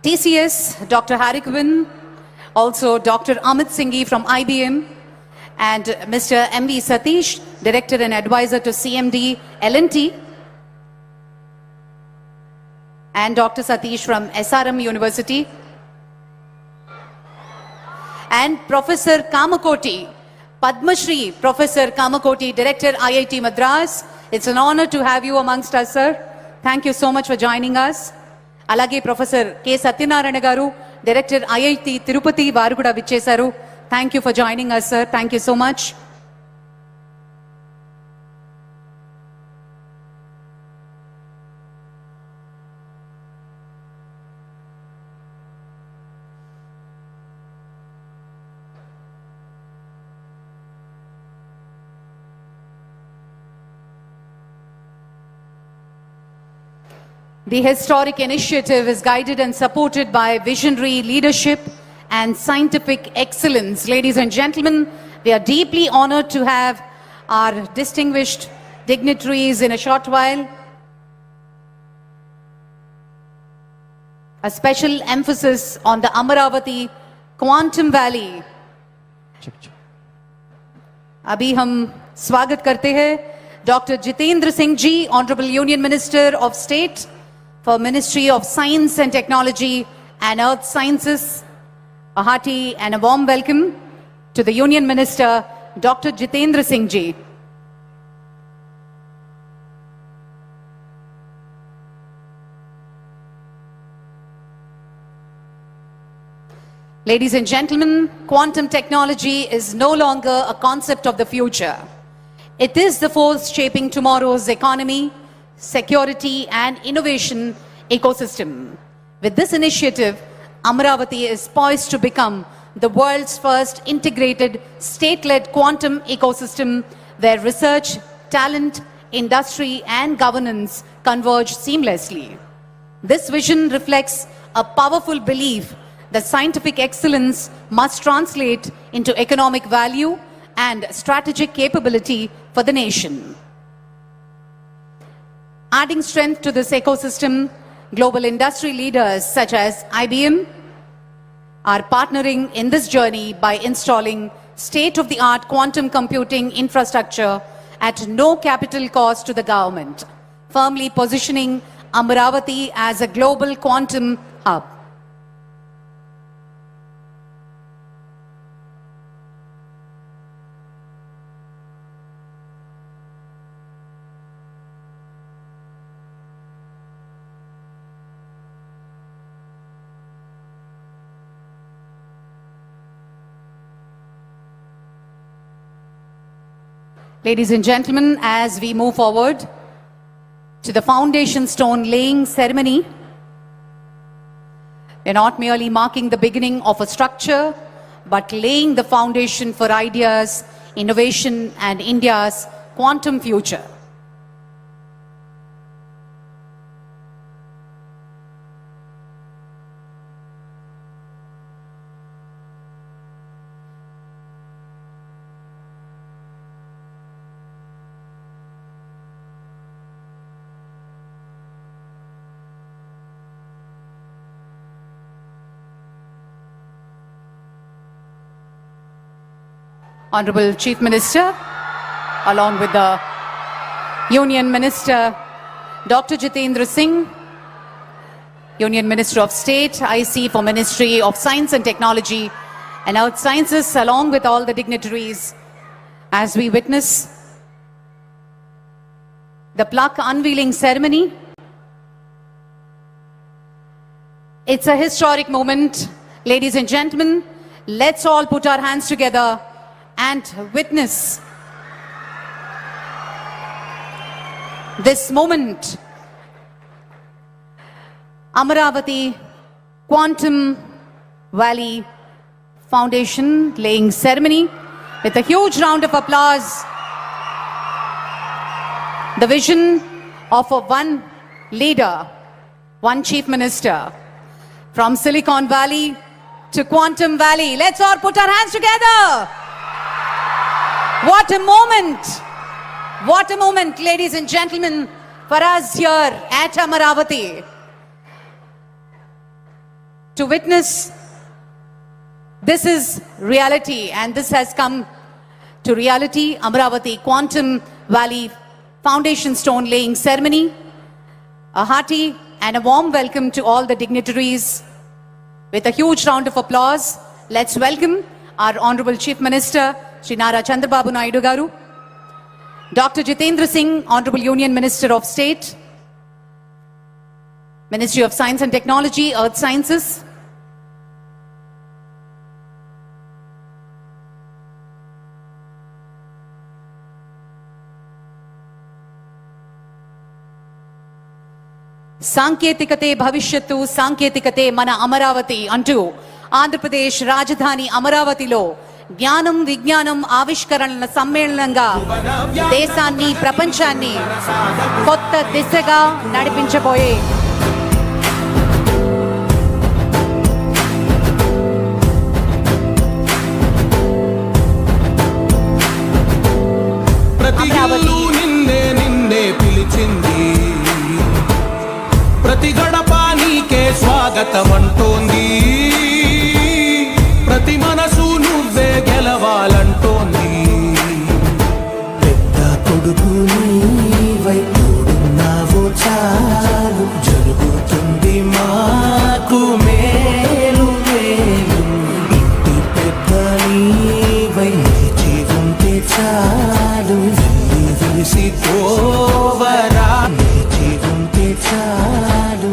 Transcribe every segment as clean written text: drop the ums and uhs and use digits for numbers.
TCS, Dr. Harikwan, also Dr. Amit Singhi from IBM, and Mr. M.V. Satish, Director and Advisor to CMD L&T, and Dr. Satish from SRM University, and Professor Kamakoti, Padma Shri Professor Kamakoti, Director IIT Madras. It's an honor to have you amongst us, sir. Thank you so much for joining us. Alage Professor K. Satyanarayana Garu, Director IIT Tirupati, varu kuda vichesaru. Thank you for joining us, sir. Thank you so much. The historic initiative is guided and supported by visionary leadership and scientific excellence. Ladies and gentlemen, we are deeply honored to have our distinguished dignitaries in a short while. A special emphasis on the Amaravati Quantum Valley. अभी हम स्वागत करते हैं Dr. Jitendra Singh Ji, Honorable Union Minister of State for Ministry of Science and Technology and Earth Sciences. A hearty and a warm welcome to the Union Minister, Dr. Jitendra Singh Ji. Ladies and gentlemen, quantum technology is no longer a concept of the future. It is the force shaping tomorrow's economy, security and innovation ecosystem. With this initiative, Amaravati is poised to become the world's first integrated state-led quantum ecosystem where research, talent, industry and governance converge seamlessly. This vision reflects a powerful belief that scientific excellence must translate into economic value and strategic capability for the nation. Adding strength to this ecosystem, global industry leaders such as IBM are partnering in this journey by installing state-of-the-art quantum computing infrastructure at no capital cost to the government, firmly positioning Amaravati as a global quantum hub. Ladies and gentlemen, as we move forward to the foundation stone laying ceremony, we're not merely marking the beginning of a structure, but laying the foundation for ideas, innovation, and India's quantum future. Honorable Chief Minister, along with the Union Minister, Dr. Jitendra Singh, Union Minister of State, IC for Ministry of Science and Technology and Earth Sciences, along with all the dignitaries, as we witness the plaque unveiling ceremony. It's a historic moment. Ladies and gentlemen, let's all put our hands together and witness this moment. Amaravati Quantum Valley Foundation laying ceremony with a huge round of applause. The vision of one leader, one chief minister from Silicon Valley to Quantum Valley. Let's all put our hands together. What a moment! What a moment, ladies and gentlemen, for us here at Amaravati. to witness this is reality, and this has come to reality, Amaravati Quantum Valley Foundation Stone Laying Ceremony. A hearty and a warm welcome to all the dignitaries. With a huge round of applause, let's welcome our Honorable Chief Minister, Shri Nara Chandrababu Naidu Garu, Dr. Jitendra Singh, Honorable Union Minister of State, Ministry of Science and Technology, Earth Sciences, సాంకేతికతే భవిష్యత్తు సాంకేతికతే మన అమరావతి అంటూ ఆంధ్రప్రదేశ్ రాజధాని అమరావతిలో జ్ఞానం విజ్ఞానం ఆవిష్కరణల సమ్మేళనంగా దేశాన్ని ప్రపంచాన్ని కొత్త దిశగా నడిపించబోయే అమరావతి ప్రతి గడప నీకే స్వాగతం అంటోంది, ప్రతి మనసు నువ్వే గెలవాలంటోంది. పెద్ద కొడుకు నీవై తోడున్నావో చాలు, జరుగుతుంది మాకు మేలు మేలు. ఇంటి పెద్ద నీవై నిలిచి ఉంటే చాలు, విలిసి పోవరా నిలిచి ఉంటే చాలు,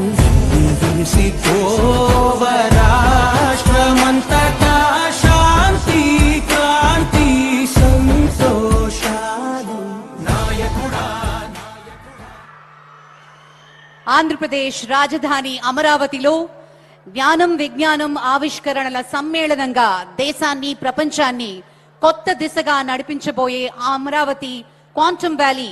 విలిసి పోవరా. రాష్ట్రమంతటా శాంతి క్రాంతి సంతోషాలు. నాయకుడా ఆంధ్రప్రదేశ్ రాజధాని అమరావతిలో జ్ఞానం విజ్ఞానం ఆవిష్కరణల సమ్మేళనంగా దేశాన్ని ప్రపంచాన్ని కొత్త దిశగా నడిపించబోయే అమరావతి క్వాంటమ్ వ్యాలీ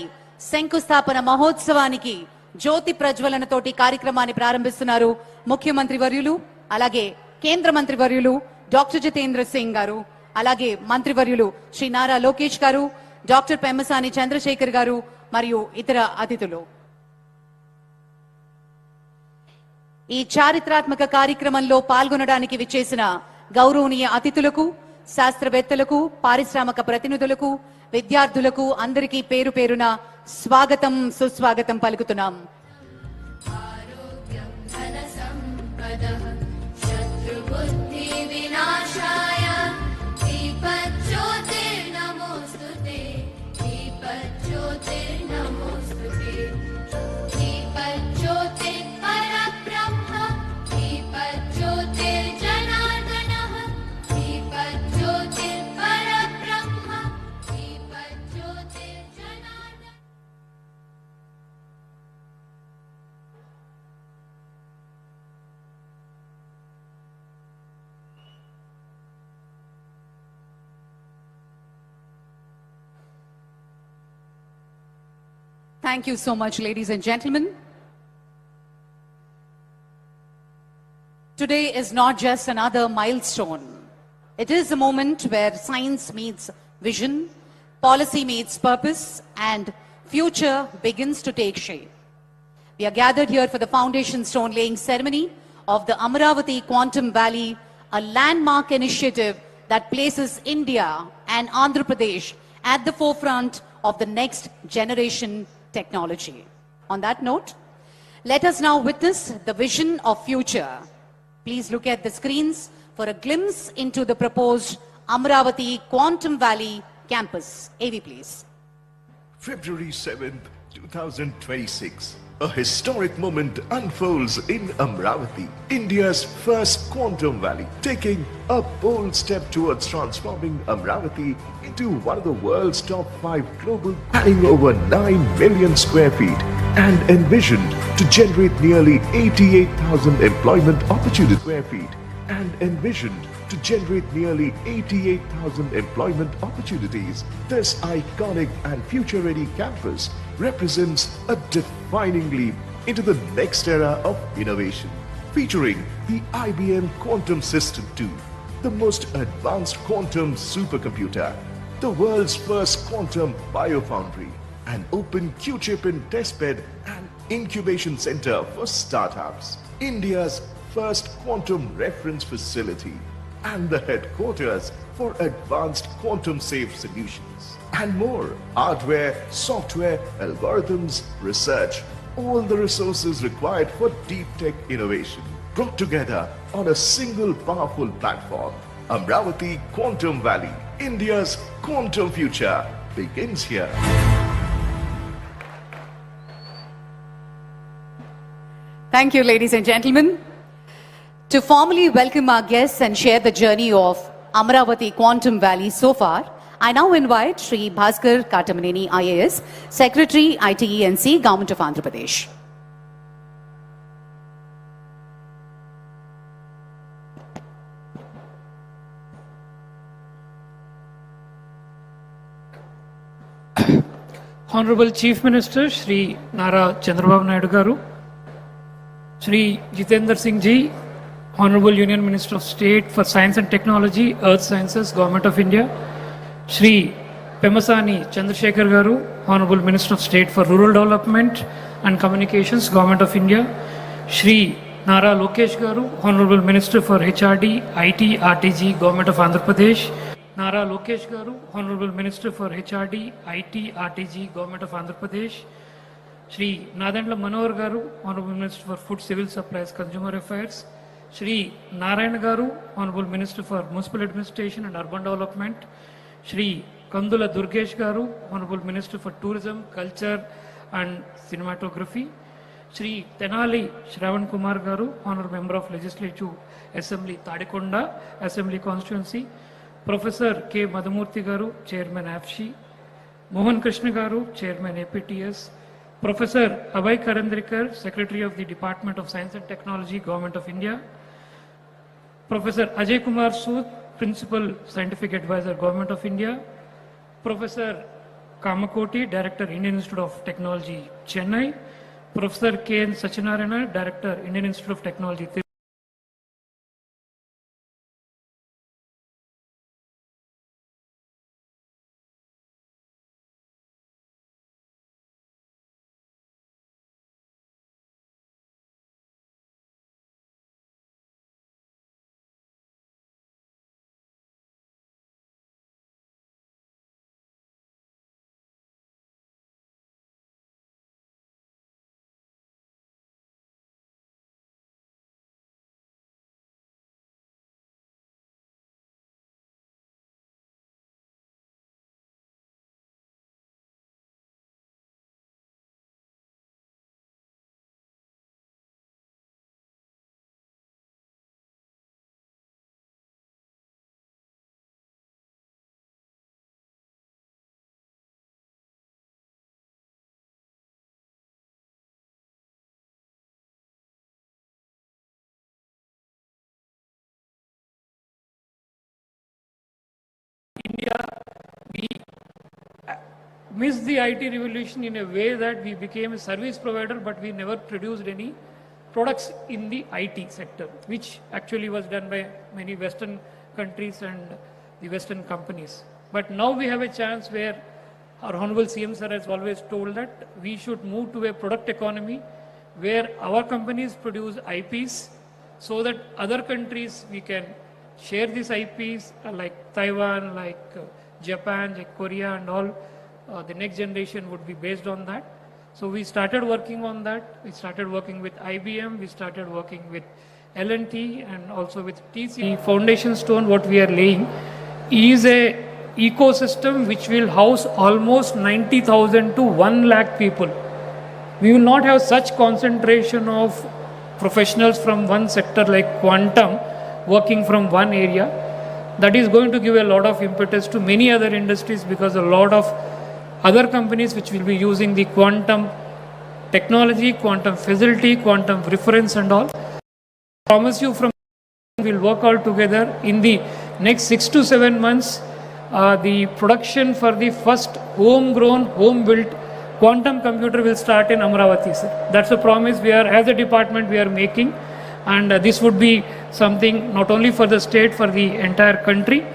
శంకుస్థాపన మహోత్సవానికి జ్యోతి ప్రజ్వలనతోటి కార్యక్రమాన్ని ప్రారంభిస్తున్నారు ముఖ్యమంత్రి వర్యులు, అలాగే కేంద్ర మంత్రి వర్యులు డాక్టర్ జితేంద్ర సింగ్ గారు, అలాగే మంత్రివర్యులు శ్రీ నారా లోకేష్ గారు, డాక్టర్ పెమ్మసాని చంద్రశేఖర్ గారు మరియు ఇతర అతిథులు. ఈ చారిత్రాత్మక కార్యక్రమంలో పాల్గొనడానికి విచ్చేసిన గౌరవనీయ అతిథులకు, శాస్త్రవేత్తలకు, పారిశ్రామిక ప్రతినిధులకు, విద్యార్థులకు అందరికీ పేరు పేరున స్వాగతం సుస్వాగతం పలుకుతున్నాం. Thank you so much, ladies and gentlemen. Today is not just another milestone. It is a moment where science meets vision, policy meets purpose, and future begins to take shape. We are gathered here for the foundation stone laying ceremony of the Amaravati Quantum Valley, a landmark initiative that places India and Andhra Pradesh at the forefront of the next generation technology. On that note, let us now witness the vision of future. Please look at the screens for a glimpse into the proposed Amaravati Quantum Valley campus. AV, please. February 7th, 2026. A historic moment unfolds in Amravati, India's first quantum valley, taking a bold step towards transforming Amravati into one of the world's top 5 global, adding over 9 million square feet and envisioned to generate nearly 88,000 employment opportunity square feet and envisioned to generate nearly 88,000 employment opportunities. This iconic and future-ready campus represents a defining leap into the next era of innovation, featuring the IBM Quantum System 2, the most advanced quantum supercomputer, the world's first quantum biofoundry, an open Q-chip and testbed and incubation center for startups, India's first quantum reference facility and the headquarters for advanced quantum safe solutions. And more hardware, software, algorithms, research, all the resources required for deep tech innovation brought together on a single powerful platform. Amravati Quantum Valley, India's quantum future begins here. Thank you, ladies and gentlemen. To formally welcome our guests and share the journey of Amravati Quantum Valley so far, I now invite Sri Bhaskar Katamaneni, IAS, Secretary, ITENC, Government of Andhra Pradesh. Honorable Chief Minister Shri Nara Chandrababu Naidu Garu, Shri Jitendra Singh Ji, Honorable Union Minister of State for Science and Technology, Earth Sciences, Government of India, Shri Pemasani Chandrasekhar Garu, Honorable Minister of State for Rural Development and Communications, Government of India, Shri Nara Lokesh Garu, Honorable Minister for HRD, IT, RTG, Government of Andhra Pradesh, Nara Lokesh Garu, Honorable Minister for HRD, IT, RTG, Government of Andhra Pradesh, Shri Nadendra Manohar Garu, Honorable Minister for Food, Civil Supplies, Consumer Affairs, Shri Narayana Garu, Honorable Minister for Municipal Administration and Urban Development, Shri Kandula Durgesh Garu, Honorable Minister for Tourism, Culture and Cinematography, Shri Tenali Shravan Kumar Garu, Honorable Member of Legislative Assembly, Tadikonda, Assembly Constituency, Professor K. Madhamurthy Garu, Chairman AFSHI, Mohan Krishna Garu, Chairman APTS, Professor Abhay Karandrikar, Secretary of the Department of Science and Technology, Government of India, Professor Ajay Kumar Sood, Principal Scientific Advisor, Government of India, Professor Kamakoti, Director, Indian Institute of Technology, Chennai, Professor K. N. Sachinarayana, Director, Indian Institute of Technology, we missed the IT revolution in a way that we became a service provider, but we never produced any products in the IT sector, which actually was done by many Western countries and the Western companies. But now we have a chance where our Honorable CM Sir has always told that we should move to a product economy where our companies produce IPs so that other countries we can share these IPs like Taiwan, like Japan, like Korea and all. The next generation would be based on that. So we started working on that. We started working with IBM, we started working with L&T and also with TC. The foundation stone what we are laying is a ecosystem which will house almost 90,000 to 1 lakh people. We will not have such concentration of professionals from one sector like quantum working from one area. That is going to give a lot of impetus to many other industries because a lot of other companies which will be using the quantum technology, quantum facility, quantum reference and all. I promise you from we'll work all together in the next 6 to 7 months. The production for the first homegrown, home-built quantum computer will start in Amravati, sir. That's a promise we are, as a department, we are making. And this would be something not only for the state, for the entire country.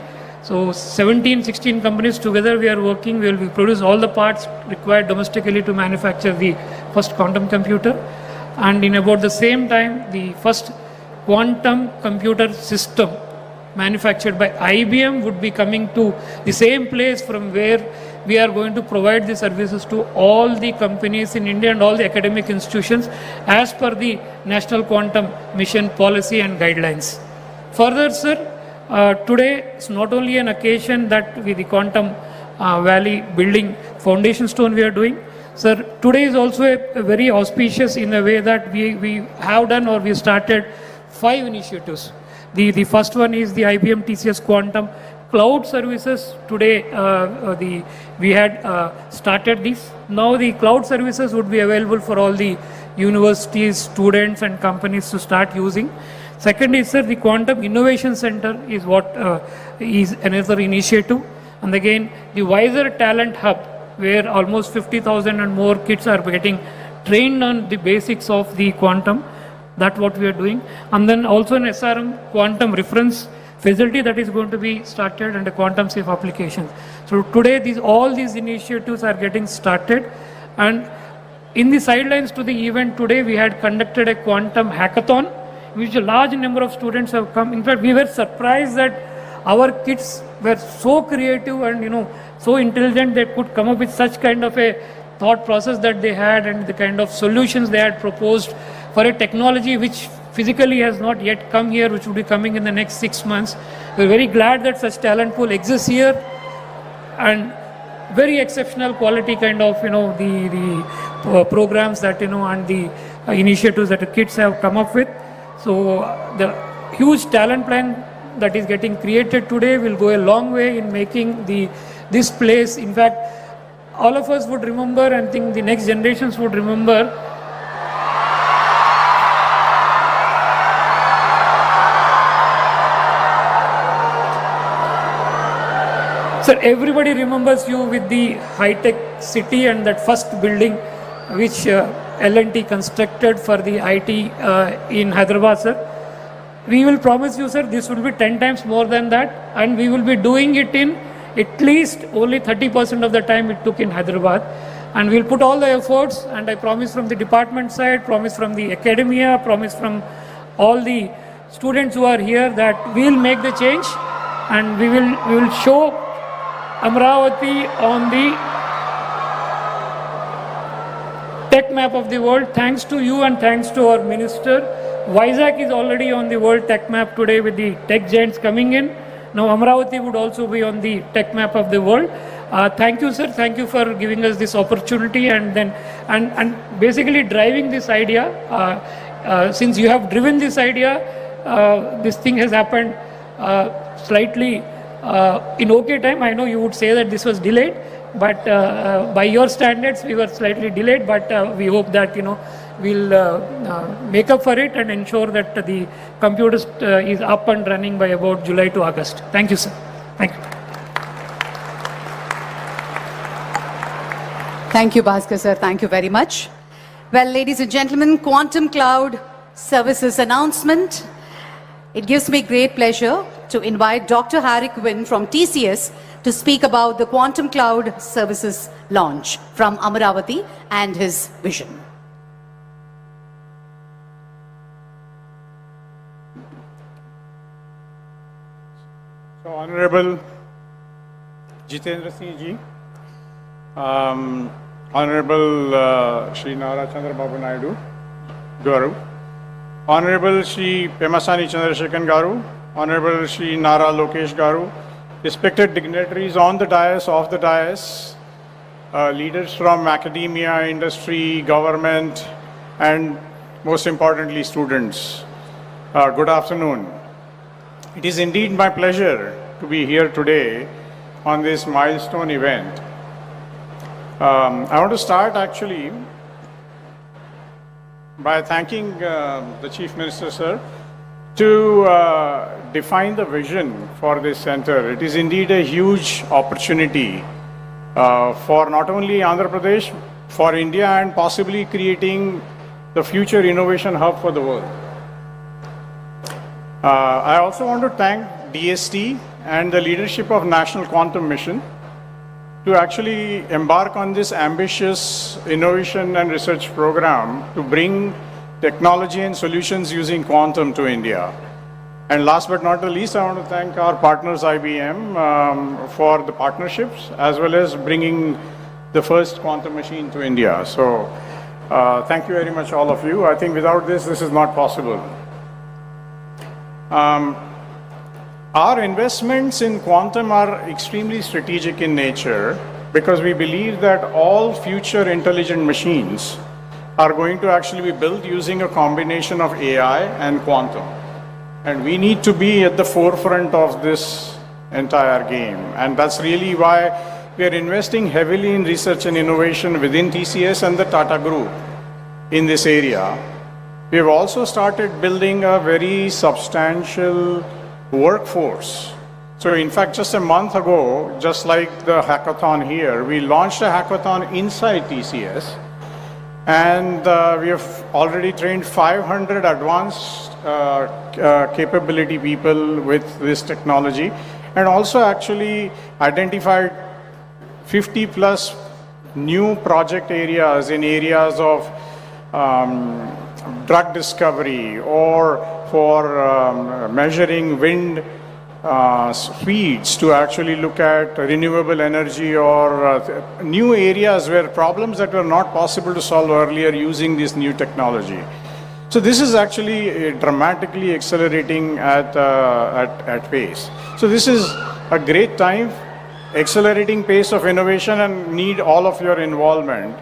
So 17, 16 companies together we are working. We will produce all the parts required domestically to manufacture the first quantum computer. And in about the same time, the first quantum computer system manufactured by IBM would be coming to the same place from where we are going to provide the services to all the companies in India and all the academic institutions as per the National Quantum Mission policy and guidelines. Further, sir, today is not only an occasion that with the Quantum Valley building foundation stone we are doing. Sir, today is also a very auspicious in a way that we have done or we started 5 initiatives. The first one is the IBM TCS Quantum Cloud Services. Today we had started this. Now the cloud services would be available for all the universities, students and companies to start using. Second is, sir, the Quantum Innovation Center is what is another initiative. And again, the Wiser Talent Hub, where almost 50,000 and more kids are getting trained on the basics of the quantum. That's what we are doing. And then also an SRM quantum reference facility that is going to be started and a quantum safe application. So today all these initiatives are getting started. And in the sidelines to the event today, we had conducted a quantum hackathon, in which a large number of students have come. In fact, we were surprised that our kids were so creative and so intelligent they could come up with such kind of a thought process that they had and the kind of solutions they had proposed for a technology which physically has not yet come here, which will be coming in the next 6 months. We're very glad that such talent pool exists here, and very exceptional quality kind of the programs that and the initiatives that the kids have come up with. So the huge talent plan that is getting created today will go a long way in making this place. In fact, all of us would remember, and think the next generations would remember, sir, everybody remembers you with the high-tech city and that first building which L&T constructed for the IT in Hyderabad, sir. We will promise you, sir, this will be 10 times more than that, and we will be doing it in at least only 30% of the time it took in Hyderabad. And we'll put all the efforts, and I promise from the department side, promise from the academia, promise from all the students who are here that we'll make the change, and we will show Amravati on the tech map of the world. Thanks to you and thanks to our minister. Vizag is already on the world tech map today with the tech giants coming in. Now Amravati would also be on the tech map of the world. Thank you, sir. Thank you for giving us this opportunity and basically driving this idea. Since you have driven this idea, this thing has happened slightly in okay time. I know you would say that this was delayed, but by your standards we were slightly delayed, but we hope that we'll make up for it and ensure that the computer is up and running by about July to August. Thank you, sir. Thank you. Thank you, Bhaskar sir. Thank you very much. Well, ladies and gentlemen, Quantum Cloud Services announcement. It gives me great pleasure to invite Dr. Harry Quinn from TCS to speak about the Quantum Cloud Services launch from Amravati and his vision. So, Honorable Jitendra Singh ji, Honorable Shri Nara Chandra Babu Naidu Garu, Honorable Shri Pemasani Chandrasekhan Garu, Honorable Shri Nara Lokesh Garu, respected dignitaries on the dais, off the dais, leaders from academia, industry, government, and most importantly, students. Good afternoon. It is indeed my pleasure to be here today on this milestone event. I want to start actually by thanking the Chief Minister, sir, to define the vision for this center. It is indeed a huge opportunity for not only Andhra Pradesh, for India, and possibly creating the future innovation hub for the world. I also want to thank DST and the leadership of National Quantum Mission to actually embark on this ambitious innovation and research program to bring technology and solutions using quantum to India. And last but not the least, I want to thank our partners IBM for the partnerships as well as bringing the first quantum machine to India. So thank you very much, all of you. I think without this is not possible. Our investments in quantum are extremely strategic in nature because we believe that all future intelligent machines are going to actually be built using a combination of AI and quantum. And we need to be at the forefront of this entire game. And that's really why we are investing heavily in research and innovation within TCS and the Tata Group in this area. We have also started building a very substantial workforce. So in fact, just a month ago, just like the hackathon here, we launched a hackathon inside TCS. And we have already trained 500 advanced capability people with this technology, and also actually identified 50 plus new project areas in areas of drug discovery or for measuring wind speeds to actually look at renewable energy or new areas where problems that were not possible to solve earlier using this new technology. So this is actually dramatically accelerating at pace. So this is a great time, accelerating pace of innovation, and need all of your involvement.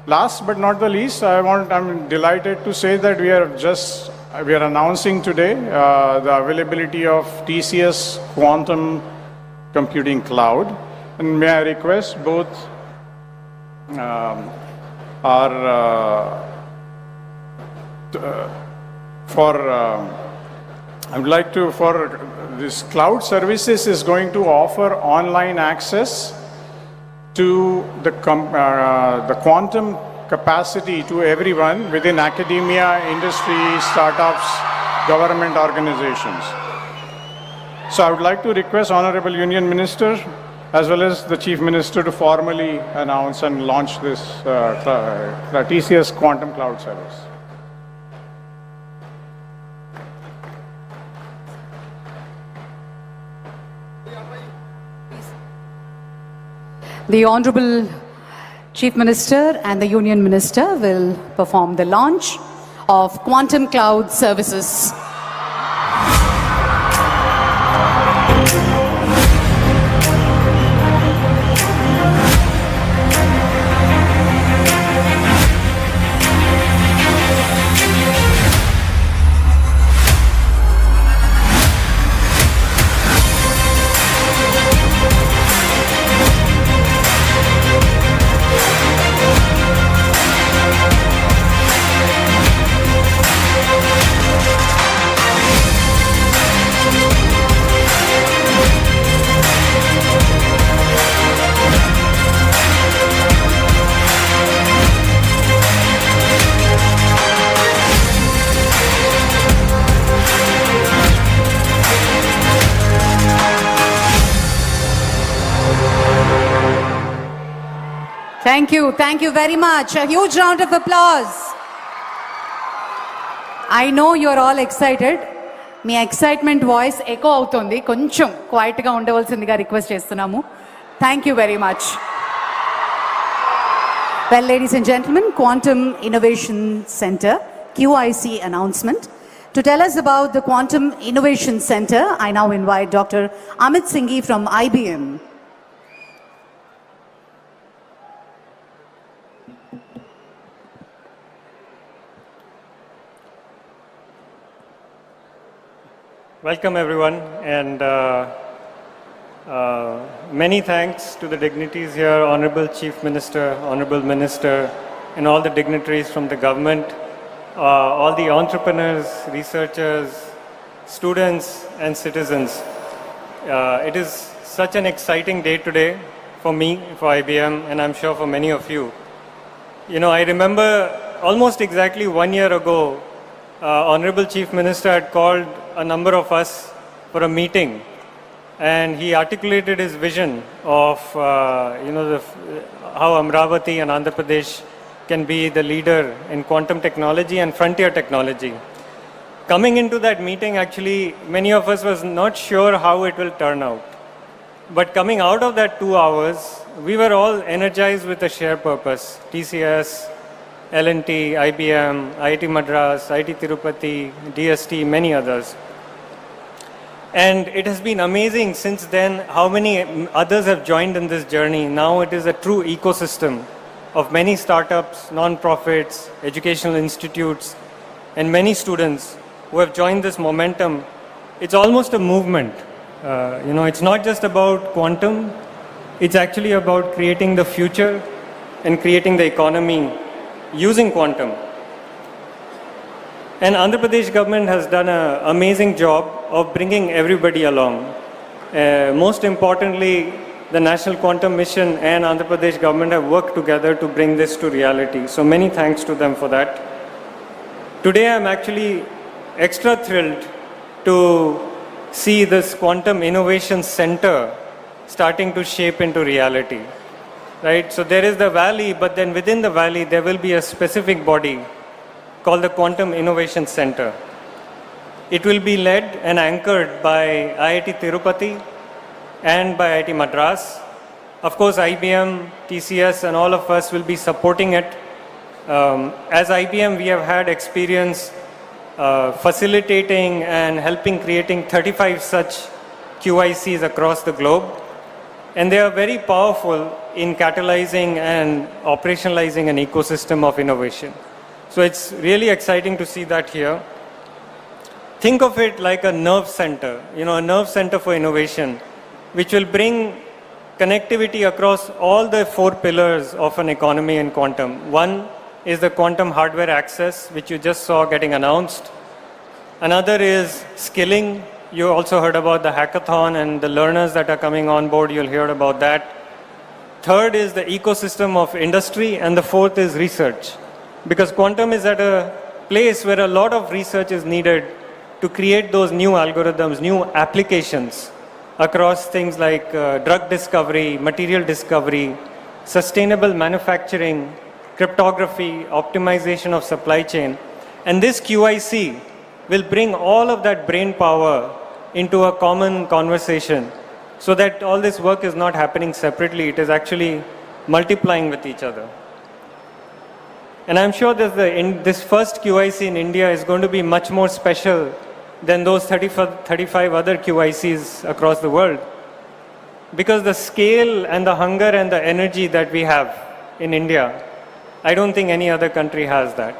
Last but not the least, I'm delighted to say that we are announcing today the availability of TCS Quantum Computing Cloud. And may I request both for this cloud services is going to offer online access to the quantum capacity to everyone within academia, industry, startups, government organizations. So I would like to request Honorable Union Minister as well as the Chief Minister to formally announce and launch this TCS Quantum Cloud Service. The Honorable Chief Minister and the Union Minister will perform the launch of Quantum Cloud Services. Thank you very much. A huge round of applause. I know you're all excited. మీ excitement voice echo అవుతుంది, కొంచెం క్వైట్గా ఉండవలసిందిగా request చేస్తున్నాము. Thank you very much. Well, ladies and gentlemen, Quantum Innovation Center, QIC announcement. To tell us about the Quantum Innovation Center, I now invite Dr. Amit Singhi from IBM. Welcome everyone, and many thanks to the dignitaries here, Honorable Chief Minister, Honorable Minister, and all the dignitaries from the government, all the entrepreneurs, researchers, students and citizens. It is such an exciting day today for me, for IBM, and I'm sure for many of you. You know, I remember almost exactly 1 year ago, Honorable Chief Minister had called a number of us for a meeting, and he articulated his vision of how Amravati and Andhra Pradesh can be the leader in quantum technology and frontier technology. Coming into that meeting, actually, many of us was not sure how it will turn out. But coming out of that 2 hours, we were all energized with a shared purpose. TCS, L&T, IBM, IIT Madras, IIT Tirupati, DST, many others. And it has been amazing since then how many others have joined in this journey. Now it is a true ecosystem of many startups, non-profits, educational institutes, and many students who have joined this momentum. It's almost a movement. It's not just about quantum, it's actually about creating the future and creating the economy using quantum. And Andhra Pradesh government has done an amazing job of bringing everybody along. Most importantly, the National Quantum Mission and Andhra Pradesh government have worked together to bring this to reality. So many thanks to them for that. Today I'm actually extra thrilled to see this Quantum Innovation Center starting to shape into reality. Right? So there is the valley, but then within the valley there will be a specific body called the Quantum Innovation Center. It will be led and anchored by IIT Tirupati and by IIT Madras. Of course, IBM, TCS, and all of us will be supporting it. As IBM, we have had experience facilitating and helping creating 35 such QICs across the globe. And they are very powerful in catalyzing and operationalizing an ecosystem of innovation. So it's really exciting to see that here. Think of it like a nerve center, a nerve center for innovation, which will bring connectivity across all the 4 pillars of an economy in quantum. One is the quantum hardware access, which you just saw getting announced. Another is skilling. You also heard about the hackathon and the learners that are coming on board. You'll hear about that. Third is the ecosystem of industry, and the fourth is research. Because quantum is at a place where a lot of research is needed to create those new algorithms, new applications across things like drug discovery, material discovery, sustainable manufacturing, cryptography, optimization of supply chain. And this QIC will bring all of that brain power into a common conversation so that all this work is not happening separately, it is actually multiplying with each other. And I'm sure that this first QIC in India is going to be much more special than those 35 other QICs across the world. Because the scale and the hunger and the energy that we have in India, I don't think any other country has that.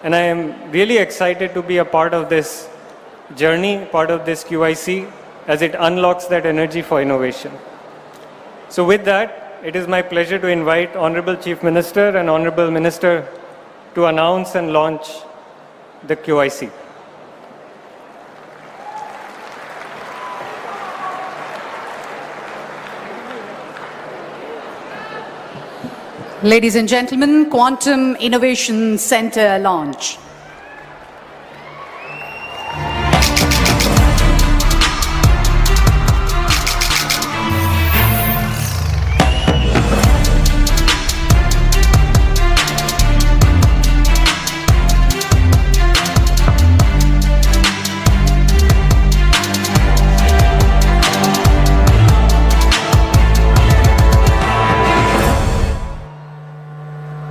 And I am really excited to be a part of this journey, part of this QIC, as it unlocks that energy for innovation. So with that, it is my pleasure to invite Honorable Chief Minister and Honorable Minister to announce and launch the QIC. Ladies and gentlemen, Quantum Innovation Center launch.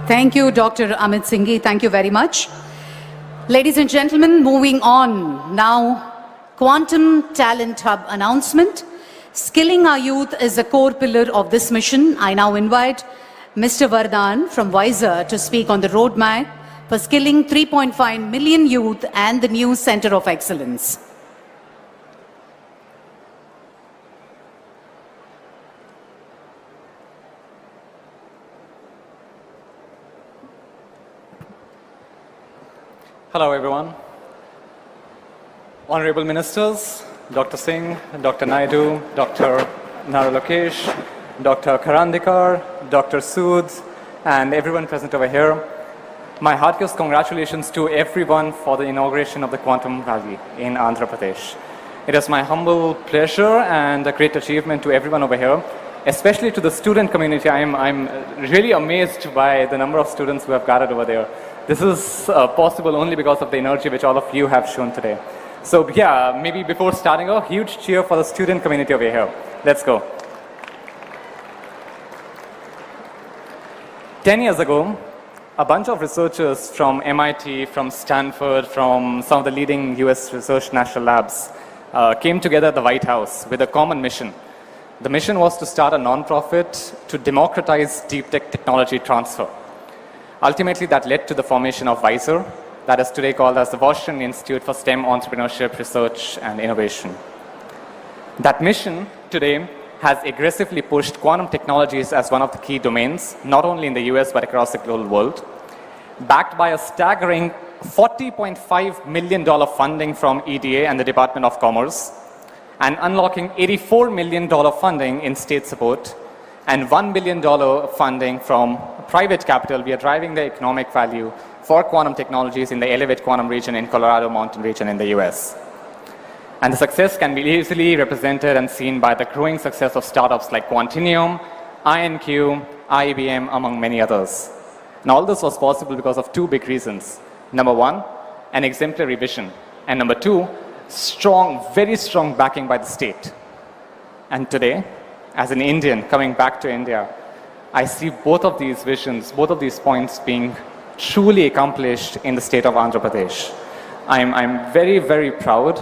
Thank you, Dr. Amit Singhi. Thank you very much. Ladies and gentlemen, moving on now, Quantum Talent Hub announcement. Skilling our youth is a core pillar of this mission. I now invite Mr. Vardhan from Wiser to speak on the roadmap for skilling 3.5 million youth and the new Center of Excellence. Hello everyone. Honorable Ministers, Dr. Singh, Dr. Naidu, Dr. Nara Lokesh, Dr. Karandikar, Dr. Sood, and everyone present over here. My heartiest congratulations to everyone for the inauguration of the Quantum Valley in Andhra Pradesh. It is my humble pleasure and a great achievement to everyone over here especially to the student community. I'm really amazed by the number of students who have gathered over there. This is possible only because of the energy which all of you have shown today. So yeah, maybe before starting, a huge cheer for the student community over here. Let's go. 10 years ago, a bunch of researchers from MIT, from Stanford, from some of the leading US research national labs came together at the White House with a common mission. The mission was to start a non-profit to democratize deep tech technology transfer. Ultimately, that led to the formation of WISER, that is today called as the Washington Institute for STEM Entrepreneurship, Research and Innovation. That mission today has aggressively pushed quantum technologies as one of the key domains, not only in the US but across the global world, backed by a staggering $40.5 million funding from EDA and the Department of Commerce, and unlocking $84 million funding in state support, and $1 billion funding from private capital. We are driving the economic value for quantum technologies in the Elevate Quantum region in Colorado Mountain region in the US. And the success can be easily represented and seen by the growing success of startups like Quantinium, INQ, IBM, among many others. And all this was possible because of two big reasons. Number one, an exemplary vision. And number two, strong, very strong backing by the state. And today, as an Indian coming back to India, I see both of these visions, both of these points being truly accomplished in the state of Andhra Pradesh. I'm very, very proud,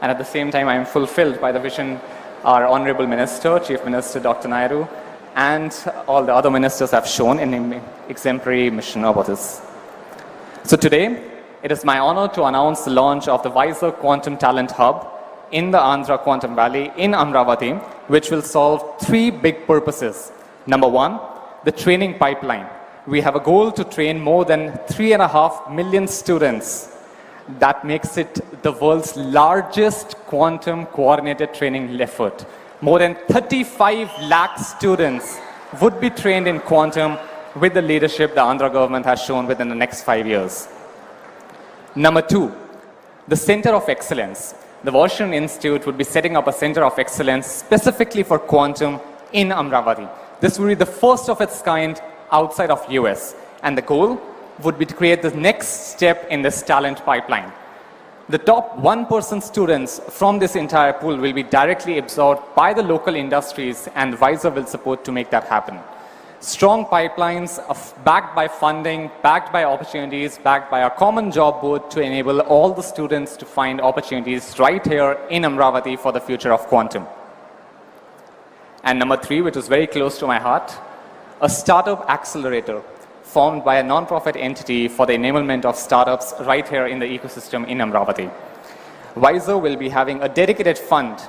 and at the same time, I'm fulfilled by the vision our Honorable Minister, Chief Minister Dr. Naidu, and all the other ministers have shown in an exemplary mission about this. So today, it is my honor to announce the launch of the WISER Quantum Talent Hub in the Andhra Quantum Valley in Amravati, which will solve three big purposes. Number one, the training pipeline. We have a goal to train more than 3.5 million students. That makes it the world's largest quantum coordinated training effort. More than 35 lakh students would be trained in quantum with the leadership the Andhra government has shown within the next 5 years. Number two, the Center of Excellence. The Washington Institute would be setting up a Center of Excellence specifically for quantum in Amravati. This will be the first of its kind outside of US. And the goal would be to create the next step in this talent pipeline. The top 1% students from this entire pool will be directly absorbed by the local industries, and WISER will support to make that happen. Strong pipelines backed by funding, backed by opportunities, backed by a common job board to enable all the students to find opportunities right here in Amravati for the future of quantum. And number three, which is very close to my heart, a startup accelerator formed by a non-profit entity for the enablement of startups right here in the ecosystem in Amravati. WISER will be having a dedicated fund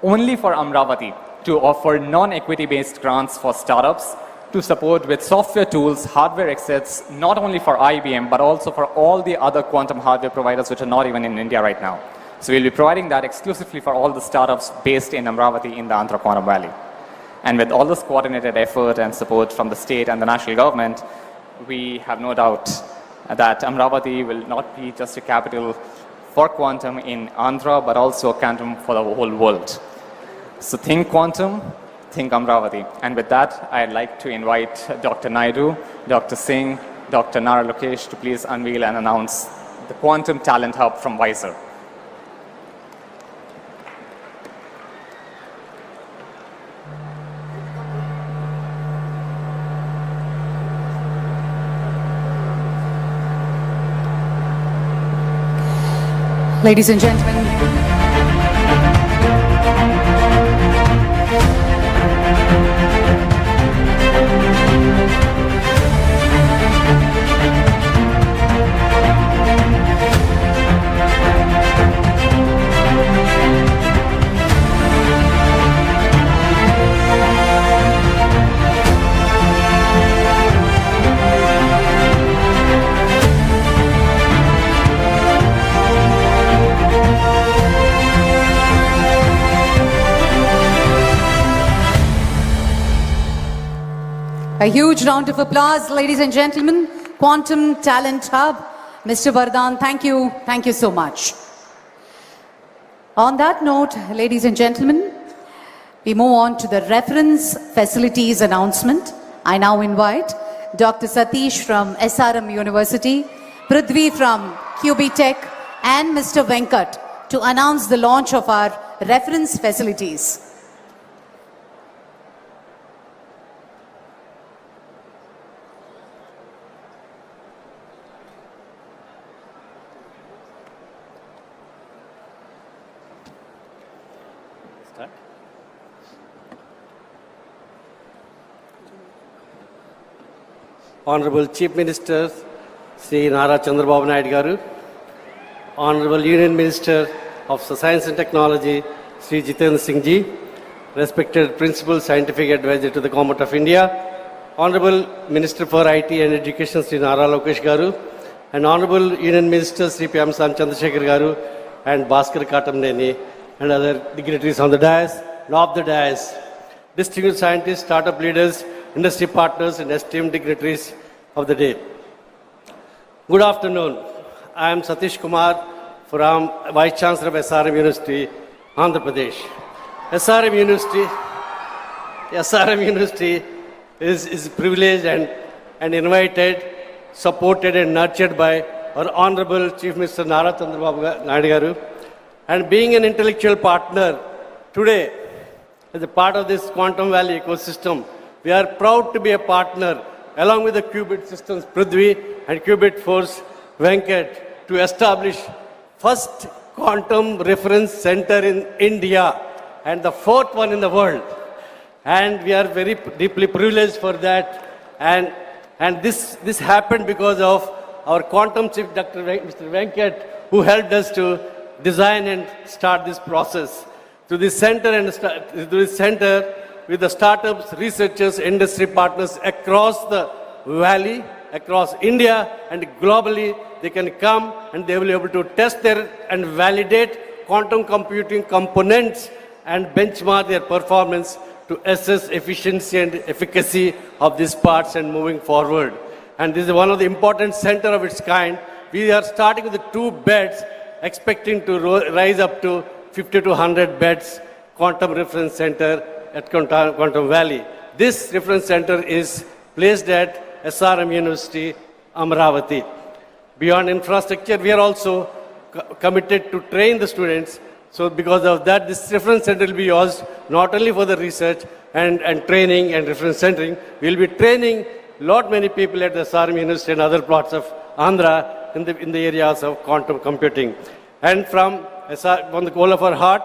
only for Amravati to offer non-equity based grants for startups to support with software tools, hardware assets, not only for IBM, but also for all the other quantum hardware providers which are not even in India right now. So we'll be providing that exclusively for all the startups based in Amravati in the Andhra Quantum Valley. And with all this coordinated effort and support from the state and the national government, we have no doubt that Amravati will not be just a capital for quantum in Andhra, but also a quantum for the whole world. So think quantum, think Amravati. And with that, I'd like to invite Dr. Naidu, Dr. Singh, Dr. Nara Lokesh to please unveil and announce the Quantum Talent Hub from WISER. Ladies and gentlemen, a huge round of applause, ladies and gentlemen. Quantum Talent Hub. Mr. Vardhan, thank you. Thank you so much. On that note, ladies and gentlemen, We move on to the reference facilities announcement. I now invite Dr. Satish from SRM University, Prithvi from QB Tech, and Mr. Venkat to announce the launch of our reference facilities. Honorable Chief Minister Sri Nara Chandrababu Naidu Garu, Honorable Union Minister of Science and Technology Sri Jitendra Singh Ji, respected Principal Scientific Advisor to the Government of India, Honorable Minister for IT and Education Sri Nara Lokesh Garu, and Honorable Union Minister Sri Pemasan Chandrasekhar Garu and Bhaskar Katamneni and other dignitaries on the dais and off the dais, distinguished scientists, startup leaders, industry partners and esteemed dignitaries of the day. Good afternoon. I am Satish Kumar from Vice Chancellor of SRM University, Andhra Pradesh. SRM University is privileged and invited, supported and nurtured by our Honorable Chief Minister Nara Chandrababu Naidu Garu. And being an intellectual partner today, as a part of this Quantum Valley ecosystem, we are proud to be a partner along with the Qubit Systems Prithvi and Qubit Force Venkat to establish first quantum reference center in India and the fourth one in the world. And we are very deeply privileged for that. And this happened because of our quantum chief, Mr. Venkat, who helped us to design and start this process. To this center with the startups, researchers, industry partners across the valley, across India and globally, they can come and they will be able to test and validate quantum computing components and benchmark their performance to assess efficiency and efficacy of these parts and moving forward. And this is one of the important center of its kind. We are starting with the 2 beds, expecting to rise up to 50 to 100 beds quantum reference center at Quantum Valley. This reference center is placed at SRM University, Amravati. Beyond infrastructure, we are also committed to train the students. So because of that, this reference center will be used not only for the research and training and reference centering, we will be training many people at the SRM University and other parts of Andhra in the areas of quantum computing. And from the goal of our heart,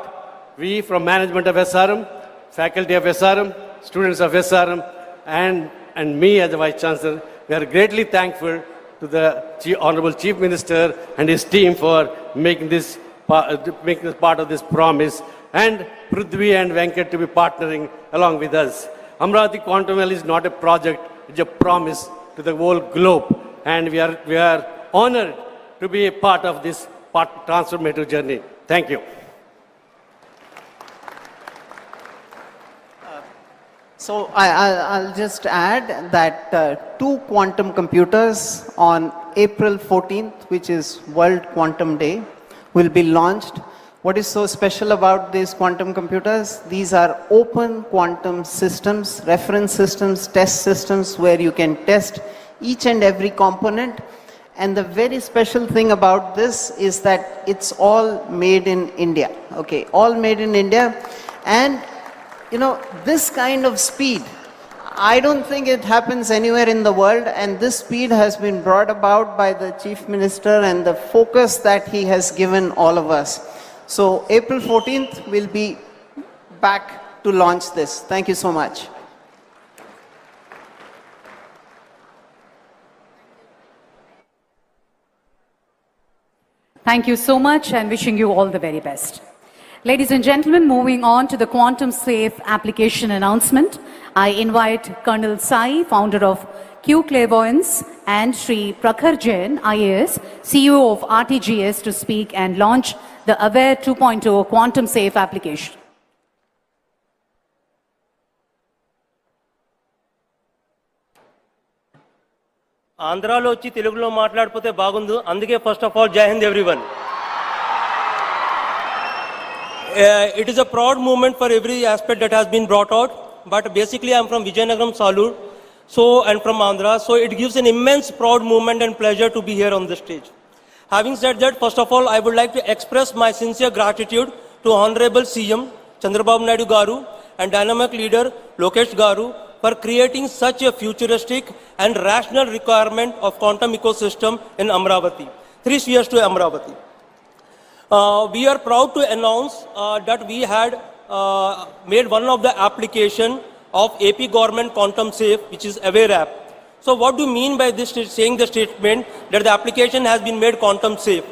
we from management of SRM, faculty of SRM, students of SRM, and me as the Vice Chancellor, we are greatly thankful to the Honorable Chief Minister and his team for making this part of this promise, and Prithvi and Venkat to be partnering along with us. Amravati Quantum Valley is not a project, it's a promise to the whole globe, and we are honored to be a part of this transformative journey. Thank you. So I'll just add that 2 quantum computers on April 14th, which is World Quantum Day, will be launched. What is so special about these quantum computers? These are open quantum systems, reference systems, test systems where you can test each and every component. And the very special thing about this is that it's all made in India. Okay, all made in India. And you know, this kind of speed, I don't think it happens anywhere in the world, and this speed has been brought about by the Chief Minister and the focus that he has given all of us. So April 14th we'll be back to launch this. Thank you so much. Thank you so much and wishing you all the very best. Ladies and gentlemen, moving on to the quantum safe application announcement, I invite Colonel Sai, founder of Q Clairvoyance, and Sri Prakhar Jain, IAS, CEO of RTGS, to speak and launch the AWARE 2.0 quantum safe application. ఆంధ్రాలో వచ్చి తెలుగులో మాట్లాడిపోతే బాగుంది. అందుకే first of all జై Hind everyone. It is a proud moment for every aspect that has been brought out. But basically, I'm from Vijayanagaram, Salur, and from Andhra. So it gives an immense proud moment and pleasure to be here on the stage. Having said that, first of all, I would like to express my sincere gratitude to Honorable CM Chandrababu Naidu Garu and dynamic leader Lokesh Garu for creating such a futuristic and rational requirement of quantum ecosystem in Amravati. 3 years to Amravati. We are proud to announce that we had made one of the application of AP government quantum safe, which is Aware app. So what do you mean by this saying the statement that the application has been made quantum safe?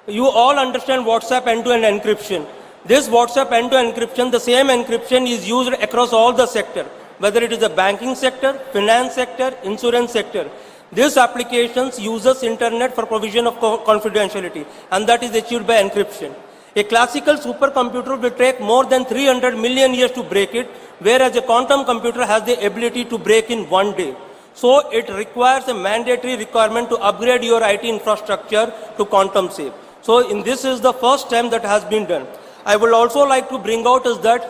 You all understand WhatsApp end-to-end encryption. This WhatsApp end-to-end encryption, the same encryption is used across all the sector, whether it is the banking sector, finance sector, insurance sector. This application uses internet for provision of confidentiality, and that is achieved by encryption. A classical supercomputer will take more than 300 million years to break it, whereas a quantum computer has the ability to break in 1 day. So it requires a mandatory requirement to upgrade your IT infrastructure to quantum safe. So this is the first time that has been done. I would also like to bring out is that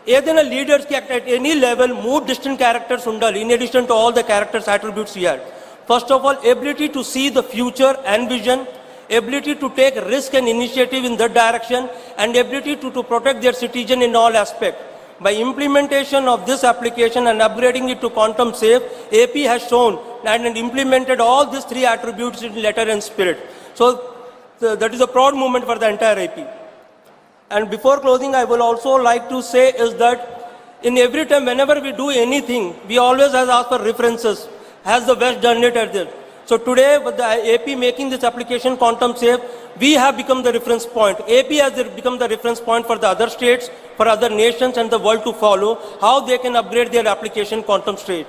either leaders at any level move distant characters undali, in addition to all the characters attributes here. First of all, ability to see the future and vision, ability to take risk and initiative in that direction, and ability to protect their citizen in all aspects. By implementation of this application and upgrading it to quantum safe, AP has shown and implemented all these 3 attributes in letter and spirit. So that is a proud moment for the entire AP. And before closing, I will also like to say is that in every time, whenever we do anything, we always have asked for references. Has the West done it at this? So today, with the AP making this application quantum safe, we have become the reference point. AP has become the reference point for the other states, for other nations and the world to follow, how they can upgrade their application quantum state.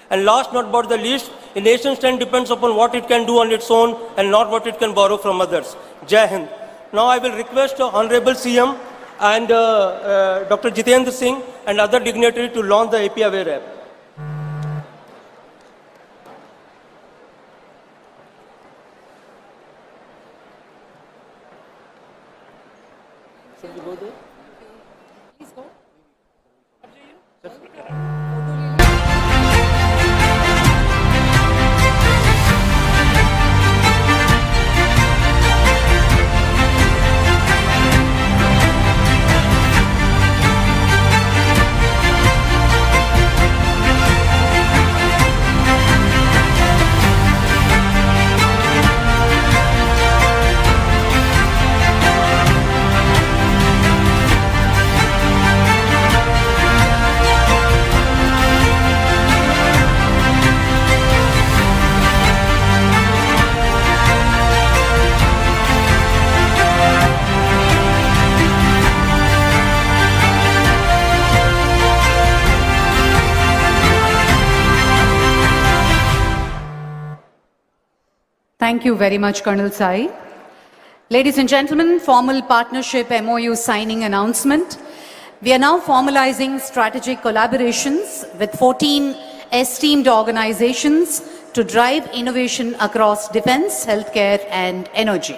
And last not but the least, a nation state depends upon what it can do on its own and not what it can borrow from others. Jai Hind. Now I will request Honorable CM and Dr. Jitendra Singh and other dignitaries to launch the AP Aware app. Should we go there? Please go. Thank you very much, Colonel Sai. Ladies and gentlemen, formal partnership MOU signing announcement. We are now formalizing strategic collaborations with 14 esteemed organizations to drive innovation across defense, healthcare, and energy.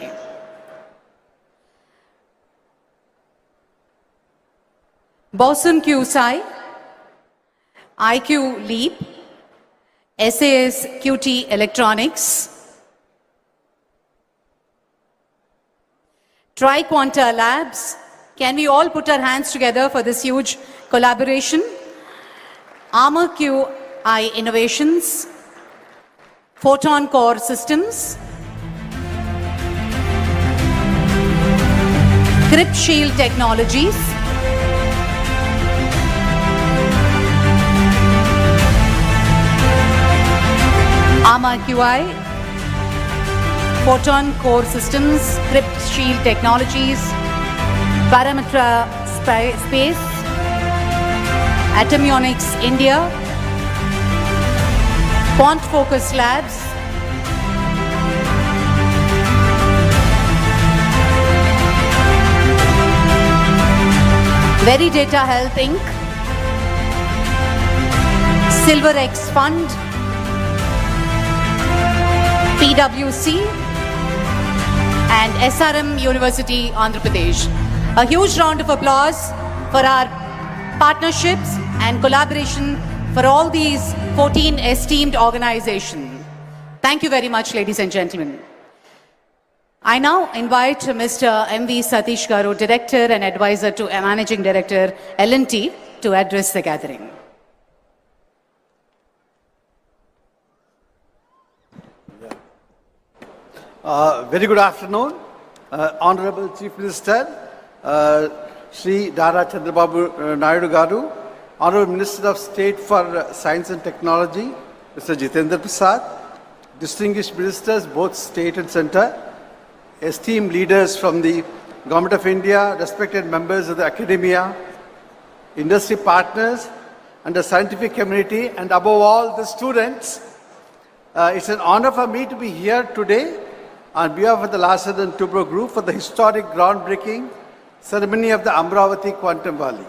Boson QSI, IQ Leap, SAS QT Electronics, Triquanta Labs. Can we all put our hands together for this huge collaboration? Armor QI Innovations, Photon Core Systems, Crypt Shield Technologies, Armor QI, Photon Core Systems, Crypt Shield Technologies, Parametra Space, Atomionics India, Quant Focus Labs, Veridata Health Inc., SilverX Fund, PwC, and SRM University, Andhra Pradesh. A huge round of applause for our partnerships and collaboration for all these 14 esteemed organizations. Thank you very much, ladies and gentlemen. I now invite Mr. M.V. Satish Garu, Director and Advisor to Managing Director, L&T, to address the gathering. Very good afternoon, Honorable Chief Minister, Shri Dara Chandrababu Naidu Garu, Honorable Minister of State for Science and Technology, Mr. Jitendra Prasad, distinguished ministers, both state and centre, esteemed leaders from the Government of India, respected members of the academia, industry partners, and the scientific community, and above all, the students. It's an honor for me to be here today on behalf of the Larsen and Toubro Group for the historic groundbreaking ceremony of the Amravati Quantum Valley.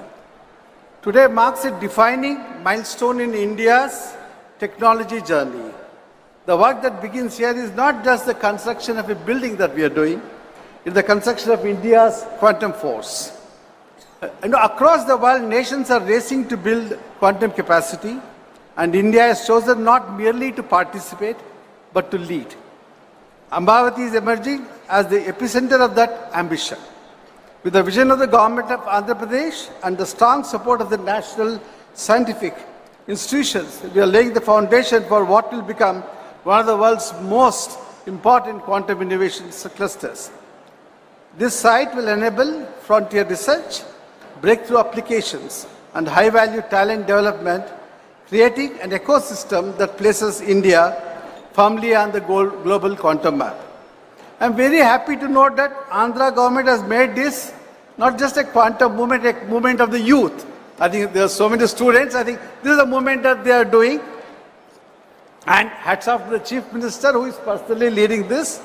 Today marks a defining milestone in India's technology journey. The work that begins here is not just the construction of a building that we are doing, it's the construction of India's quantum force. Across the world, nations are racing to build quantum capacity, and India has chosen not merely to participate, but to lead. Amravati is emerging as the epicenter of that ambition. With the vision of the government of Andhra Pradesh and the strong support of the national scientific institutions, we are laying the foundation for what will become one of the world's most important quantum innovation clusters. This site will enable frontier research, breakthrough applications, and high-value talent development, creating an ecosystem that places India firmly on the global quantum map. I'm very happy to note that Andhra government has made this not just a quantum movement, a movement of the youth. I think there are so many students. I think this is a movement that they are doing. And hats off to the Chief Minister who is personally leading this.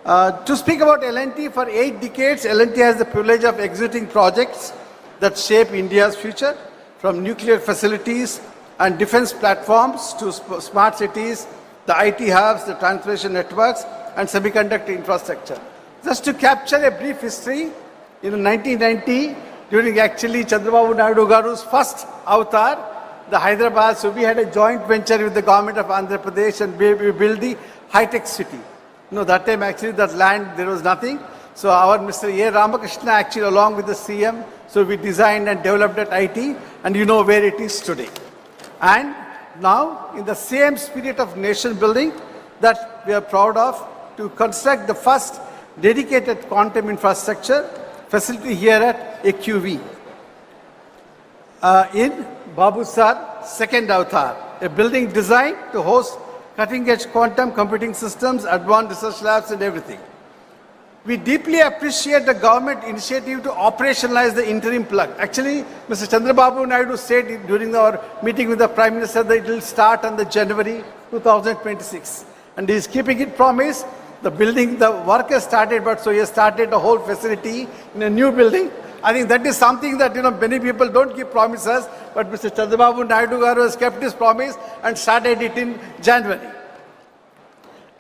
To speak about L&T, for 8 decades, L&T has the privilege of executing projects that shape India's future, from nuclear facilities and defense platforms to smart cities, the IT hubs, the transportation networks, and semiconductor infrastructure. Just to capture a brief history, in 1990, during actually Chandrababu Naidu Garu's first avatar, the Hyderabad, so we had a joint venture with the government of Andhra Pradesh and we built the high-tech city. That time actually that land, there was nothing. So our Mr. A. Ramakrishna actually along with the CM, so we designed and developed that IT, and you know where it is today. And now, in the same spirit of nation building that we are proud of, to construct the first dedicated quantum infrastructure facility here at AQV in Babu Sar second avatar, a building designed to host cutting-edge quantum computing systems, advanced research labs and everything. We deeply appreciate the government initiative to operationalize the interim plug. Actually, Mr. Chandrababu Naidu said during our meeting with the Prime Minister that it will start on the January 2026. And he is keeping it promise. The building, the work has started, but so he has started the whole facility in a new building. I think that is something that, many people don't keep promises, but Mr. Chandrababu Naidu Garu has kept his promise and started it in January.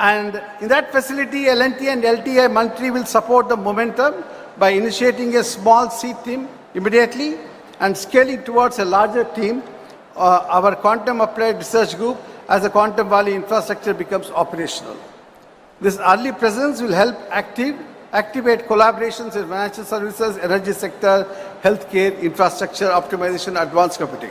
And in that facility, L&T and LTI Mantri will support the momentum by initiating a small seed team immediately and scaling towards a larger team, our Quantum Applied Research Group, as the Quantum Valley infrastructure becomes operational. This early presence will help activate collaborations in financial services, energy sector, healthcare, infrastructure, optimization, advanced computing.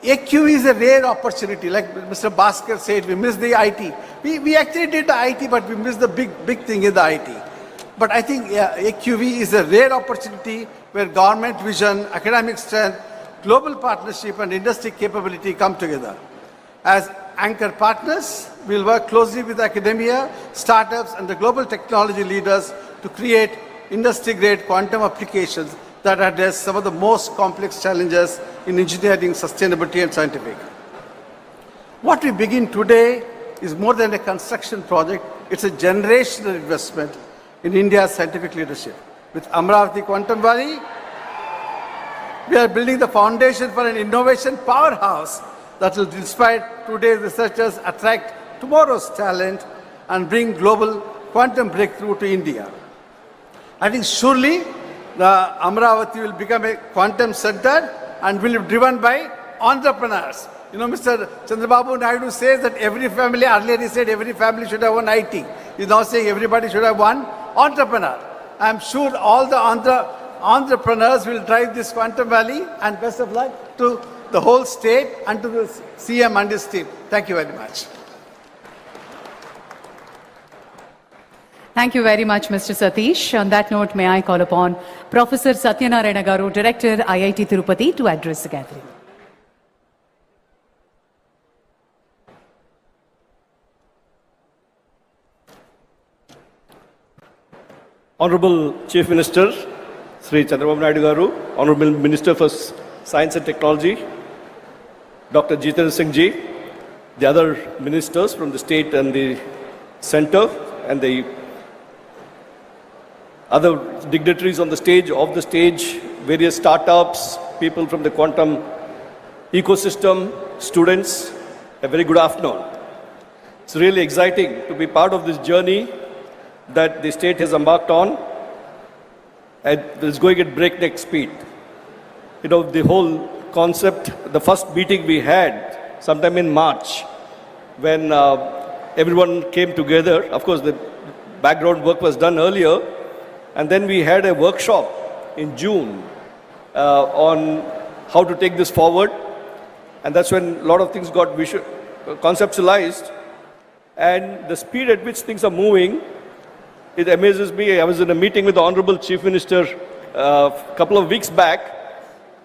AQ is a rare opportunity, like Mr. Bhaskar said, we missed the IT. We actually did the IT, but we missed the big thing in the IT. But I think AQV is a rare opportunity where government vision, academic strength, global partnership and industry capability come together. As anchor partners, we'll work closely with academia, startups and the global technology leaders to create industry-grade quantum applications that address some of the most complex challenges in engineering, sustainability and scientific. What we begin today is more than a construction project, it's a generational investment in India's scientific leadership. With Amravati Quantum Valley, we are building the foundation for an innovation powerhouse that will inspire today's researchers, attract tomorrow's talent, and bring global quantum breakthrough to India. I think surely the Amravati will become a quantum center and will be driven by entrepreneurs. You know, Mr. Chandrababu Naidu says that every family, earlier he said every family should have one IT. He's now saying everybody should have one entrepreneur. I'm sure all the entrepreneurs will drive this quantum valley, and best of luck to the whole state and to the CM and his team. Thank you very much. Thank you very much, Mr. Satish. On that note, may I call upon Professor Satyanarayana Garu, Director, IIT Tirupati, to address the gathering. Honorable Chief Minister, Sri Chandrababu Naidu Garu, Honorable Minister for Science and Technology, Dr. Jitendra Singh Ji, the other ministers from the state and the center, and the other dignitaries on the stage, off the stage, various startups, people from the quantum ecosystem, students, a very good afternoon. It's really exciting to be part of this journey that the state has embarked on, and is going at breakneck speed. You know, the whole concept, the first meeting we had sometime in March, when everyone came together. Of course, the background work was done earlier, and then we had a workshop in June on how to take this forward, and that's when a lot of things got conceptualized, and the speed at which things are moving, it amazes me. I was in a meeting with the Honorable Chief Minister a couple of weeks back,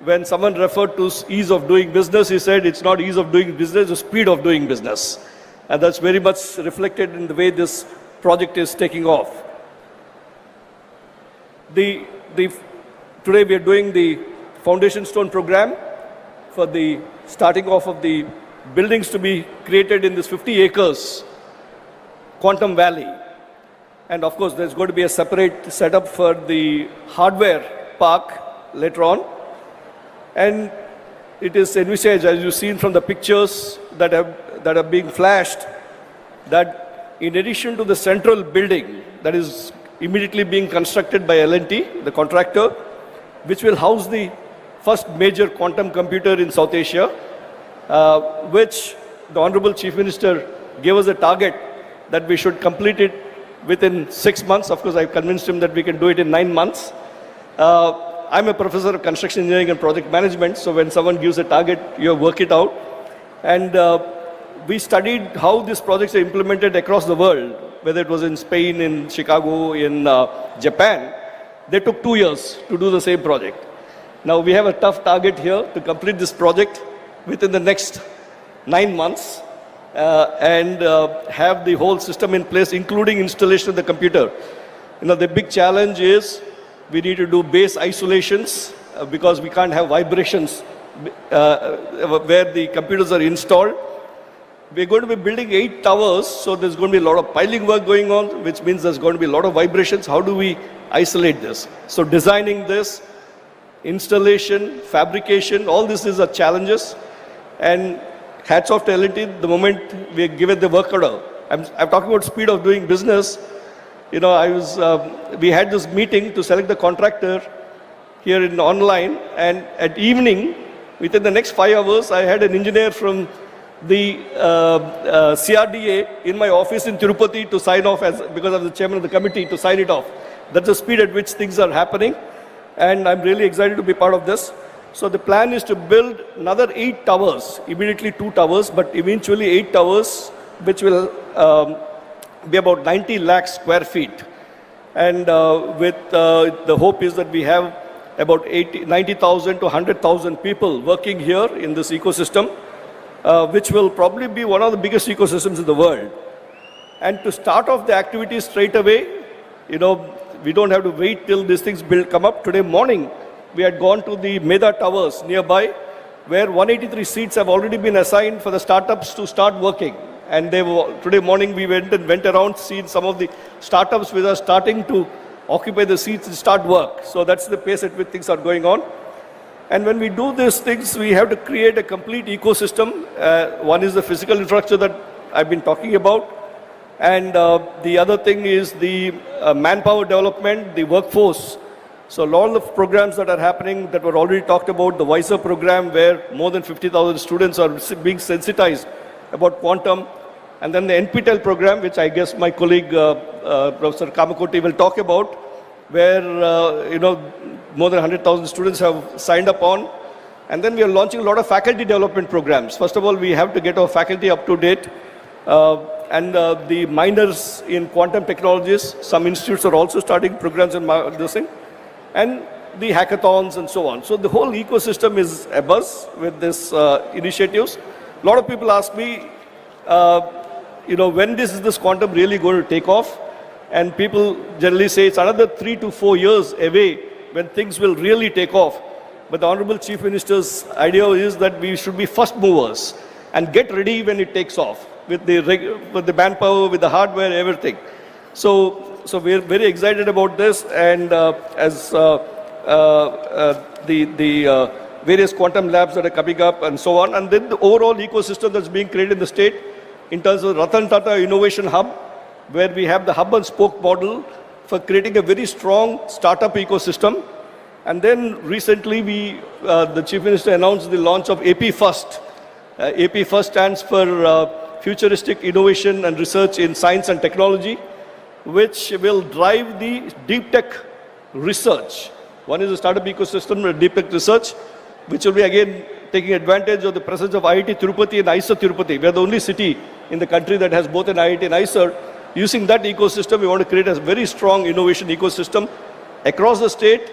when someone referred to ease of doing business. He said it's not ease of doing business, it's speed of doing business. And that's very much reflected in the way this project is taking off. Today we are doing the foundation stone program for the starting off of the buildings to be created in this 50 acres quantum valley. And of course, there's going to be a separate setup for the hardware park later on. And it is envisaged, as you've seen from the pictures that are being flashed, that in addition to the central building that is immediately being constructed by L&T, the contractor, which will house the first major quantum computer in South Asia, which the Honorable Chief Minister gave us a target that we should complete it within 6 months. Of course, I convinced him that we can do it in 9 months. I'm a professor of construction engineering and project management, so when someone gives a target, you work it out. And we studied how these projects are implemented across the world, whether it was in Spain, in Chicago, in Japan. They took 2 years to do the same project. Now we have a tough target here to complete this project within the next 9 months. And have the whole system in place, including installation of the computer. You know, the big challenge is we need to do base isolations because we can't have vibrations where the computers are installed. We're going to be building 8 towers, so there's going to be a lot of piling work going on, which means there's going to be a lot of vibrations. How do we isolate this? So designing this, installation, fabrication, all this is a challenges. And hats off to L&T, the moment we are given the work order. I'm talking about speed of doing business. You know, we had this meeting to select the contractor here in online, and at evening, within the next 5 hours, I had an engineer from the CRDA in my office in Tirupati to sign off, because I'm the chairman of the committee, to sign it off. That's the speed at which things are happening, and I'm really excited to be part of this. So the plan is to build another 8 towers, immediately 2 towers, but eventually 8 towers, which will be about 90 lakh square feet. And the hope is that we have about 90,000 to 100,000 people working here in this ecosystem, which will probably be one of the biggest ecosystems in the world. And to start off the activities straight away, you know, we don't have to wait till these things come up. Today morning, we had gone to the Meda Towers nearby, where 183 seats have already been assigned for the startups to start working. And today morning we went around, seeing some of the startups which are starting to occupy the seats and start work. So that's the pace at which things are going on. And when we do these things, we have to create a complete ecosystem. One is the physical infrastructure that I've been talking about. And the other thing is the manpower development, the workforce So a lot of programs that are happening that were already talked about, the WISER program where more than 50,000 students are being sensitized about quantum, and then the NPTEL program, which I guess my colleague Professor Kamakoti will talk about, where more than 100,000 students have signed up on. And then we are launching a lot of faculty development programs. First of all, we have to get our faculty up to date. And the minors in quantum technologies, some institutes are also starting programs in this thing. And the hackathons and so on. So the whole ecosystem is abuzz with these initiatives. A lot of people ask me, when is this quantum really going to take off? And people generally say it's another 3 to 4 years away when things will really take off. But the Honorable Chief Minister's idea is that we should be first movers and get ready when it takes off with the manpower, with the hardware, everything. So we're very excited about this, and as the various quantum labs that are coming up and so on, and then the overall ecosystem that's being created in the state in terms of Ratan Tata Innovation Hub, where we have the hub and spoke model for creating a very strong startup ecosystem. And then recently the Chief Minister announced the launch of AP First. AP First stands for Futuristic Innovation and Research in Science and Technology, which will drive the deep tech research. One is the startup ecosystem and deep tech research, which will be again taking advantage of the presence of IIT Tirupati and IISER Tirupati. We are the only city in the country that has both an IIT and IISER. Using that ecosystem, we want to create a very strong innovation ecosystem across the state,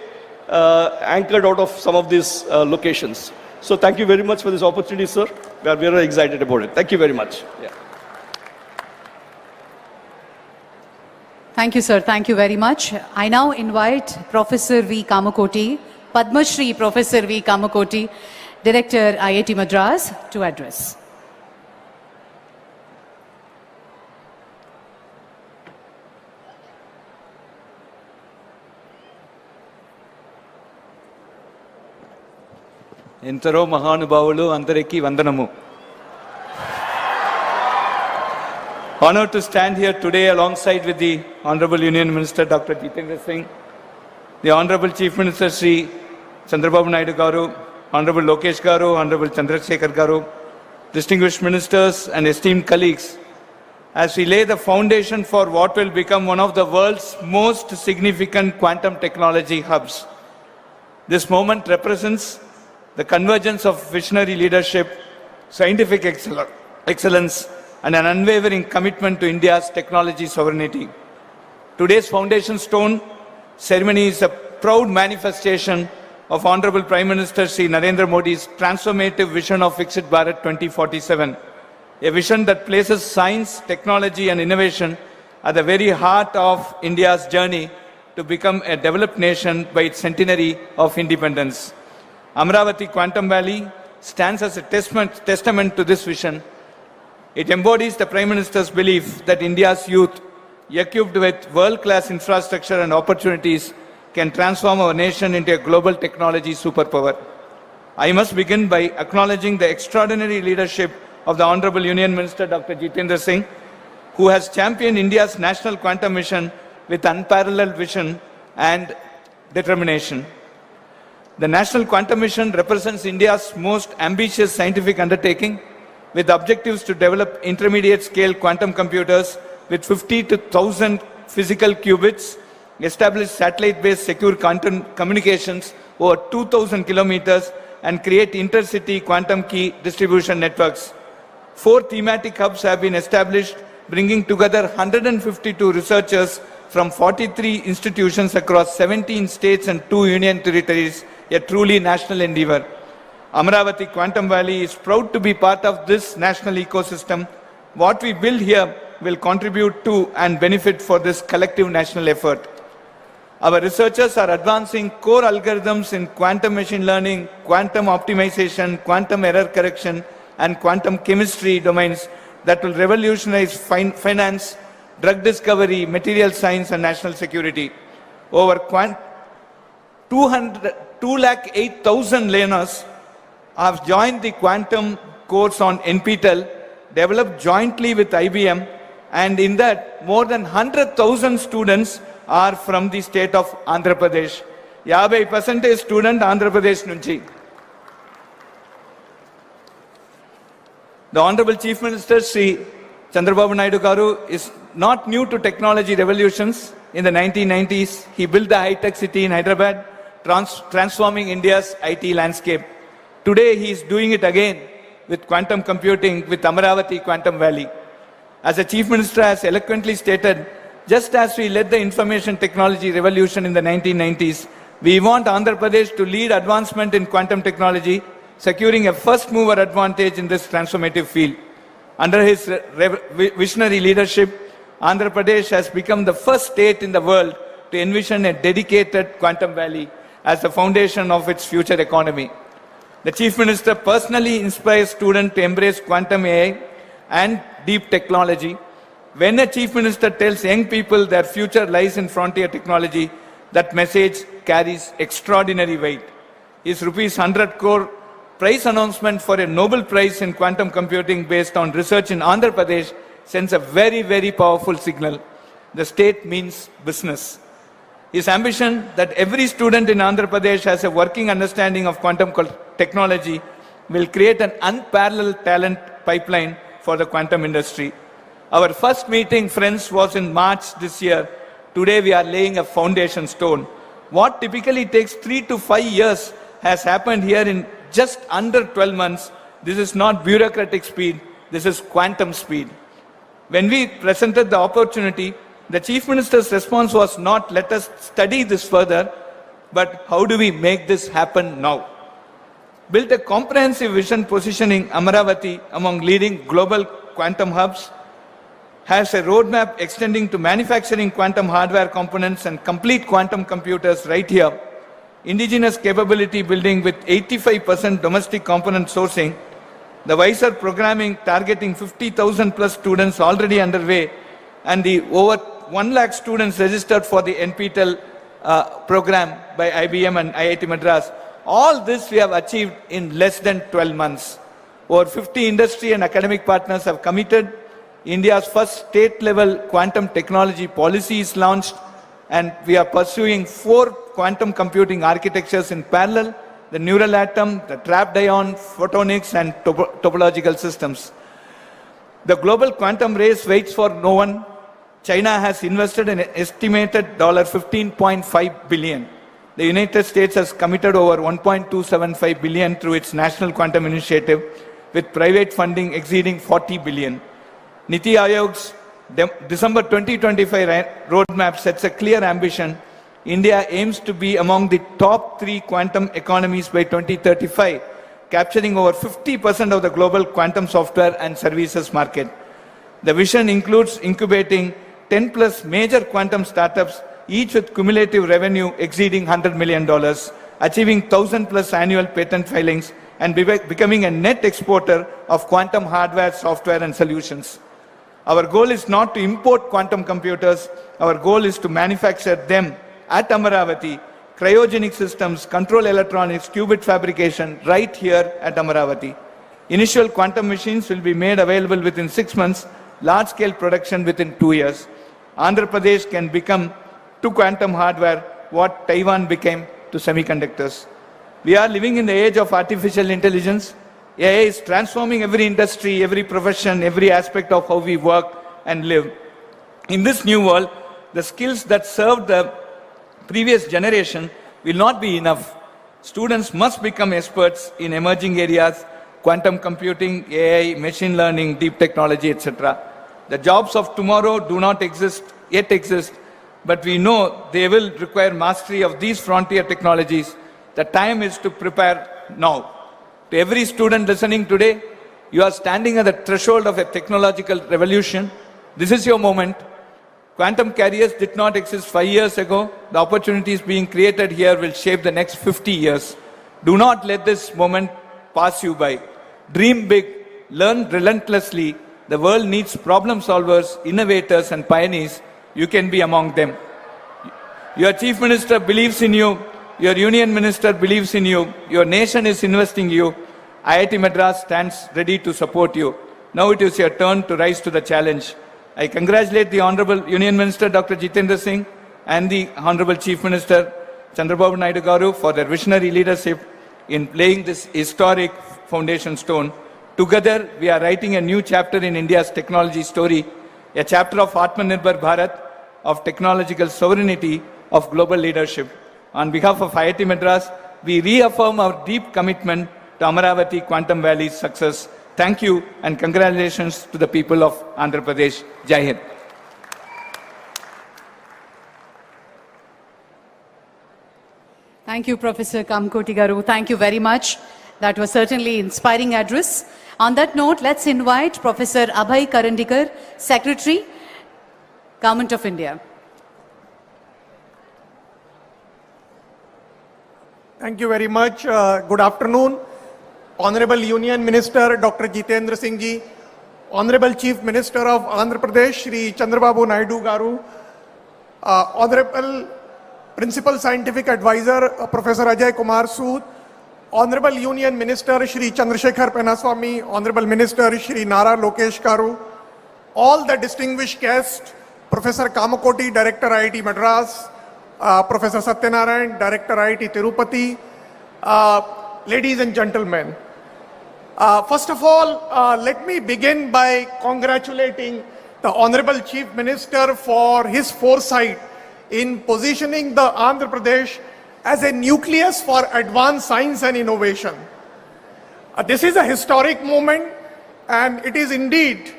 anchored out of some of these locations. So thank you very much for this opportunity, sir. We are very excited about it. Thank you very much. Yeah. Thank you, sir. Thank you very much. I now invite Professor V. Kamakoti, Padma Shri Professor V. Kamakoti, Director IIT Madras, to address. ఎంతరో మహానుభావులు అందరికీ వందనము. Honored to stand here today alongside with the Honorable Union Minister Dr. Jitendra Singh, the Honorable Chief Minister Sri Chandrababu Naidu Garu, Honorable Lokesh Garu, Honorable Chandrasekhar Garu, distinguished ministers and esteemed colleagues, as we lay the foundation for what will become one of the world's most significant quantum technology hubs. This moment represents the convergence of visionary leadership, scientific excellence, and an unwavering commitment to India's technology sovereignty. Today's foundation stone ceremony is a proud manifestation of Honorable Prime Minister Sri Narendra Modi's transformative vision of Viksit Bharat 2047, a vision that places science, technology, and innovation at the very heart of India's journey to become a developed nation by its centenary of independence. Amravati Quantum Valley stands as a testament to this vision. It embodies the Prime Minister's belief that India's youth, equipped with world-class infrastructure and opportunities, can transform our nation into a global technology superpower. I must begin by acknowledging the extraordinary leadership of the Honorable Union Minister Dr. Jitendra Singh, who has championed India's national quantum mission with unparalleled vision and determination. The National Quantum Mission represents India's most ambitious scientific undertaking, with objectives to develop intermediate-scale quantum computers with 50 to 1,000 physical qubits, establish satellite-based secure quantum communications over 2,000 kilometers, and create intercity quantum key distribution networks. 4 thematic hubs have been established, bringing together 152 researchers from 43 institutions across 17 states and 2 union territories, a truly national endeavor. Amravati Quantum Valley is proud to be part of this national ecosystem. What we build here will contribute to and benefit for this collective national effort. Our researchers are advancing core algorithms in quantum machine learning, quantum optimization, quantum error correction, and quantum chemistry domains that will revolutionize finance, drug discovery, material science, and national security. Over 208,000 learners have joined the quantum course on NPTEL, developed jointly with IBM, and in that, more than 100,000 students are from the state of Andhra Pradesh. 50% student Andhra Pradesh నుంచి. The Honorable Chief Minister Sri Chandrababu Naidu Garu is not new to technology revolutions. In the 1990s, he built the high-tech city in Hyderabad, transforming India's IT landscape. Today, he is doing it again with quantum computing with Amaravati Quantum Valley. As the Chief Minister has eloquently stated, just as we led the information technology revolution in the 1990s, we want Andhra Pradesh to lead advancement in quantum technology, securing a first-mover advantage in this transformative field. Under his visionary leadership, Andhra Pradesh has become the first state in the world to envision a dedicated quantum valley as the foundation of its future economy. The Chief Minister personally inspires students to embrace quantum AI and deep technology. When a Chief Minister tells young people their future lies in frontier technology, that message carries extraordinary weight. His rupees 100 crore prize announcement for a Nobel Prize in quantum computing based on research in Andhra Pradesh sends a very, very powerful signal. The state means business. His ambition that every student in Andhra Pradesh has a working understanding of quantum technology will create an unparalleled talent pipeline for the quantum industry. Our first meeting, friends, was in March this year. Today we are laying a foundation stone. What typically takes 3 to 5 years has happened here in just under 12 months. This is not bureaucratic speed, this is quantum speed. When we presented the opportunity, the Chief Minister's response was not, let us study this further, but how do we make this happen now? Built a comprehensive vision positioning Amaravati among leading global quantum hubs, has a roadmap extending to manufacturing quantum hardware components and complete quantum computers right here. Indigenous capability building with 85% domestic component sourcing, the WISER programming targeting 50,000 plus students already underway, and the over 1 lakh students registered for the NPTEL program by IBM and IIT Madras. All this we have achieved in less than 12 months. Over 50 industry and academic partners have committed. India's first state-level quantum technology policy is launched, and we are pursuing 4 quantum computing architectures in parallel: the neural atom, the trapped ion, photonics, and topological systems. The global quantum race waits for no one. China has invested an estimated $15.5 billion. The United States has committed over $1.275 billion through its National Quantum Initiative, with private funding exceeding $40 billion. Niti Aayog's December 2025 roadmap sets a clear ambition. India aims to be among the top 3 quantum economies by 2035, capturing over 50% of the global quantum software and services market. The vision includes incubating 10 plus major quantum startups, each with cumulative revenue exceeding $100 million, achieving 1,000 plus annual patent filings, and becoming a net exporter of quantum hardware, software, and solutions. Our goal is not to import quantum computers. Our goal is to manufacture them at Amaravati, cryogenic systems, control electronics, qubit fabrication right here at Amaravati. Initial quantum machines will be made available within 6 months, large-scale production within 2 years. Andhra Pradesh can become to quantum hardware what Taiwan became to semiconductors. We are living in the age of artificial intelligence. AI is transforming every industry, every profession, every aspect of how we work and live. In this new world, the skills that served the previous generation will not be enough. Students must become experts in emerging areas: quantum computing, AI, machine learning, deep technology, etc. The jobs of tomorrow do not yet exist, but we know they will require mastery of these frontier technologies. The time is to prepare now. To every student listening today, you are standing at the threshold of a technological revolution. This is your moment. Quantum careers did not exist 5 years ago. The opportunities being created here will shape the next 50 years. Do not let this moment pass you by. Dream big, learn relentlessly. The world needs problem solvers, innovators, and pioneers. You can be among them. Your Chief Minister believes in you. Your Union Minister believes in you. Your nation is investing in you. IIT Madras stands ready to support you. Now it is your turn to rise to the challenge. I congratulate the Honorable Union Minister Dr. Jitendra Singh and the Honorable Chief Minister Chandrababu Naidu Garu for their visionary leadership in laying this historic foundation stone. Together, we are writing a new chapter in India's technology story, a chapter of Atmanirbhar Bharat, of technological sovereignty, of global leadership. On behalf of IIT Madras, we reaffirm our deep commitment to Amaravati Quantum Valley's success. Thank you and congratulations to the people of Andhra Pradesh. Jai Hind. Thank you, Professor Kamkoti Garu. Thank you very much. That was certainly inspiring address. On that note, let's invite Professor Abhay Karandikar, Secretary, Government of India. Thank you very much. Good afternoon. Honorable Union Minister Dr. Jitendra Singh Ji, Honorable Chief Minister of Andhra Pradesh Shri Chandrababu Naidu Garu, Honorable Principal Scientific Advisor Professor Ajay Kumar Sood, Honorable Union Minister Shri Chandrasekhar Penaswamy, Honorable Minister Shri Nara Lokesh Garu, all the distinguished guests, Professor Kamakoti, Director IIT Madras, Professor Satyanarayan, Director IIT Tirupati, ladies and gentlemen. First of all, let me begin by congratulating the Honorable Chief Minister for his foresight in positioning the Andhra Pradesh as a nucleus for advanced science and innovation. This is a historic moment, and it is indeed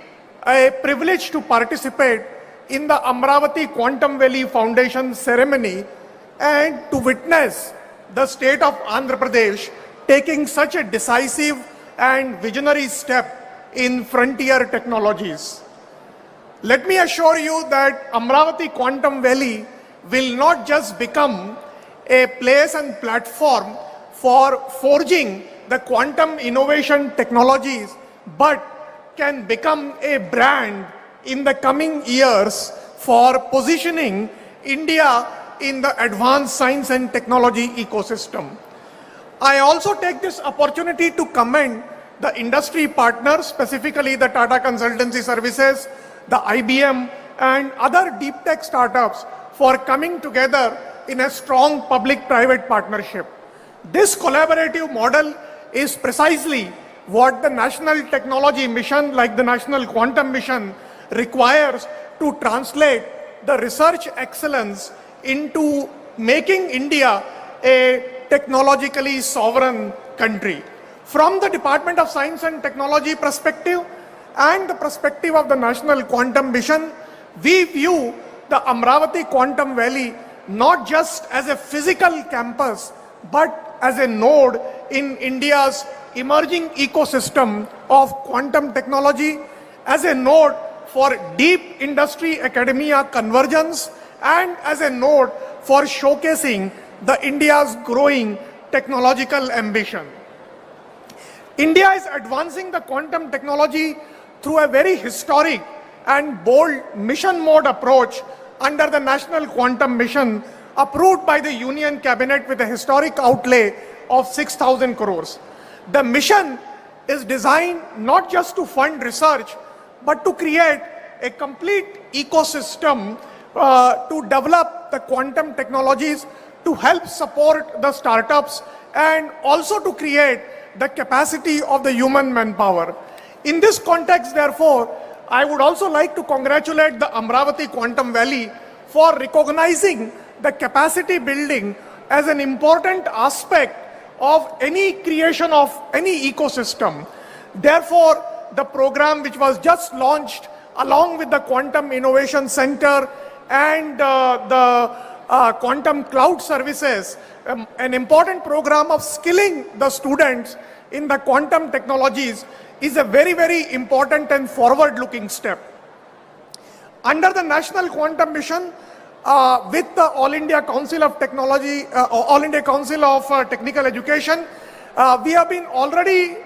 a privilege to participate in the Amravati Quantum Valley Foundation ceremony and to witness the state of Andhra Pradesh taking such a decisive and visionary step in frontier technologies. Let me assure you that Amravati Quantum Valley will not just become a place and platform for forging the quantum innovation technologies, but can become a brand in the coming years for positioning India in the advanced science and technology ecosystem. I also take this opportunity to commend the industry partners, specifically the Tata Consultancy Services, the IBM, and other deep tech startups for coming together in a strong public-private partnership. This collaborative model is precisely what the national technology mission, like the National Quantum Mission, requires to translate the research excellence into making India a technologically sovereign country. From the Department of Science and Technology perspective and the perspective of the National Quantum Mission, we view the Amravati Quantum Valley not just as a physical campus, but as a node in India's emerging ecosystem of quantum technology, as a node for deep industry academia convergence, and as a node for showcasing the India's growing technological ambition. India is advancing the quantum technology through a very historic and bold mission mode approach under the National Quantum Mission, approved by the Union Cabinet with a historic outlay of 6,000 crores. The mission is designed not just to fund research, but to create a complete ecosystem to develop the quantum technologies, to help support the startups, and also to create the capacity of the human manpower. In this context, therefore, I would also like to congratulate the Amravati Quantum Valley for recognizing the capacity building as an important aspect of any creation of any ecosystem. Therefore, the program which was just launched along with the Quantum Innovation Center and the Quantum Cloud Services, an important program of skilling the students in the quantum technologies, is a very, very important and forward-looking step. Under the National Quantum Mission, with the All India Council of Technology, All India Council of Technical Education, we have been already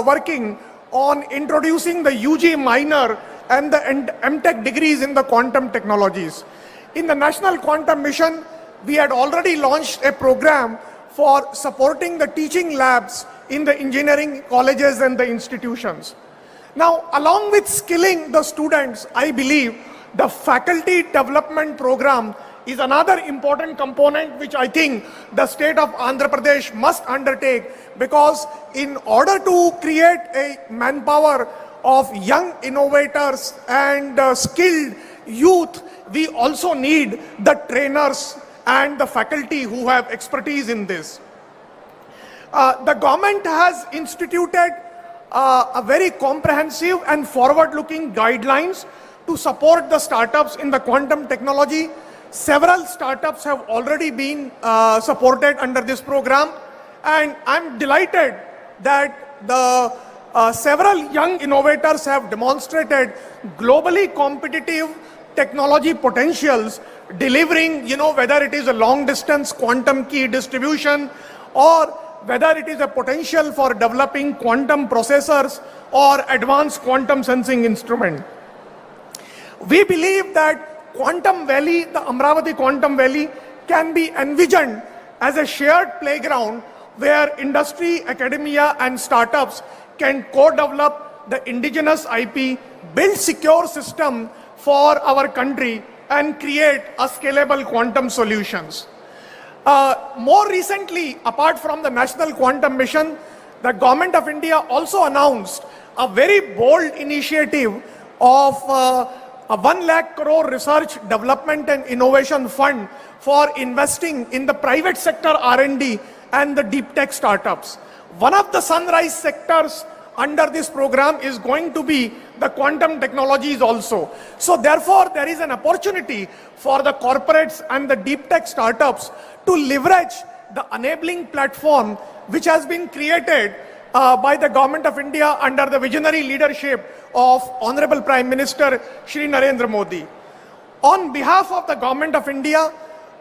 working on introducing the UG minor and the MTech degrees in the quantum technologies. In the National Quantum Mission, we had already launched a program for supporting the teaching labs in the engineering colleges and the institutions. Now, along with skilling the students, I believe the faculty development program is another important component which I think the state of Andhra Pradesh must undertake, because in order to create a manpower of young innovators and skilled youth, we also need the trainers and the faculty who have expertise in this. The government has instituted a very comprehensive and forward-looking guidelines to support the startups in the quantum technology. Several startups have already been supported under this program, and I'm delighted that the several young innovators have demonstrated globally competitive technology potentials, delivering, whether it is a long-distance quantum key distribution or whether it is a potential for developing quantum processors or advanced quantum sensing instrument. We believe that Quantum Valley, the Amravati Quantum Valley, can be envisioned as a shared playground where industry, academia and startups can co-develop the indigenous IP, build secure system for our country and create a scalable quantum solutions. More recently, apart from the National Quantum Mission, the Government of India also announced a very bold initiative of a 1 lakh crore research, development and innovation fund for investing in the private sector R&D and the deep tech startups. One of the sunrise sectors under this program is going to be the quantum technologies also. So therefore, there is an opportunity for the corporates and the deep tech startups to leverage the enabling platform which has been created by the Government of India under the visionary leadership of Honorable Prime Minister Shri Narendra Modi. On behalf of the Government of India,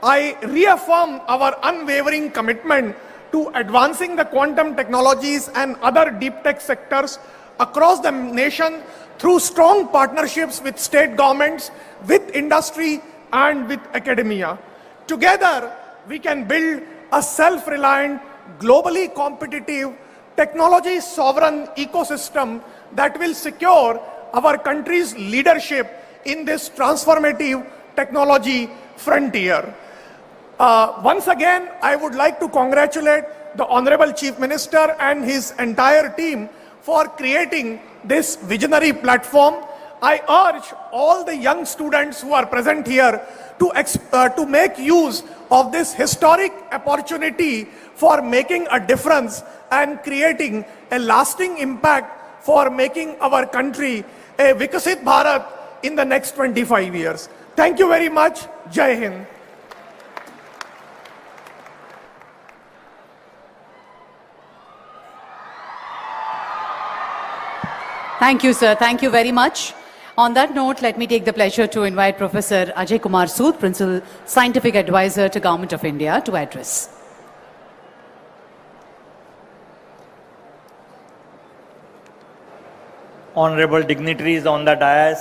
I reaffirm our unwavering commitment to advancing the quantum technologies and other deep tech sectors across the nation through strong partnerships with state governments, with industry and with academia. Together, we can build a self-reliant, globally competitive, technology sovereign ecosystem that will secure our country's leadership in this transformative technology frontier. Once again, I would like to congratulate the Honorable Chief Minister and his entire team for creating this visionary platform. I urge all the young students who are present here to make use of this historic opportunity for making a difference and creating a lasting impact for making our country a Vikasit Bharat in the next 25 years. Thank you very much. Jai Hind. Thank you, sir. Thank you very much. On that note, let me take the pleasure to invite Professor Ajay Kumar Sood, Principal Scientific Advisor to Government of India, to address. Honorable dignitaries on the dais,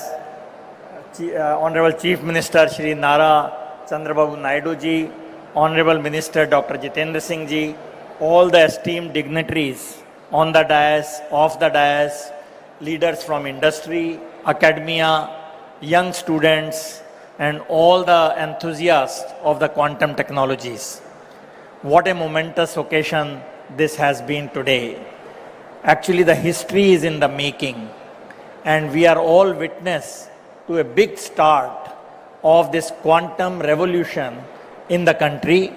Honorable Chief Minister Shri Nara Chandrababu Naidu ji, Honorable Minister Dr. Jitendra Singh ji, all the esteemed dignitaries on the dais, off the dais, leaders from industry, academia, young students, and all the enthusiasts of the quantum technologies. What a momentous occasion this has been today. Actually, the history is in the making, and we are all witness to a big start of this quantum revolution in the country,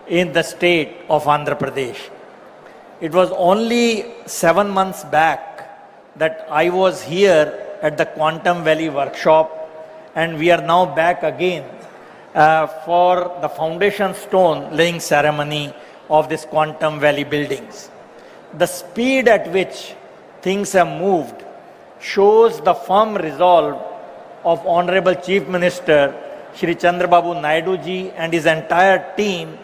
in the state of Andhra Pradesh. It was only 7 months back that I was here at the Quantum Valley workshop, and we are now back again for the foundation stone laying ceremony of this Quantum Valley buildings. The speed at which things have moved shows the firm resolve of Honorable Chief Minister Shri Chandrababu Naidu ji and his entire team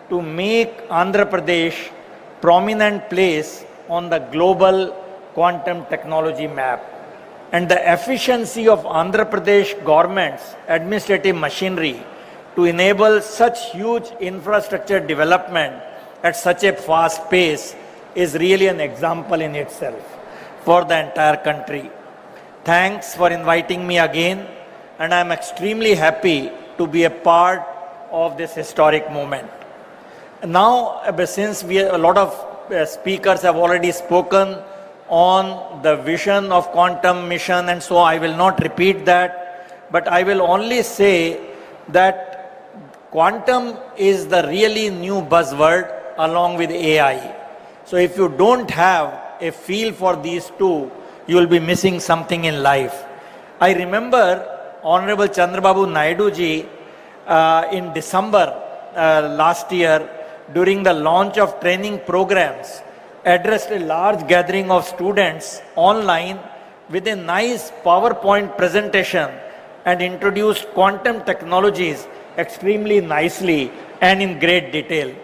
to make Andhra Pradesh prominent place on the global quantum technology map. And the efficiency of Andhra Pradesh government's administrative machinery to enable such huge infrastructure development at such a fast pace is really an example in itself for the entire country. Thanks for inviting me again, and I am extremely happy to be a part of this historic moment. Now, since a lot of speakers have already spoken on the vision of quantum mission, and so I will not repeat that, but I will only say that quantum is the really new buzzword along with AI. So if you don't have a feel for these two, you will be missing something in life. I remember Honorable Chandrababu Naidu ji in December last year, during the launch of training programs, addressed a large gathering of students online with a nice PowerPoint presentation and introduced quantum technologies extremely nicely and in great detail.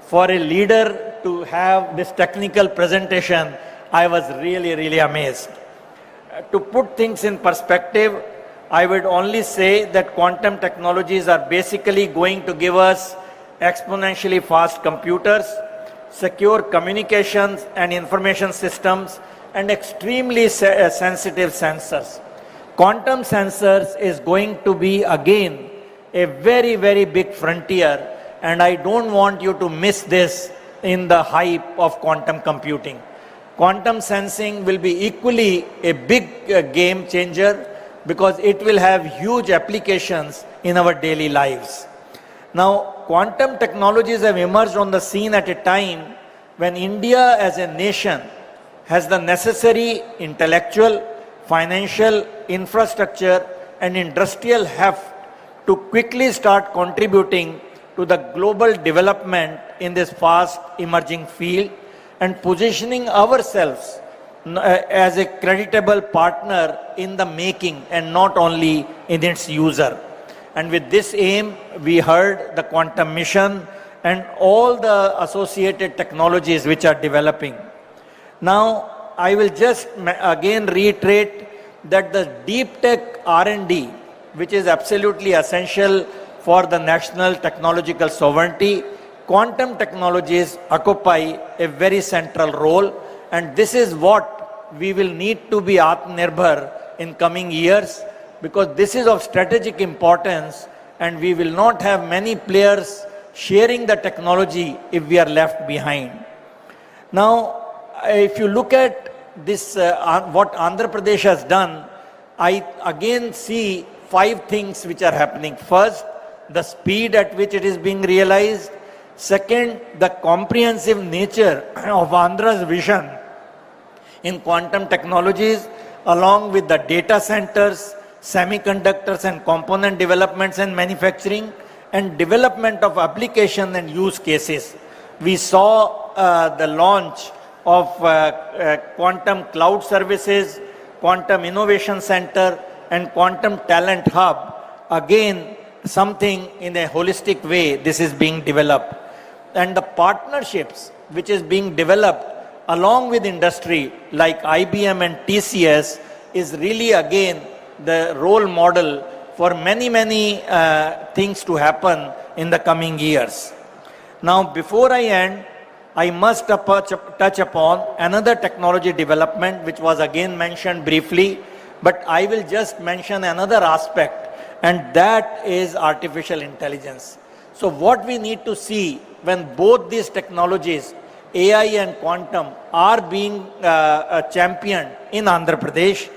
For a leader to have this technical presentation, I was really amazed. To put things in perspective, I would only say that quantum technologies are basically going to give us exponentially fast computers, secure communications and information systems, and extremely sensitive sensors. Quantum sensors is going to be again a very big frontier, and I don't want you to miss this in the hype of quantum computing. Quantum sensing will be equally a big game changer because it will have huge applications in our daily lives. Now, quantum technologies have emerged on the scene at a time when India as a nation has the necessary intellectual, financial, infrastructure and industrial heft to quickly start contributing to the global development in this fast emerging field and positioning ourselves as a creditable partner in the making and not only in its user. And with this aim, we heard the quantum mission and all the associated technologies which are developing. Now, I will just again reiterate that the deep tech R&D, which is absolutely essential for the national technological sovereignty, quantum technologies occupy a very central role, and this is what we will need to be Atmanirbhar in coming years, because this is of strategic importance and we will not have many players sharing the technology if we are left behind. Now, if you look at this, what Andhra Pradesh has done, I again see 5 things which are happening. First, the speed at which it is being realized. Second, the comprehensive nature of Andhra's vision in quantum technologies, along with the data centers, semiconductors and component developments and manufacturing, and development of application and use cases. We saw the launch of quantum cloud services, quantum innovation center, and quantum talent hub. Again, something in a holistic way, this is being developed. And the partnerships which is being developed along with industry like IBM and TCS is really again the role model for many things to happen in the coming years. Now, before I end, I must touch upon another technology development which was again mentioned briefly, but I will just mention another aspect, and that is artificial intelligence. So what we need to see when both these technologies, AI and quantum, are being championed in Andhra Pradesh,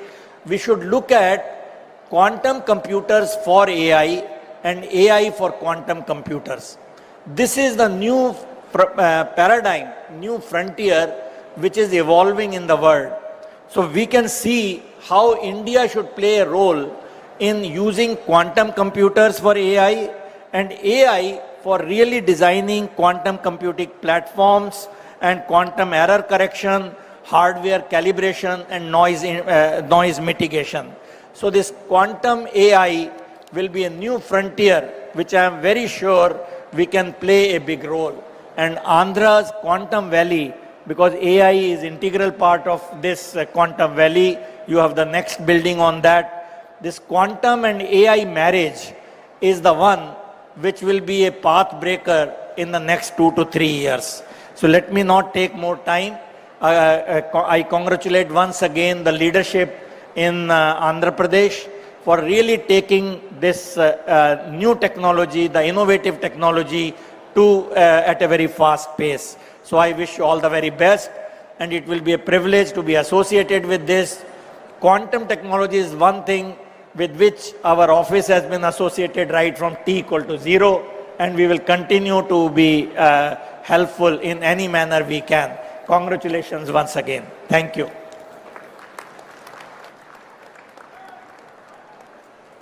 we should look at quantum computers for AI and AI for quantum computers. This is the new paradigm, new frontier which is evolving in the world. So we can see how India should play a role in using quantum computers for AI and AI for really designing quantum computing platforms and quantum error correction, hardware calibration and noise mitigation. So this quantum AI will be a new frontier which I am very sure we can play a big role. And Andhra's Quantum Valley, because AI is integral part of this Quantum Valley, you have the next building on that. This quantum and AI marriage is the one which will be a path breaker in the next 2 to 3 years. So let me not take more time. I congratulate once again the leadership in Andhra Pradesh for really taking this new technology, the innovative technology, to at a very fast pace. So I wish you all the very best, and it will be a privilege to be associated with this. Quantum technology is one thing with which our office has been associated right from t equal to 0, and we will continue to be helpful in any manner we can. Congratulations once again. Thank you.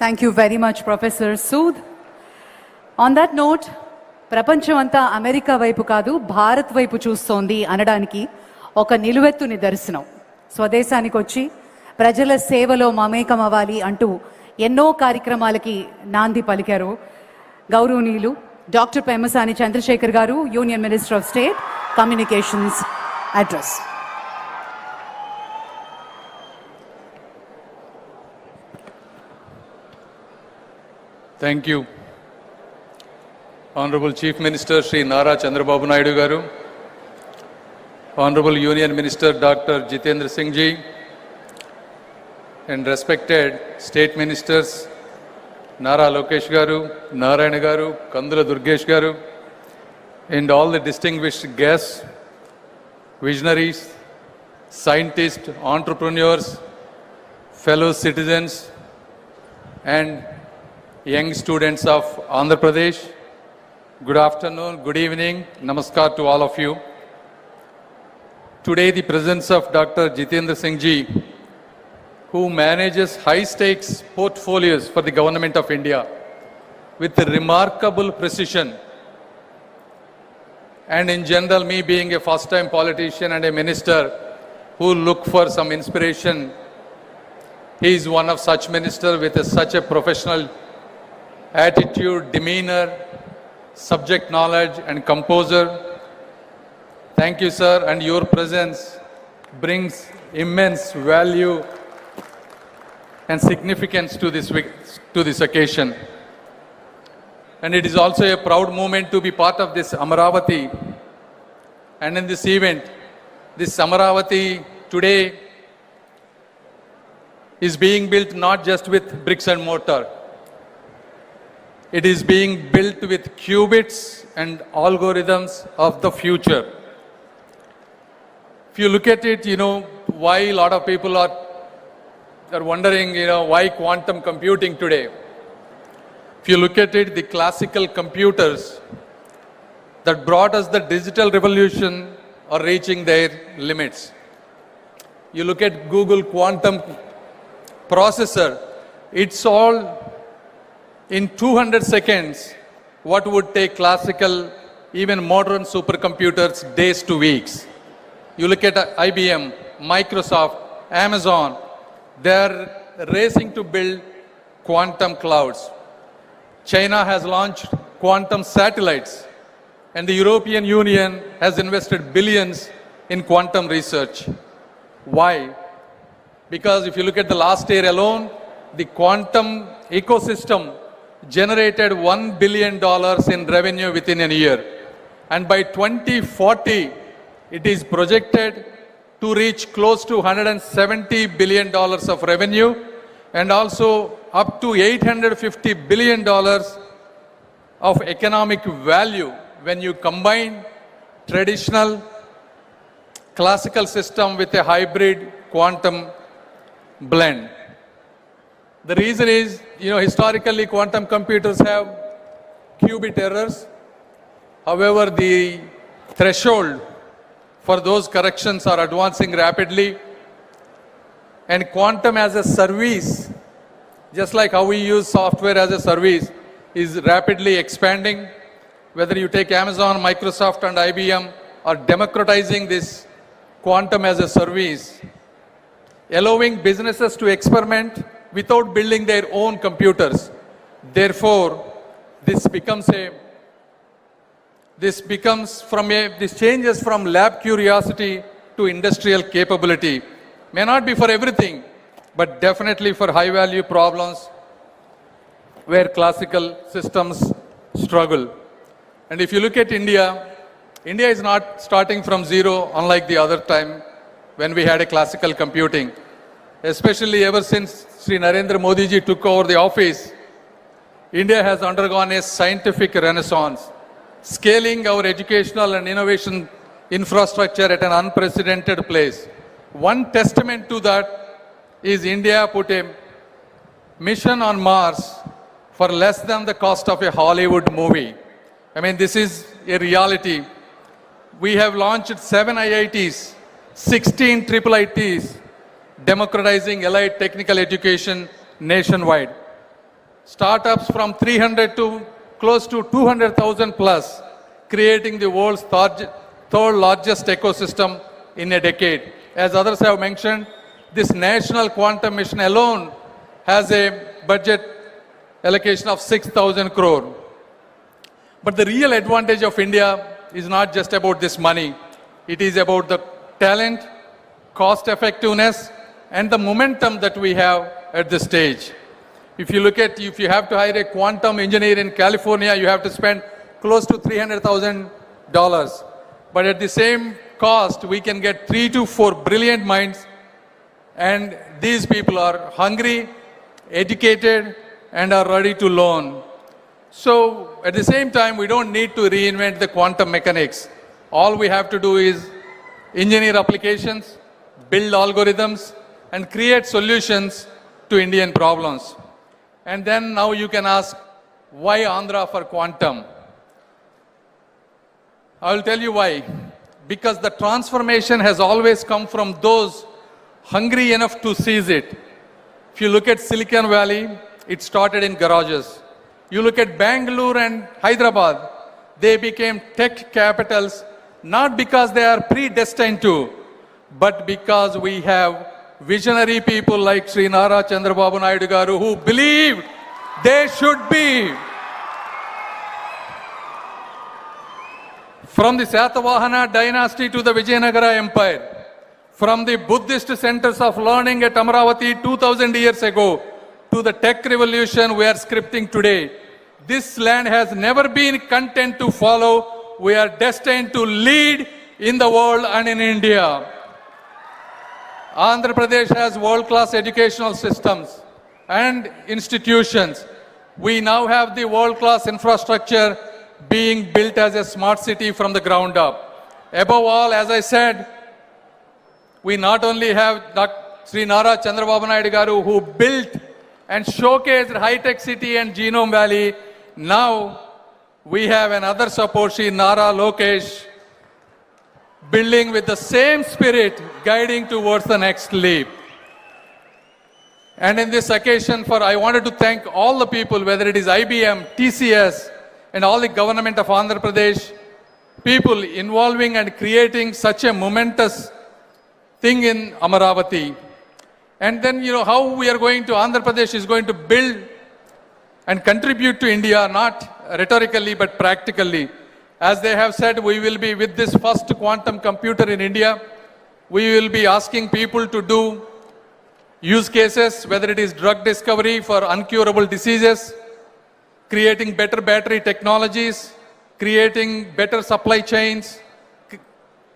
Thank you very much, Professor Sood. On that note, ప్రపంచమంతా America వైపు కాదు భారత్ వైపు చూస్తోంది అనడానికి ఒక నిలువెత్తు నిదర్శనం. స్వదేశానికి వచ్చి ప్రజల సేవలో మమేకం అవ్వాలి అంటూ ఎన్నో కార్యక్రమాలకి నాంది పలికారు గౌరవనీయులు డాక్టర్ పెమ్మసాని చంద్రశేఖర్ గారు, union minister of state communications address. Thank you. Honorable Chief Minister Sri Nara Chandrababu Naidu Garu, Honorable Union Minister Dr. Jitendra Singh Ji, and respected State Ministers Nara Lokesh Garu, Narayana Garu, Kandula Durgesh Garu, and all the distinguished guests, visionaries, scientists, entrepreneurs, fellow citizens, and young students of Andhra Pradesh. Good afternoon, good evening, namaskar to all of you. Today the presence of Dr. Jitendra Singh Ji, who manages high-stakes portfolios for the Government of India with remarkable precision, and in general, me being a first-time politician and a minister who look for some inspiration, he is one of such ministers with such a professional attitude, demeanor, subject knowledge, and composer. Thank you, sir, and your presence brings immense value and significance to this occasion. And it is also a proud moment to be part of this Amaravati. And in this event, this Amaravati today is being built not just with bricks and mortar. It is being built with qubits and algorithms of the future. If you look at it, why a lot of people are wondering, why quantum computing today. If you look at it, the classical computers that brought us the digital revolution are reaching their limits. You look at Google quantum processor, it's all in 200 seconds what would take classical, even modern supercomputers days to weeks. You look at IBM, Microsoft, Amazon, they're racing to build quantum clouds. China has launched quantum satellites, and the European Union has invested billions in quantum research. Why? Because if you look at the last year alone, the quantum ecosystem generated $1 billion in revenue within a year. And by 2040, it is projected to reach close to $170 billion of revenue, and also up to $850 billion of economic value when you combine traditional classical system with a hybrid quantum blend. The reason is, historically quantum computers have qubit errors. However, the threshold for those corrections are advancing rapidly. And quantum as a service, just like how we use software as a service, is rapidly expanding. Whether you take Amazon, Microsoft, and IBM are democratizing this quantum as a service, allowing businesses to experiment without building their own computers. Therefore, this changes from lab curiosity to industrial capability. May not be for everything, but definitely for high value problems where classical systems struggle. And if you look at India, India is not starting from zero, unlike the other time when we had a classical computing. especially ever since Sri Narendra Modi ji took over the office, India has undergone a scientific renaissance, scaling our educational and innovation infrastructure at an unprecedented place. One testament to that is India put a mission on Mars for less than the cost of a Hollywood movie. I mean, this is a reality. We have launched 7 IITs, 16 triple ITs, democratizing allied technical education nationwide. Startups from 300 to close to 200,000 plus, creating the world's third largest ecosystem in a decade. As others have mentioned, this national quantum mission alone has a budget allocation of 6,000 crore. But the real advantage of India is not just about this money. It is about the talent, cost effectiveness, and the momentum that we have at this stage. If you look at, if you have to hire a quantum engineer in California, you have to spend close to $300,000. But at the same cost, we can get 3 to 4 brilliant minds, and these people are hungry, educated, and are ready to learn. So at the same time, we don't need to reinvent the quantum mechanics. All we have to do is engineer applications, build algorithms, and create solutions to Indian problems. And then now you can ask, why Andhra for quantum? I will tell you why. Because the transformation has always come from those hungry enough to seize it. If you look at Silicon Valley, it started in garages. You look at Bangalore and Hyderabad, they became tech capitals, not because they are predestined to, but because we have visionary people like Sri Nara Chandrababu Naidu Garu who believed they should be. From the Satavahana dynasty to the Vijayanagara Empire, from the Buddhist centers of learning at Amaravati 2000 years ago to the tech revolution we are scripting today, this land has never been content to follow. We are destined to lead in the world and in India. Andhra Pradesh has world-class educational systems and institutions. We now have the world-class infrastructure being built as a smart city from the ground up. Above all, as I said, we not only have Sri Nara Chandrababu Naidu Garu who built and showcased high-tech city and Genome Valley. Now we have another support, Sri Nara Lokesh, building with the same spirit, guiding towards the next leap. And in this occasion, I wanted to thank all the people, whether it is IBM, TCS, and all the government of Andhra Pradesh, people involving and creating such a momentous thing in Amaravati. And then, how we are going to, Andhra Pradesh is going to build and contribute to India, not rhetorically, but practically. As they have said, we will be with this first quantum computer in India. We will be asking people to do use cases, whether it is drug discovery for uncurable diseases, creating better battery technologies, creating better supply chains,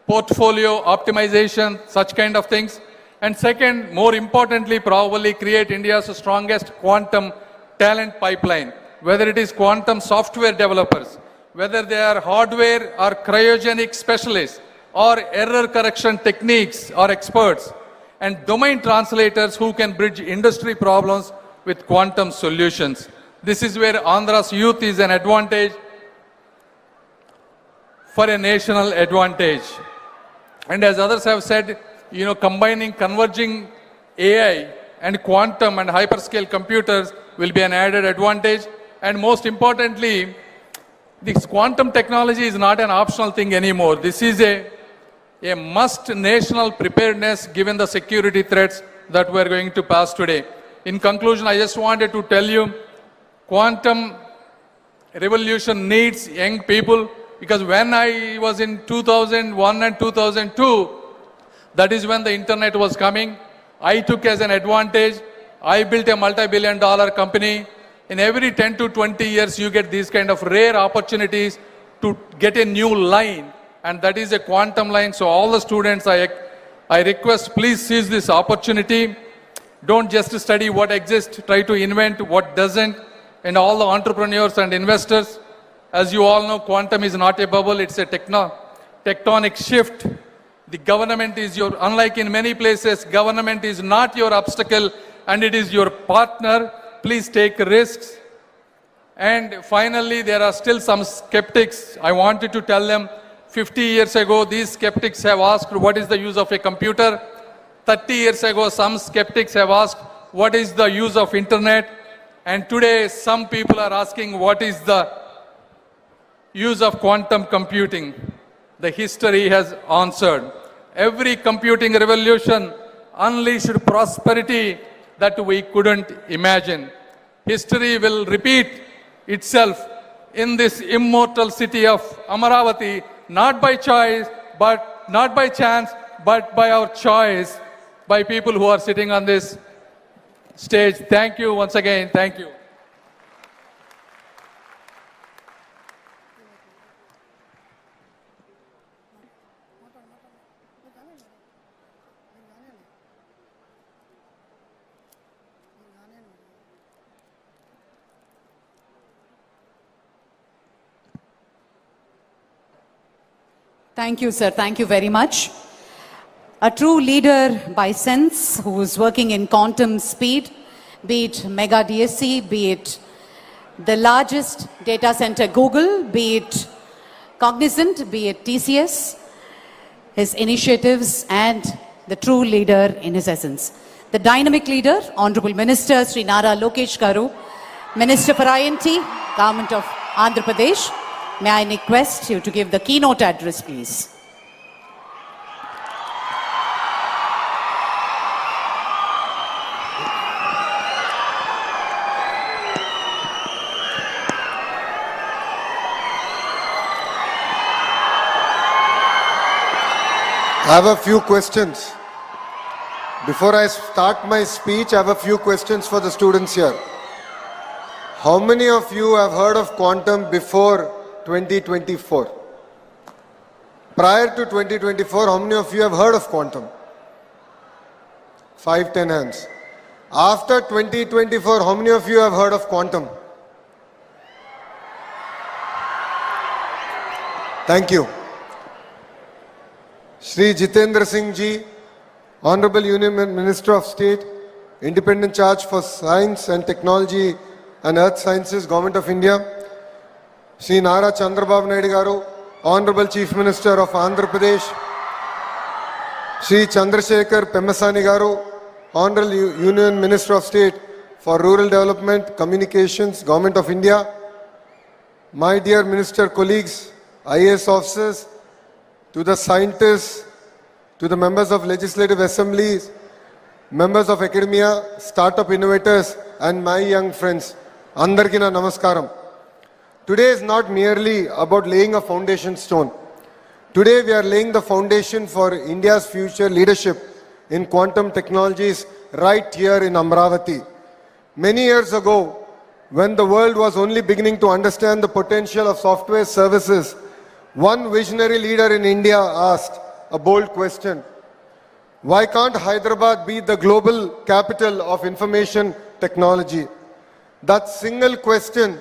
portfolio optimization, such kind of things. And second, more importantly, probably create India's strongest quantum talent pipeline, whether it is quantum software developers, whether they are hardware or cryogenic specialists, or error correction techniques or experts, and domain translators who can bridge industry problems with quantum solutions. This is where Andhra's youth is an advantage for a national advantage. And as others have said, combining, converging AI and quantum and hyperscale computers will be an added advantage. And most importantly, this quantum technology is not an optional thing anymore. This is a must national preparedness given the security threats that we are going to pass today. In conclusion, I just wanted to tell you, quantum revolution needs young people, because when I was in 2001 and 2002, that is when the internet was coming. I took as an advantage. I built a multi-billion-dollar company. In every 10 to 20 years, you get these kind of rare opportunities to get a new line, and that is a quantum line. So all the students, I request, please seize this opportunity. Don't just study what exists, try to invent what doesn't. And all the entrepreneurs and investors, as you all know, quantum is not a bubble, it's a tectonic shift. The government is unlike in many places, government is not your obstacle and it is your partner. Please take risks. And finally, there are still some skeptics. I wanted to tell them, 50 years ago, these skeptics have asked, what is the use of a computer? 30 years ago, some skeptics have asked, what is the use of internet? And today, some people are asking, what is the use of quantum computing? The history has answered. Every computing revolution unleashed prosperity that we couldn't imagine. History will repeat itself in this immortal city of Amaravati, not by choice, but not by chance, but by our choice, by people who are sitting on this stage. Thank you once again. Thank you. Thank you, sir. Thank you very much. A true leader by sense who is working in quantum speed, be it Mega DSC, be it the largest data center Google, be it Cognizant, be it TCS, his initiatives and the true leader in his essence. The dynamic leader, Honorable Minister Sri Nara Lokesh Garu, Minister for INT, Government of Andhra Pradesh. May I request you to give the keynote address, please. I have a few questions. Before I start my speech, I have a few questions for the students here. How many of you have heard of quantum before 2024? Prior to 2024, how many of you have heard of quantum? 5-10 hands. After 2024, how many of you have heard of quantum? Thank you. Shri Jitendra Singh Ji, Honorable Union Minister of State, Independent Charge for Science and Technology and Earth Sciences, Government of India. Shri Nara Chandrababu Naidu Garu, Honorable Chief Minister of Andhra Pradesh. Shri Chandrasekhar Pemmasani Garu, Honorable Union Minister of State for Rural Development, Communications, Government of India. My dear Minister colleagues, IAS officers, to the scientists, to the members of legislative assemblies, members of academia, startup innovators, and my young friends, Andarki na namaskaram. Today is not merely about laying a foundation stone. Today we are laying the foundation for India's future leadership in quantum technologies right here in Amravati. Many years ago, when the world was only beginning to understand the potential of software services, one visionary leader in India asked a bold question. Why can't Hyderabad be the global capital of information technology? That single question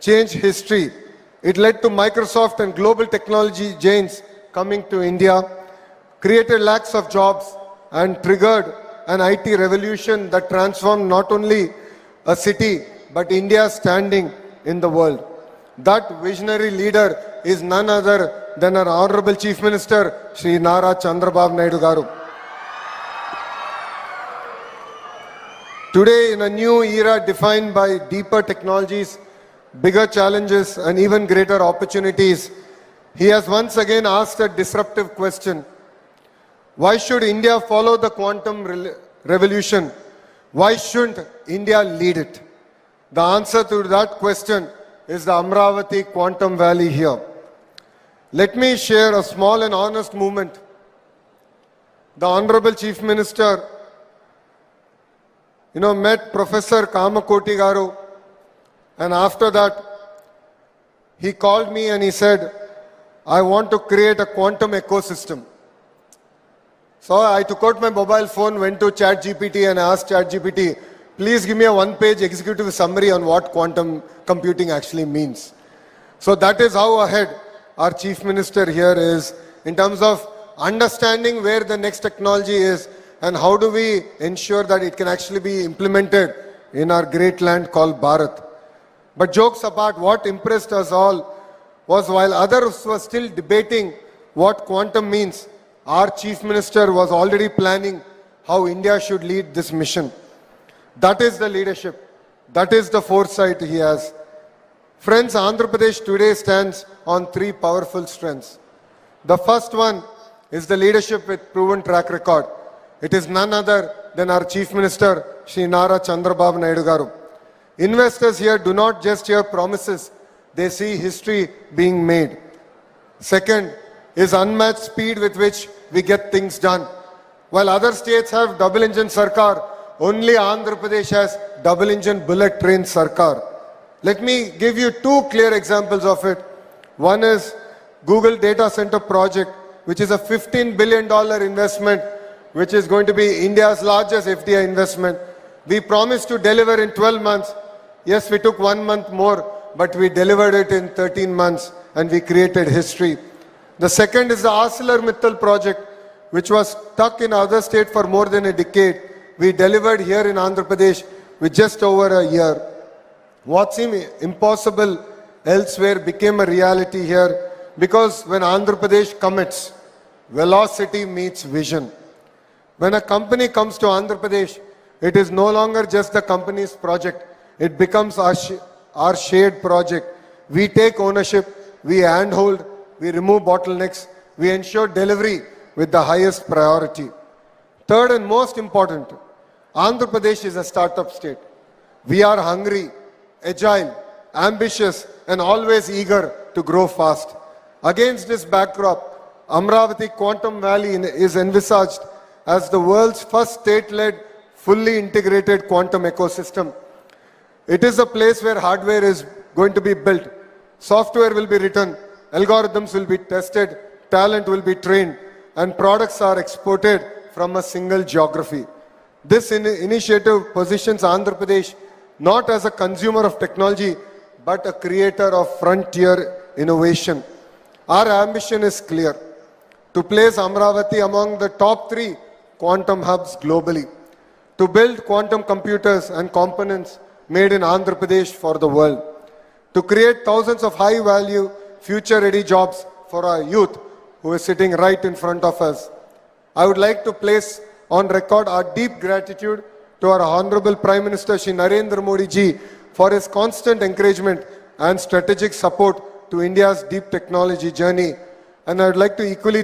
changed history. It led to Microsoft and global technology giants coming to India, created lakhs of jobs, and triggered an IT revolution that transformed not only a city, but India's standing in the world. That visionary leader is none other than our Honorable Chief Minister, Sri Nara Chandrababu Naidu Garu. Today, in a new era defined by deeper technologies, bigger challenges, and even greater opportunities, he has once again asked a disruptive question. Why should India follow the quantum revolution? Why shouldn't India lead it? The answer to that question is the Amravati Quantum Valley here. Let me share a small and honest moment. The Honorable Chief Minister, met Professor Kamakoti Garu, and after that, he called me and he said, I want to create a quantum ecosystem. So I took out my mobile phone, went to ChatGPT and asked ChatGPT, please give me a one-page executive summary on what quantum computing actually means. So that is how ahead our Chief Minister here is in terms of understanding where the next technology is and how do we ensure that it can actually be implemented in our great land called Bharat. But jokes apart, what impressed us all was while others were still debating what quantum means, our Chief Minister was already planning how India should lead this mission. That is the leadership. That is the foresight he has. Friends, Andhra Pradesh today stands on three powerful strengths. The first one is the leadership with proven track record. It is none other than our Chief Minister, Shri Nara Chandrababu Naidu Garu. Investors here do not just hear promises, they see history being made. Second is unmatched speed with which we get things done. While other states have double-engine Sarkar, only Andhra Pradesh has double-engine bullet train Sarkar. Let me give you two clear examples of it. One is Google Data Center project, which is a $15 billion investment, which is going to be India's largest FDI investment. We promised to deliver in 12 months. Yes, we took 1 month more, but we delivered it in 13 months and we created history. The second is the ArcelorMittal project, which was stuck in other state for more than a decade. We delivered here in Andhra Pradesh with just over a year. What seemed impossible elsewhere became a reality here because when Andhra Pradesh commits, velocity meets vision. When a company comes to Andhra Pradesh, it is no longer just the company's project. It becomes our shared project. We take ownership, we handhold, we remove bottlenecks, we ensure delivery with the highest priority. Third and most important, Andhra Pradesh is a startup state. We are hungry, agile, ambitious, and always eager to grow fast. Against this backdrop, Amravati Quantum Valley is envisaged as the world's first state-led, fully integrated quantum ecosystem. It is a place where hardware is going to be built, software will be written, algorithms will be tested, talent will be trained, and products are exported from a single geography. This initiative positions Andhra Pradesh not as a consumer of technology, but a creator of frontier innovation. Our ambition is clear, to place Amravati among the top 3 quantum hubs globally, to build quantum computers and components made in Andhra Pradesh for the world, to create thousands of high-value, future-ready jobs for our youth who is sitting right in front of us. I would like to place on record our deep gratitude to our Honorable Prime Minister Shri Narendra Modi ji for his constant encouragement and strategic support to India's deep technology journey. And I would like to equally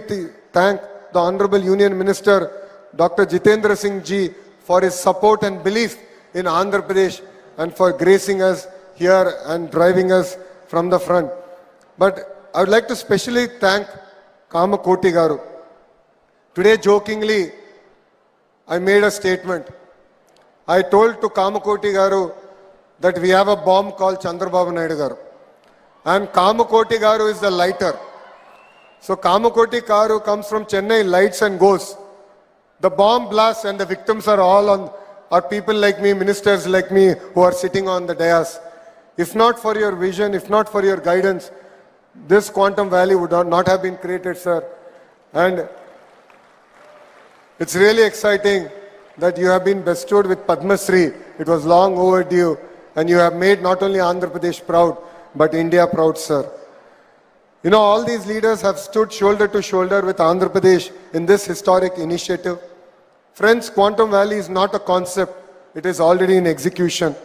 thank the Honorable Union Minister Dr. Jitendra Singh ji for his support and belief in Andhra Pradesh and for gracing us here and driving us from the front. But I would like to specially thank Kamakoti Garu. Today, jokingly, I made a statement. I told to Kamakoti Garu that we have a bomb called Chandrababu Naidu Garu. And Kamakoti Garu is the lighter. So Kamakoti Garu comes from Chennai, lights and goes. The bomb blasts and the victims are people like me, ministers like me, who are sitting on the dais. If not for your vision, if not for your guidance, this quantum valley would not have been created, sir. And it's really exciting that you have been bestowed with Padma Shri. It was long overdue, and you have made not only Andhra Pradesh proud, but India proud, sir. You know, all these leaders have stood shoulder to shoulder with Andhra Pradesh in this historic initiative. Friends, Quantum Valley is not a concept, it is already in execution.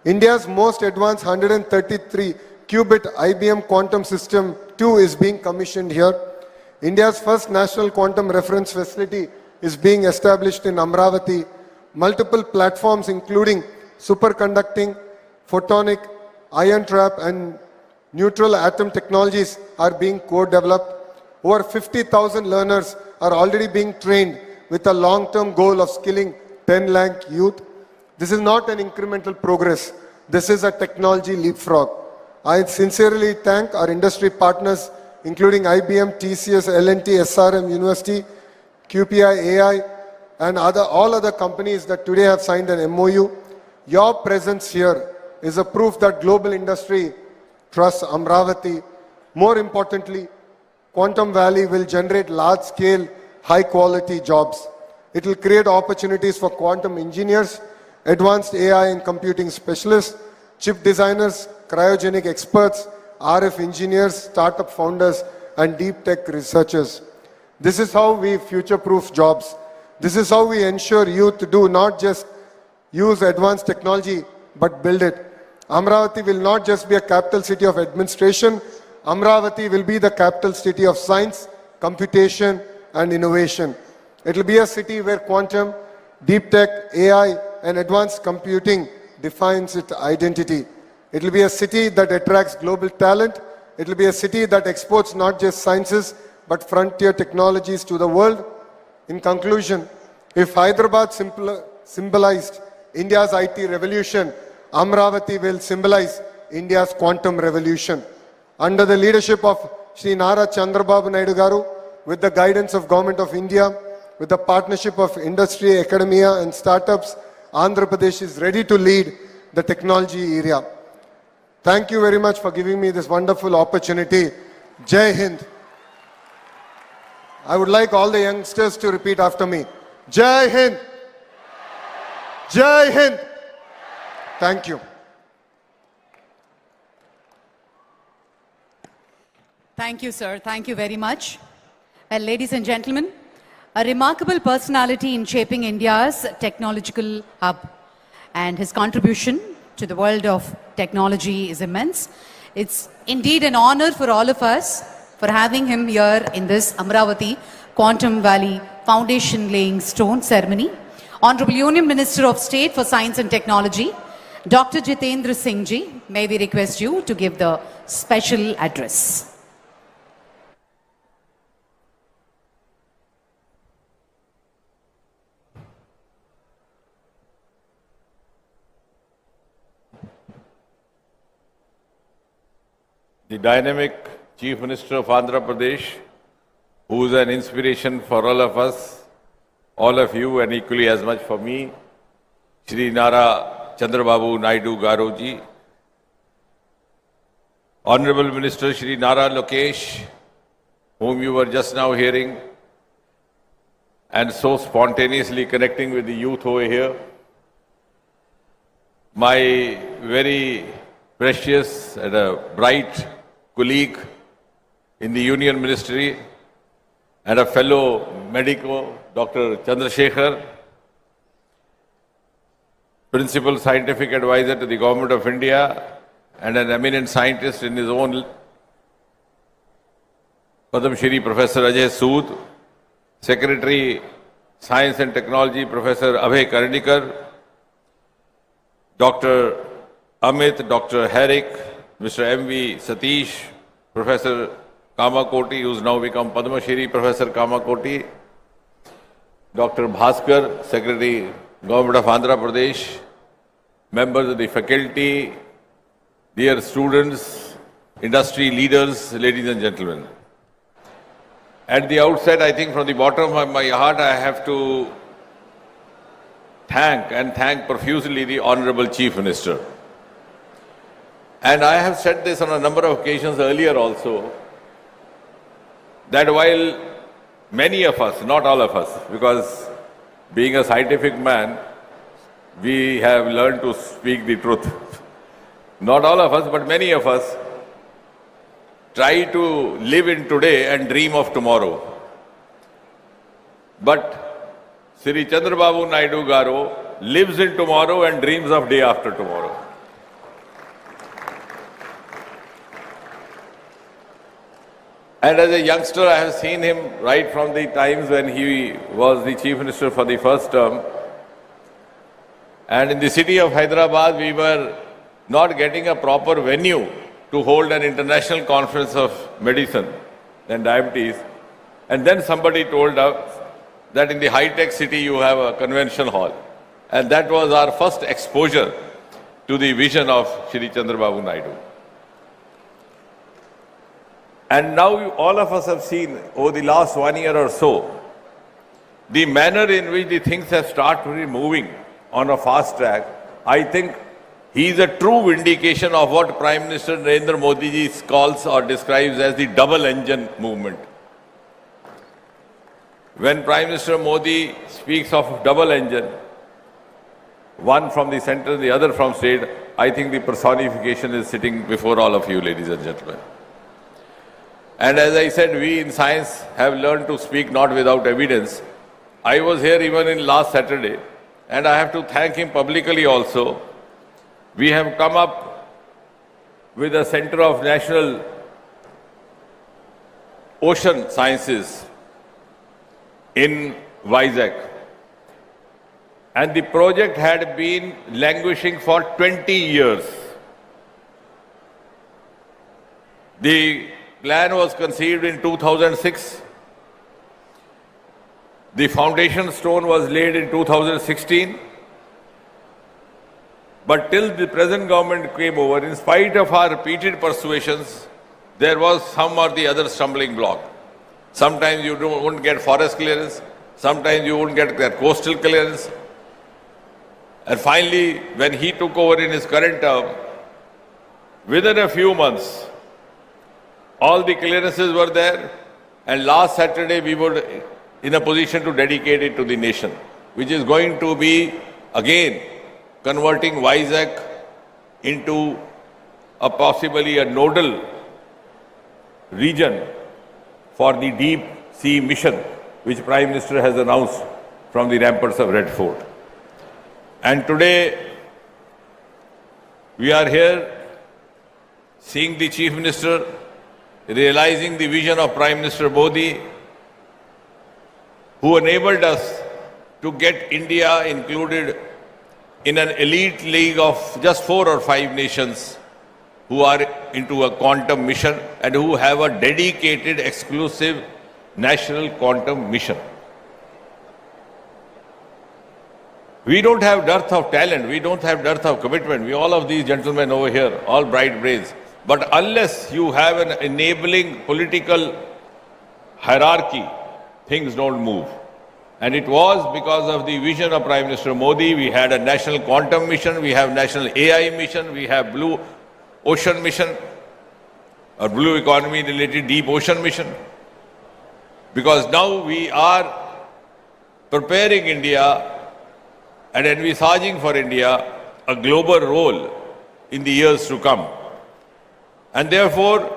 India's most advanced 133 qubit IBM quantum system 2 is being commissioned here. India's first national quantum reference facility is being established in Amravati. Multiple platforms including superconducting, photonic, ion trap and neutral atom technologies are being co-developed. Over 50,000 learners are already being trained with a long-term goal of skilling 10 lakh youth. This is not an incremental progress. This is a technology leapfrog. I sincerely thank our industry partners, including IBM, TCS, L&T, SRM, University, QPI AI, and all other companies that today have signed an MOU. Your presence here is a proof that global industry trusts Amravati. More importantly, Quantum Valley will generate large-scale, high-quality jobs. It will create opportunities for quantum engineers, advanced AI and computing specialists, chip designers, cryogenic experts, RF engineers, startup founders, and deep tech researchers. This is how we future-proof jobs. This is how we ensure youth do not just use advanced technology, but build it. Amravati will not just be a capital city of administration. Amravati will be the capital city of science, computation, and innovation. It will be a city where quantum, deep tech, AI, and advanced computing defines its identity. It will be a city that attracts global talent. It will be a city that exports not just sciences, but frontier technologies to the world. In conclusion, if Hyderabad symbolized India's IT revolution, Amravati will symbolize India's quantum revolution. Under the leadership of Shri Nara Chandrababu Naidu Garu, with the guidance of Government of India, with the partnership of industry, academia and startups, Andhra Pradesh is ready to lead the technology area. Thank you very much for giving me this wonderful opportunity. Jai Hind. I would like all the youngsters to repeat after me. Jai Hind. Jai Hind. Thank you. Thank you, sir. Thank you very much. Well, ladies and gentlemen, a remarkable personality in shaping India's technological hub, and his contribution to the world of technology is immense. It's indeed an honor for all of us for having him here in this Amravati Quantum Valley Foundation Laying Stone ceremony. Honorable Union Minister of State for Science and Technology, Dr. Jitendra Singh Ji, may we request you to give the special address. The dynamic Chief Minister of Andhra Pradesh, who is an inspiration for all of us, all of you, and equally as much for me, Shri Nara Chandrababu Naidu Garu ji, Honorable Minister Shri Nara Lokesh, whom you were just now hearing, and so spontaneously connecting with the youth over here, my very precious and a bright colleague in the Union Ministry and a fellow medico, Dr. Chandrasekhar, Principal Scientific Advisor to the Government of India and an eminent scientist in his own, Padam Shri Professor Ajay Sood, Secretary Science and Technology Professor Abhay Karnikar, Dr. Amit, Dr. Herrick, Mr. M.V. Satish, Professor Kamakoti, who's now become Padma Shri Professor Kamakoti, Dr. Bhaskar, Secretary, Government of Andhra Pradesh, members of the faculty, dear students, industry leaders, ladies and gentlemen. At the outset, I think from the bottom of my heart, I have to thank profusely the Honorable Chief Minister. And I have said this on a number of occasions earlier also, that while many of us, not all of us, because being a scientific man, we have learned to speak the truth. Not all of us, but many of us try to live in today and dream of tomorrow. But Sri Chandrababu Naidu Garu lives in tomorrow and dreams of day after tomorrow. And as a youngster, I have seen him right from the times when he was the Chief Minister for the first term. And in the city of Hyderabad, we were not getting a proper venue to hold an international conference of medicine and diabetes. And then somebody told us that in the high-tech city you have a convention hall. And that was our first exposure to the vision of Shri Chandrababu Naidu. And now all of us have seen over the last 1 year or so the manner in which the things have started moving on a fast track, I think he is a true vindication of what Prime Minister Narendra Modi ji calls or describes as the double engine movement. When Prime Minister Modi speaks of double engine, one from the center, the other from state, I think the personification is sitting before all of you, ladies and gentlemen. And as I said, we in science have learned to speak not without evidence. I was here even in last Saturday, and I have to thank him publicly also. We have come up with a Center of National Ocean Sciences in Vizag. And the project had been languishing for 20 years. The plan was conceived in 2006. The foundation stone was laid in 2016. But till the present government came over, in spite of our repeated persuasions, there was some or the other stumbling block. Sometimes you wouldn't get forest clearance, sometimes you wouldn't get that coastal clearance. And finally, when he took over in his current term, within a few months, all the clearances were there, and last Saturday we were in a position to dedicate it to the nation, which is going to be, again, converting Vizag into a possibly a nodal region for the deep sea mission, which Prime Minister has announced from the ramparts of Red Fort. And today, we are here seeing the Chief Minister realizing the vision of Prime Minister Modi, who enabled us to get India included in an elite league of just 4 or 5 nations who are into a quantum mission and who have a dedicated, exclusive national quantum mission. We don't have dearth of talent, we don't have dearth of commitment. We, all of these gentlemen over here, all bright brains. But unless you have an enabling political hierarchy, things don't move. And it was because of the vision of Prime Minister Modi. We had a national quantum mission, we have national AI mission, we have blue ocean mission, or blue economy related deep ocean mission. Because now we are preparing India and envisaging for India a global role in the years to come. And therefore,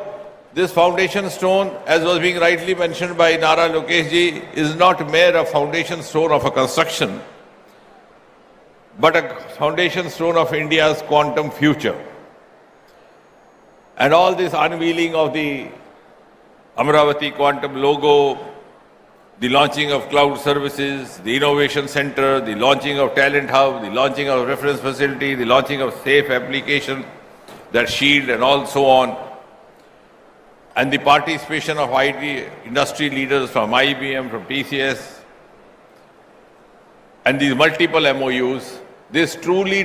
this foundation stone, as was being rightly mentioned by Nara Lokesh ji, is not mere a foundation stone of a construction, but a foundation stone of India's quantum future. And all this unveiling of the Amravati Quantum logo, the launching of cloud services, the innovation center, the launching of talent hub, the launching of reference facility, the launching of safe application, that shield and all so on, and the participation of IT industry leaders from IBM, from TCS, and these multiple MOUs, this truly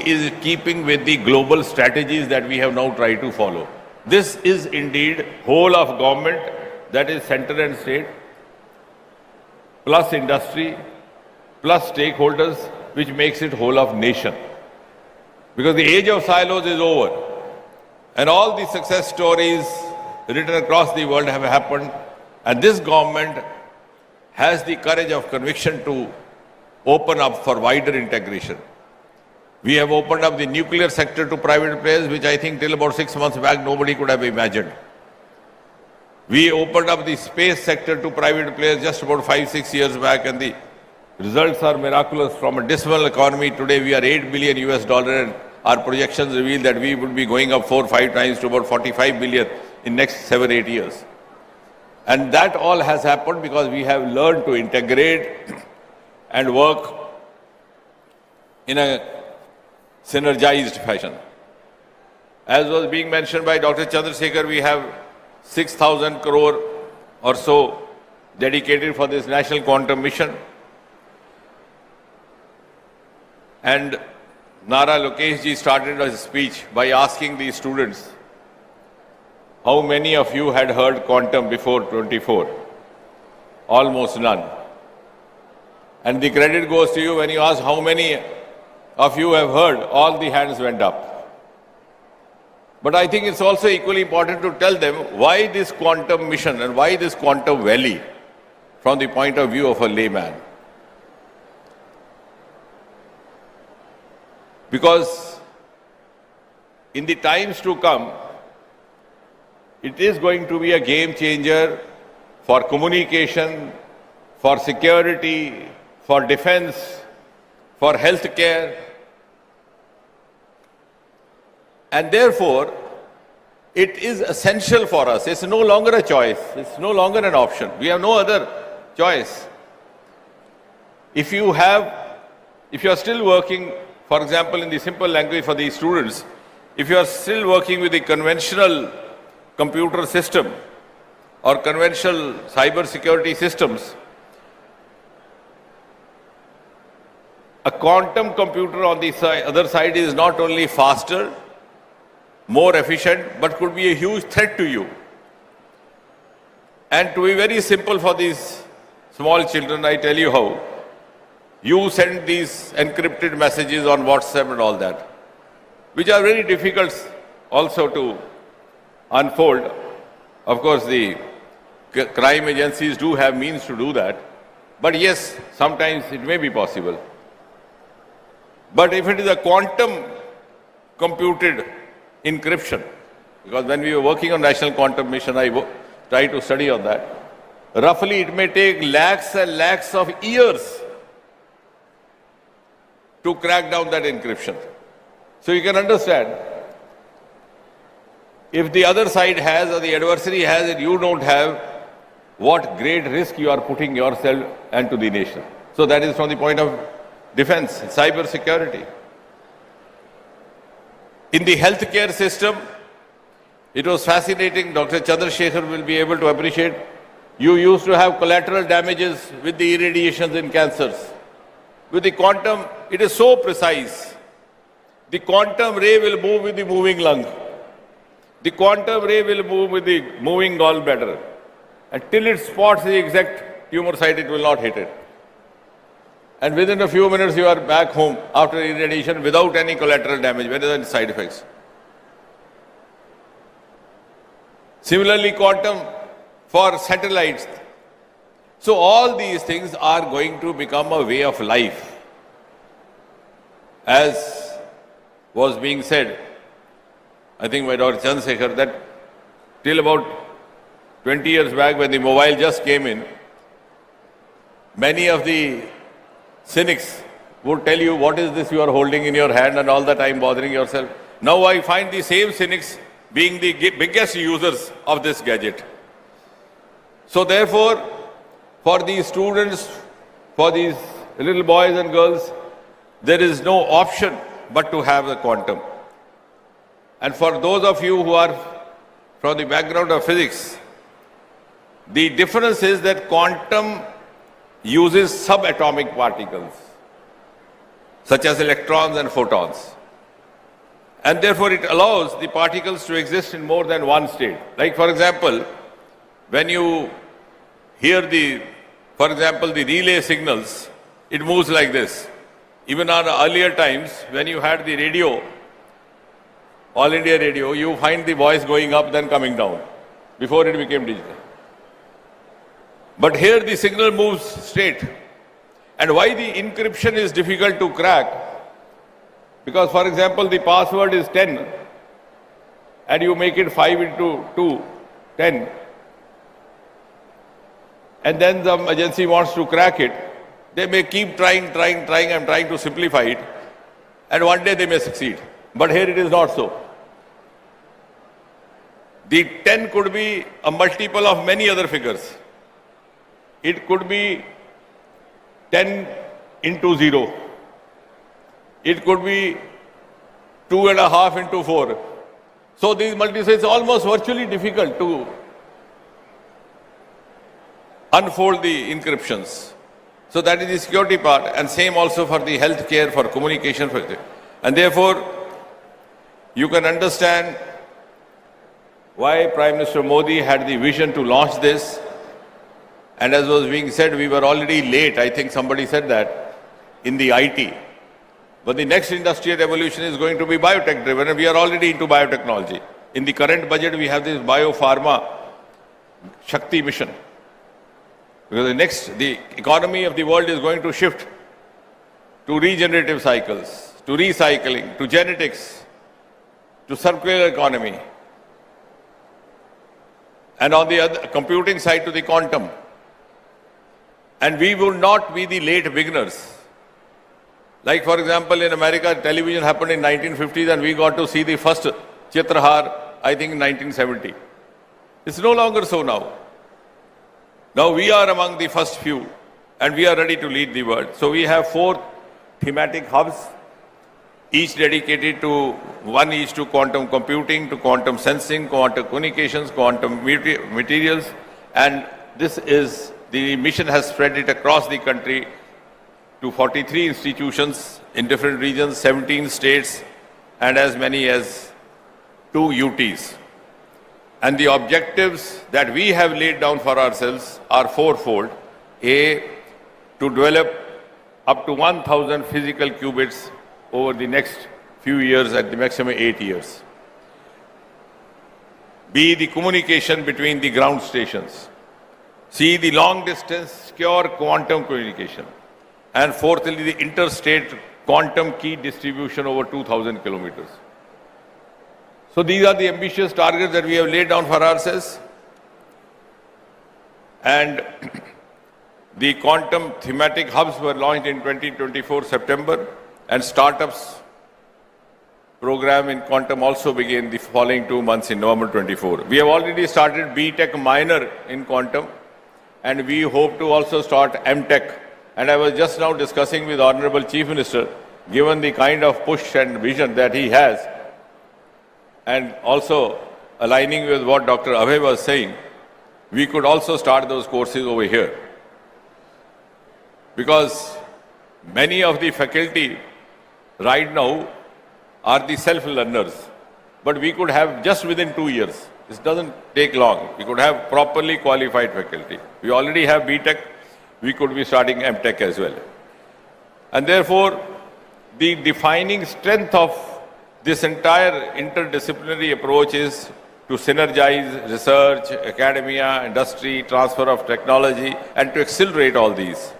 is keeping with the global strategies that we have now tried to follow. This is indeed whole of government, that is center and state, plus industry, plus stakeholders, which makes it whole of nation. Because the age of silos is over. And all the success stories written across the world have happened. And this government has the courage of conviction to open up for wider integration. We have opened up the nuclear sector to private players, which I think till about 6 months back nobody could have imagined. We opened up the space sector to private players just about 5-6 years back, and the results are miraculous. From a dismal economy, today we are $8 billion US, and our projections reveal that we would be going up 4-5 times to about 45 billion in next 7-8 years. And that all has happened because we have learned to integrate and work in a synergized fashion. As was being mentioned by Dr. Chandrasekhar, we have 6,000 crore or so dedicated for this national quantum mission. And Nara Lokesh ji started his speech by asking the students, how many of you had heard quantum before 24? Almost none. And the credit goes to you when you ask how many of you have heard, all the hands went up. But I think it's also equally important to tell them why this quantum mission and why this quantum valley from the point of view of a layman. Because in the times to come, it is going to be a game changer for communication, for security, for defense, for healthcare. And therefore, it is essential for us. It's no longer a choice. It's no longer an option. We have no other choice. If you are still working, for example, in the simple language for these students, if you are still working with the conventional computer system or conventional cyber security systems, a quantum computer on the other side is not only faster, more efficient, but could be a huge threat to you. And to be very simple for these small children, I tell you how. You send these encrypted messages on WhatsApp and all that, which are very difficult also to unfold. Of course, the crime agencies do have means to do that. But yes, sometimes it may be possible. But if it is a quantum computed encryption, because when we were working on National Quantum Mission, I tried to study on that. Roughly, it may take lakhs and lakhs of years to crack down that encryption. So you can understand, if the other side has or the adversary has and you don't have, what great risk you are putting yourself and to the nation. So that is from the point of defense, cyber security. In the healthcare system, it was fascinating. Dr. Chandrasekhar will be able to appreciate. You used to have collateral damages with the irradiations in cancers. With the quantum, it is so precise. The quantum ray will move with the moving lung. The quantum ray will move with the moving gallbladder. Until it spots the exact tumor site, it will not hit it. And within a few minutes, you are back home after irradiation without any collateral damage, without any side effects. Similarly, quantum for satellites. So all these things are going to become a way of life. As was being said, I think by Dr. Chandrasekhar, that till about 20 years back when the mobile just came in, many of the cynics would tell you, what is this you are holding in your hand and all the time bothering yourself. Now I find the same cynics being the biggest users of this gadget. So therefore, for these students, for these little boys and girls, there is no option but to have the quantum. And for those of you who are from the background of physics, the difference is that quantum uses subatomic particles, such as electrons and photons. And therefore, it allows the particles to exist in more than one state. Like, for example, when you hear for example, the relay signals, it moves like this. Even on earlier times, when you had the radio, All India Radio, you find the voice going up, then coming down, before it became digital. But here the signal moves straight. And why the encryption is difficult to crack? Because, for example, the password is 10, and you make it 5 into 2, 10. And then the agency wants to crack it. They may keep trying and trying to simplify it. And one day they may succeed. But here it is not so. The 10 could be a multiple of many other figures. It could be 10 into 0. It could be 2.5 into 4. So these multiples, it's almost virtually difficult to unfold the encryptions. So that is the security part, and same also for the healthcare, for communication. And therefore, you can understand why Prime Minister Modi had the vision to launch this. And as was being said, we were already late. I think somebody said that in the IT. But the next industrial revolution is going to be biotech driven, and we are already into biotechnology. In the current budget, we have this biopharma Shakti mission. Because the economy of the world is going to shift to regenerative cycles, to recycling, to genetics, to circular economy. And on the other, computing side, to the quantum. And we will not be the late beginners. Like, for example, in America, television happened in 1950s and we got to see the first Chitrahar, I think, in 1970. It's no longer so now. Now we are among the first few and we are ready to lead the world. So we have 4 thematic hubs, each dedicated to, one each to quantum computing, to quantum sensing, quantum communications, quantum materials. And the mission has spread it across the country to 43 institutions in different regions, 17 states, and as many as 2 UTs. And the objectives that we have laid down for ourselves are 4-fold. A, to develop up to 1,000 physical qubits over the next few years, at the maximum 8 years. B, the communication between the ground stations. C, the long distance secure quantum communication. And fourthly, the interstate quantum key distribution over 2,000 kilometers. So these are the ambitious targets that we have laid down for ourselves. And the quantum thematic hubs were launched in 2024 September, and startups program in quantum also began the following 2 months in November 24. We have already started B.Tech minor in quantum, and we hope to also start M.Tech. And I was just now discussing with Honorable Chief Minister, given the kind of push and vision that he has, and also aligning with what Dr. Abhay was saying, we could also start those courses over here. Because many of the faculty right now are the self-learners, but we could have just within 2 years. This doesn't take long. We could have properly qualified faculty. We already have B.Tech. We could be starting M.Tech as well. And therefore, the defining strength of this entire interdisciplinary approach is to synergize research, academia, industry, transfer of technology, and to accelerate all these.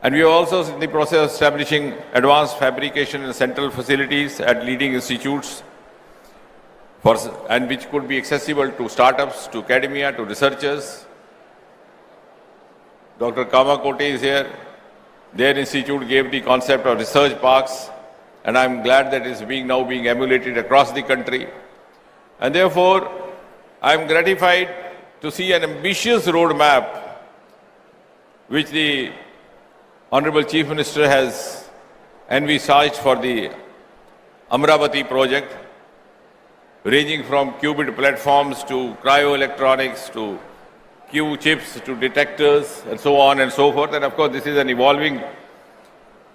And we are also in the process of establishing advanced fabrication and central facilities at leading institutes, and which could be accessible to startups, to academia, to researchers. Dr. Kamakoti is here. Their institute gave the concept of research parks, and I'm glad that it's now being emulated across the country. And therefore, I'm gratified to see an ambitious roadmap which the Honorable Chief Minister has envisaged for the Amravati project, ranging from qubit platforms to cryoelectronics to Q chips to detectors and so on and so forth. And of course, this is an evolving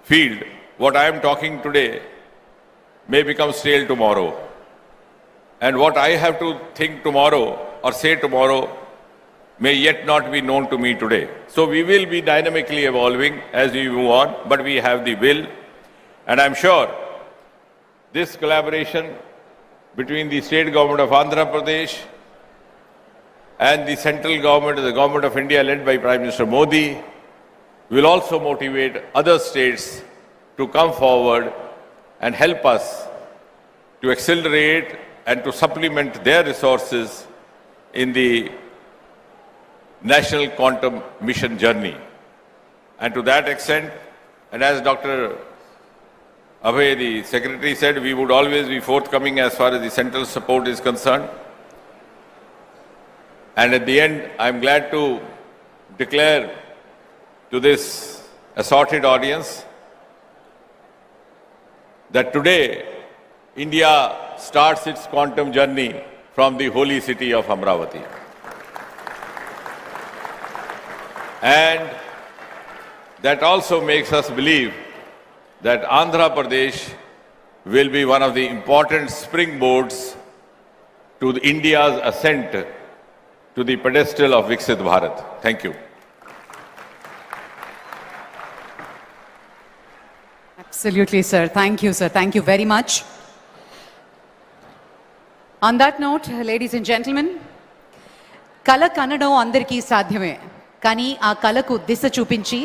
field. What I am talking today may become stale tomorrow. And what I have to think tomorrow or say tomorrow may yet not be known to me today. So we will be dynamically evolving as we move on, but we have the will. And I'm sure this collaboration between the state government of Andhra Pradesh and the central government, the government of India led by Prime Minister Modi, will also motivate other states to come forward and help us to accelerate and to supplement their resources in the national quantum mission journey. And to that extent, and as Dr. Abhay, the Secretary, said, we would always be forthcoming as far as the central support is concerned. And at the end, I'm glad to declare to this assorted audience that today, India starts its quantum journey from the holy city of Amravati. And that also makes us believe that Andhra Pradesh will be one of the important springboards to India's ascent to the pedestal of Viksit Bharat. Thank you. Absolutely, sir. Thank you, sir. Thank you very much. On that note, ladies and gentlemen, కళ కనడం అందరికీ సాధ్యమే, కానీ ఆ కళకు దిశ చూపించి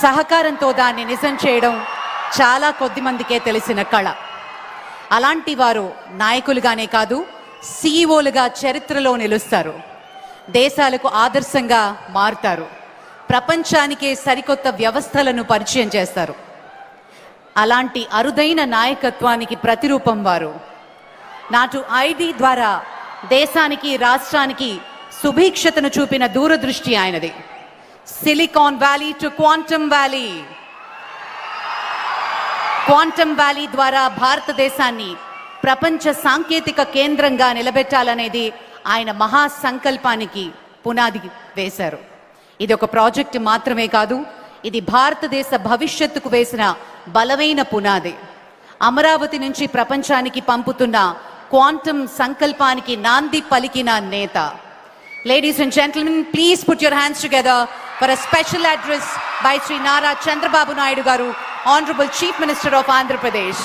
సహకారంతో దాన్ని నిజం చేయడం చాలా కొద్ది మందికే తెలిసిన కళ. అలాంటి వారు నాయకులుగానే కాదు, సీఈఓలుగా చరిత్రలో నిలుస్తారు, దేశాలకు ఆదర్శంగా మారుతారు, ప్రపంచానికే సరికొత్త వ్యవస్థలను పరిచయం చేస్తారు. అలాంటి అరుదైన నాయకత్వానికి ప్రతిరూపం వారు. నాటు ఐటీ ద్వారా దేశానికి రాష్ట్రానికి సుభిక్షతను చూపిన దూరదృష్టి ఆయనది. Silicon valley to quantum valley. Quantum valley ద్వారా భారతదేశాన్ని ప్రపంచ సాంకేతిక కేంద్రంగా నిలబెట్టాలనేది ఆయన మహా సంకల్పానికి పునాది వేశారు. ఇది ఒక ప్రాజెక్టు మాత్రమే కాదు, ఇది భారతదేశ భవిష్యత్తుకు వేసిన బలమైన పునాది. అమరావతి నుంచి ప్రపంచానికి పంపుతున్న క్వాంటమ్ సంకల్పానికి నాంది పలికిన నేత. Ladies and gentlemen, please put your hands together for a special address by Sri Nara Chandrababu Naidu Garu, Honorable Chief Minister of Andhra Pradesh.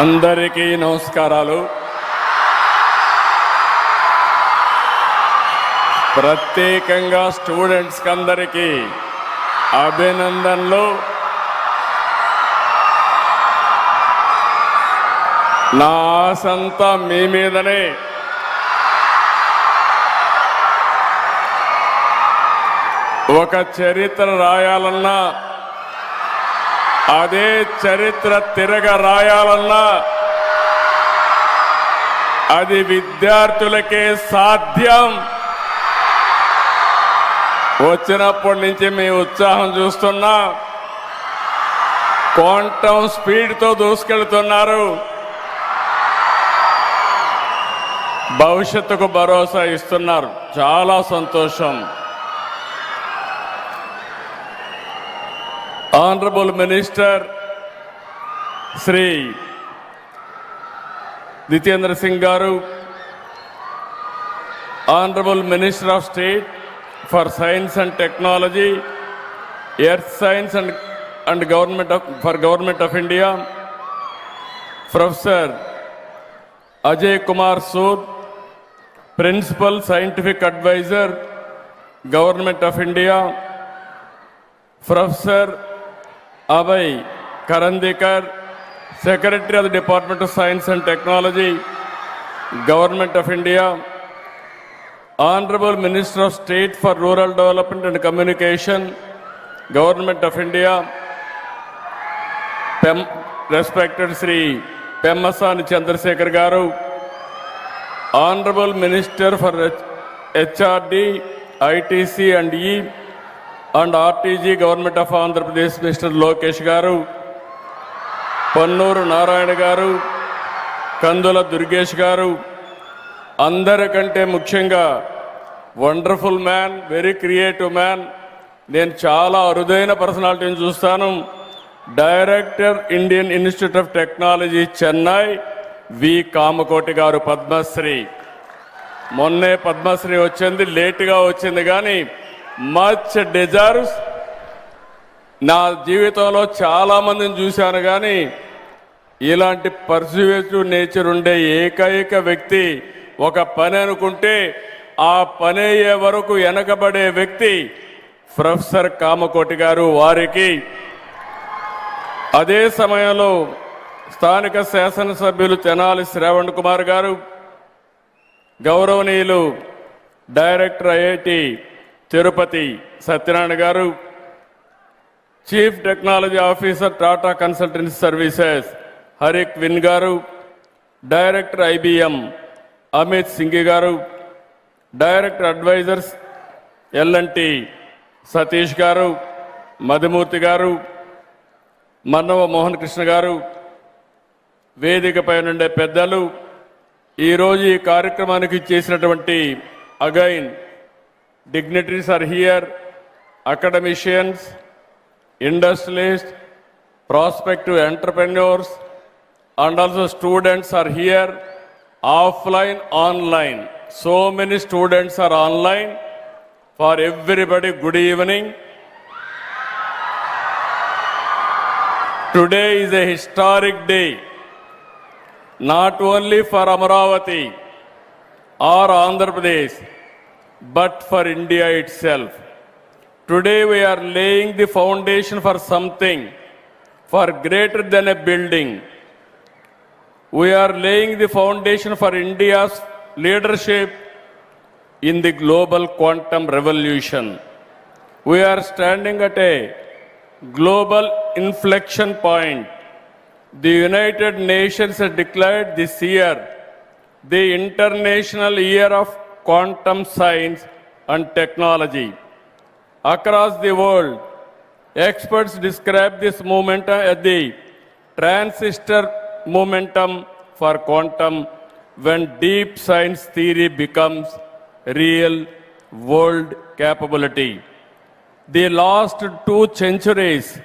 అందరికీ నమస్కారాలు. ప్రత్యేకంగా స్టూడెంట్స్కి అందరికీ అభినందనలు. నా ఆశంతా మీ మీదనే. ఒక చరిత్ర రాయాలన్నా, అదే చరిత్ర తిరగ రాయాలన్నా అది విద్యార్థులకే సాధ్యం. వచ్చినప్పటి నుంచి మీ ఉత్సాహం చూస్తున్నా, క్వాంటమ్ స్పీడ్తో దూసుకెళ్తున్నారు. భవిష్యత్తుకు భరోసా ఇస్తున్నారు. చాలా సంతోషం. Honourable minister Shri Jitendra Singh garu, honourable minister of state for science and technology, earth science and government of India, professor Ajay Kumar Sood, principal scientific advisor, government of India, professor Abhay Karandikar, secretary of the department of science and technology, government of India, Honorable Minister of State for Rural Development and Communication, Government of India, respected Sri Pemmasani Chandrasekhar Garu, Honorable Minister for HRD, ITC and E and RTG, Government of Andhra Pradesh, Mr. Lokesh Garu, Pannuru Narayana Garu, Kandula Durgesh Garu, అందరికంటే ముఖ్యంగా wonderful man, very creative man. నేను చాలా అరుదైన పర్సనాలిటీని చూస్తాను. Director Indian Institute of Technology Chennai V Kamakoti garu, Padmashri. మొన్నే పద్మశ్రీ వచ్చింది, లేటుగా వచ్చింది, కానీ మచ్ డిజర్వ్స్. నా జీవితంలో చాలామందిని చూశాను, కానీ ఇలాంటి పర్సువేటివ్ నేచర్ ఉండే ఏకైక వ్యక్తి, ఒక పని అనుకుంటే ఆ పని అయ్యే వరకు వెనకబడే వ్యక్తి ప్రొఫెసర్ కామకోటి గారు. వారికి అదే సమయంలో స్థానిక శాసనసభ్యులు తెనాలి శ్రావణ్ కుమార్ గారు, గౌరవనీయులు director IIT Tirupati Satyanarayana garu, chief technology officer Tata consultancy services Harrick Vin garu, director IBM Amit Singh garu, director advisors L&T Satish గారు, మధుమూర్తి గారు, మన్నవ మోహన్ కృష్ణ గారు, వేదికపై నుండే పెద్దలు, ఈరోజు ఈ కార్యక్రమానికి చేసినటువంటి again dignitaries are here, academicians, industrialists, prospective entrepreneurs, and also students are here, offline, online. So many students are online. For everybody, good evening. Today is a historic day, not only for Amaravati or Andhra Pradesh, but for India itself. Today we are laying the foundation for something for greater than a building. We are laying the foundation for India's leadership in the global quantum revolution. We are standing at a global inflection point. The United Nations has declared this year the International Year of Quantum Science and Technology. Across the world, experts describe this momentum as the transistor momentum for quantum, when deep science theory becomes real world capability. The last 2 centuries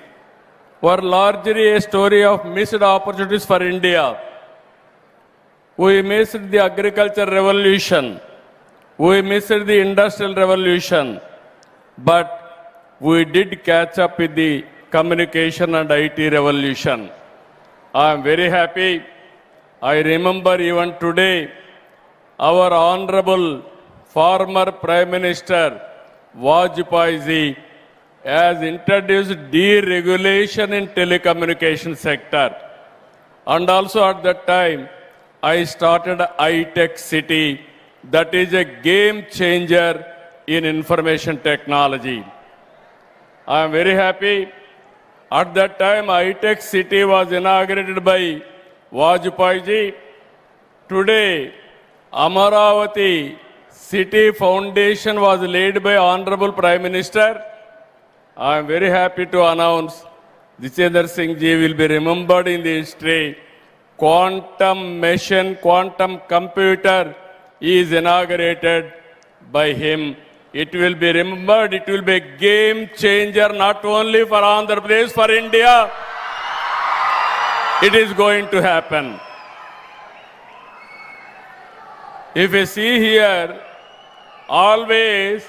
were largely a story of missed opportunities for India. We missed the agriculture revolution. We missed the industrial revolution. But we did catch up with the communication and IT revolution. I am very happy. I remember even today, our honorable former Prime Minister Vajpayee ji has introduced deregulation in telecommunication sector. And also at that time, I started high-tech city that is a game changer in information technology. I am very happy. At that time, high-tech city was inaugurated by Vajpayee ji. Today, Amaravati City Foundation was laid by Honorable Prime Minister. I am very happy to announce Jitendra Singh ji will be remembered in the history. Quantum machine, quantum computer is inaugurated by him. It will be remembered, it will be a game changer not only for Andhra Pradesh, for India. It is going to happen. If you see here, always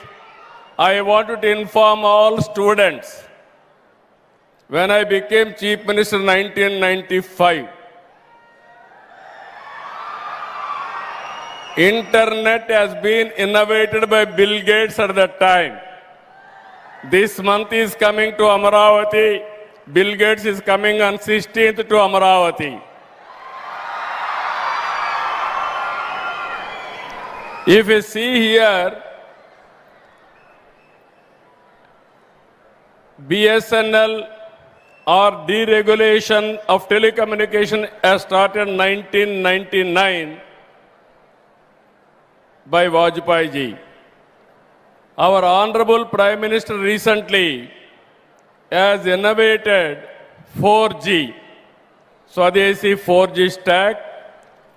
I wanted to inform all students. When I became Chief Minister in 1995, Internet has been innovated by Bill Gates at that time. This month is coming to Amaravati. Bill Gates is coming on 16th to Amaravati. If you see here, BSNL or deregulation of telecommunication has started in 1999 by Vajpayee ji. Our Honorable Prime Minister recently has innovated 4G, Swadeshi 4G stack,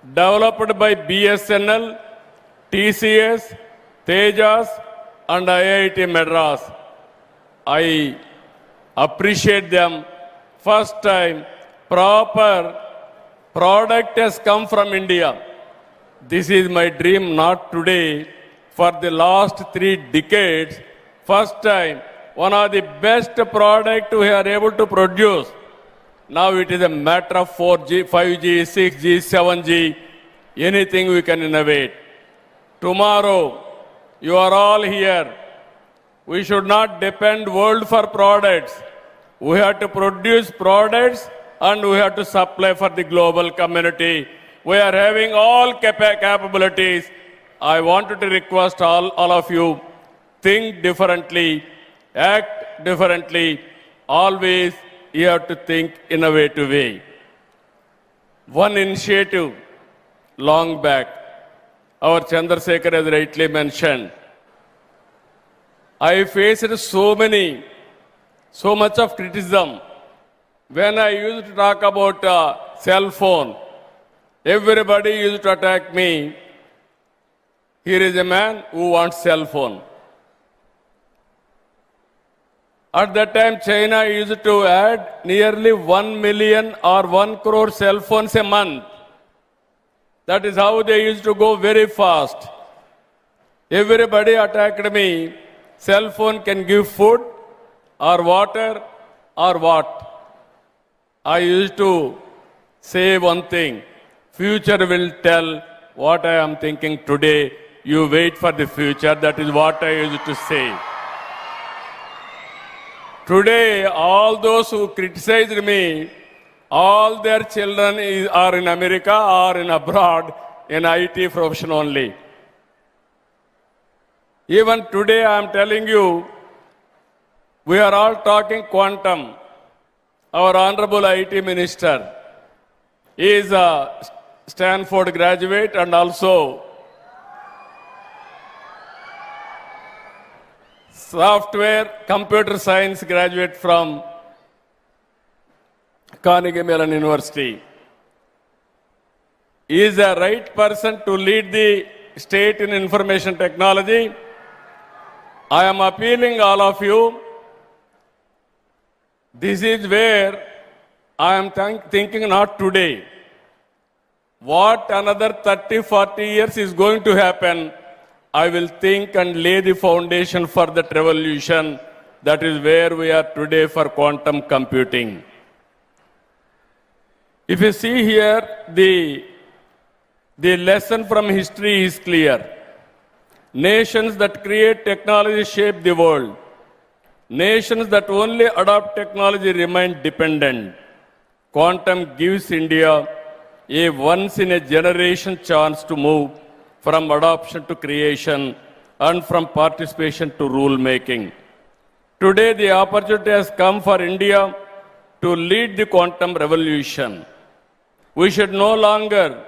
developed by BSNL, TCS, Tejas, and IIT Madras. I appreciate them. First time, proper product has come from India. This is my dream, not today. For the last 3 decades, first time, one of the best product we are able to produce. Now it is a matter of 4G, 5G, 6G, 7G, anything we can innovate. Tomorrow, you are all here. We should not depend world for products. We have to produce products and we have to supply for the global community. We are having all capabilities. I wanted to request all of you, think differently, act differently. Always you have to think innovative way. One initiative long back, our Chandrasekhar has rightly mentioned. I faced so much of criticism. When I used to talk about cell phone, everybody used to attack me. Here is a man who wants cell phone. At that time, China used to add nearly 1 million or 1 crore cell phones a month. That is how they used to go very fast. Everybody attacked me. Cell phone can give food or water or what? I used to say one thing. Future will tell what I am thinking today. You wait for the future. That is what I used to say. Today, all those who criticized me, all their children are in America or in abroad in IT profession only. Even today, I am telling you, we are all talking quantum. Our Honorable IT Minister is a Stanford graduate and also software computer science graduate from Carnegie Mellon University. He is the right person to lead the state in information technology. I am appealing all of you. This is where I am thinking not today. What another 30, 40 years is going to happen, I will think and lay the foundation for that revolution. That is where we are today for quantum computing. If you see here, the lesson from history is clear. Nations that create technology shape the world. Nations that only adopt technology remain dependent. Quantum gives India a once-in-a-generation chance to move from adoption to creation and from participation to rule-making. Today, the opportunity has come for India to lead the quantum revolution. We should no longer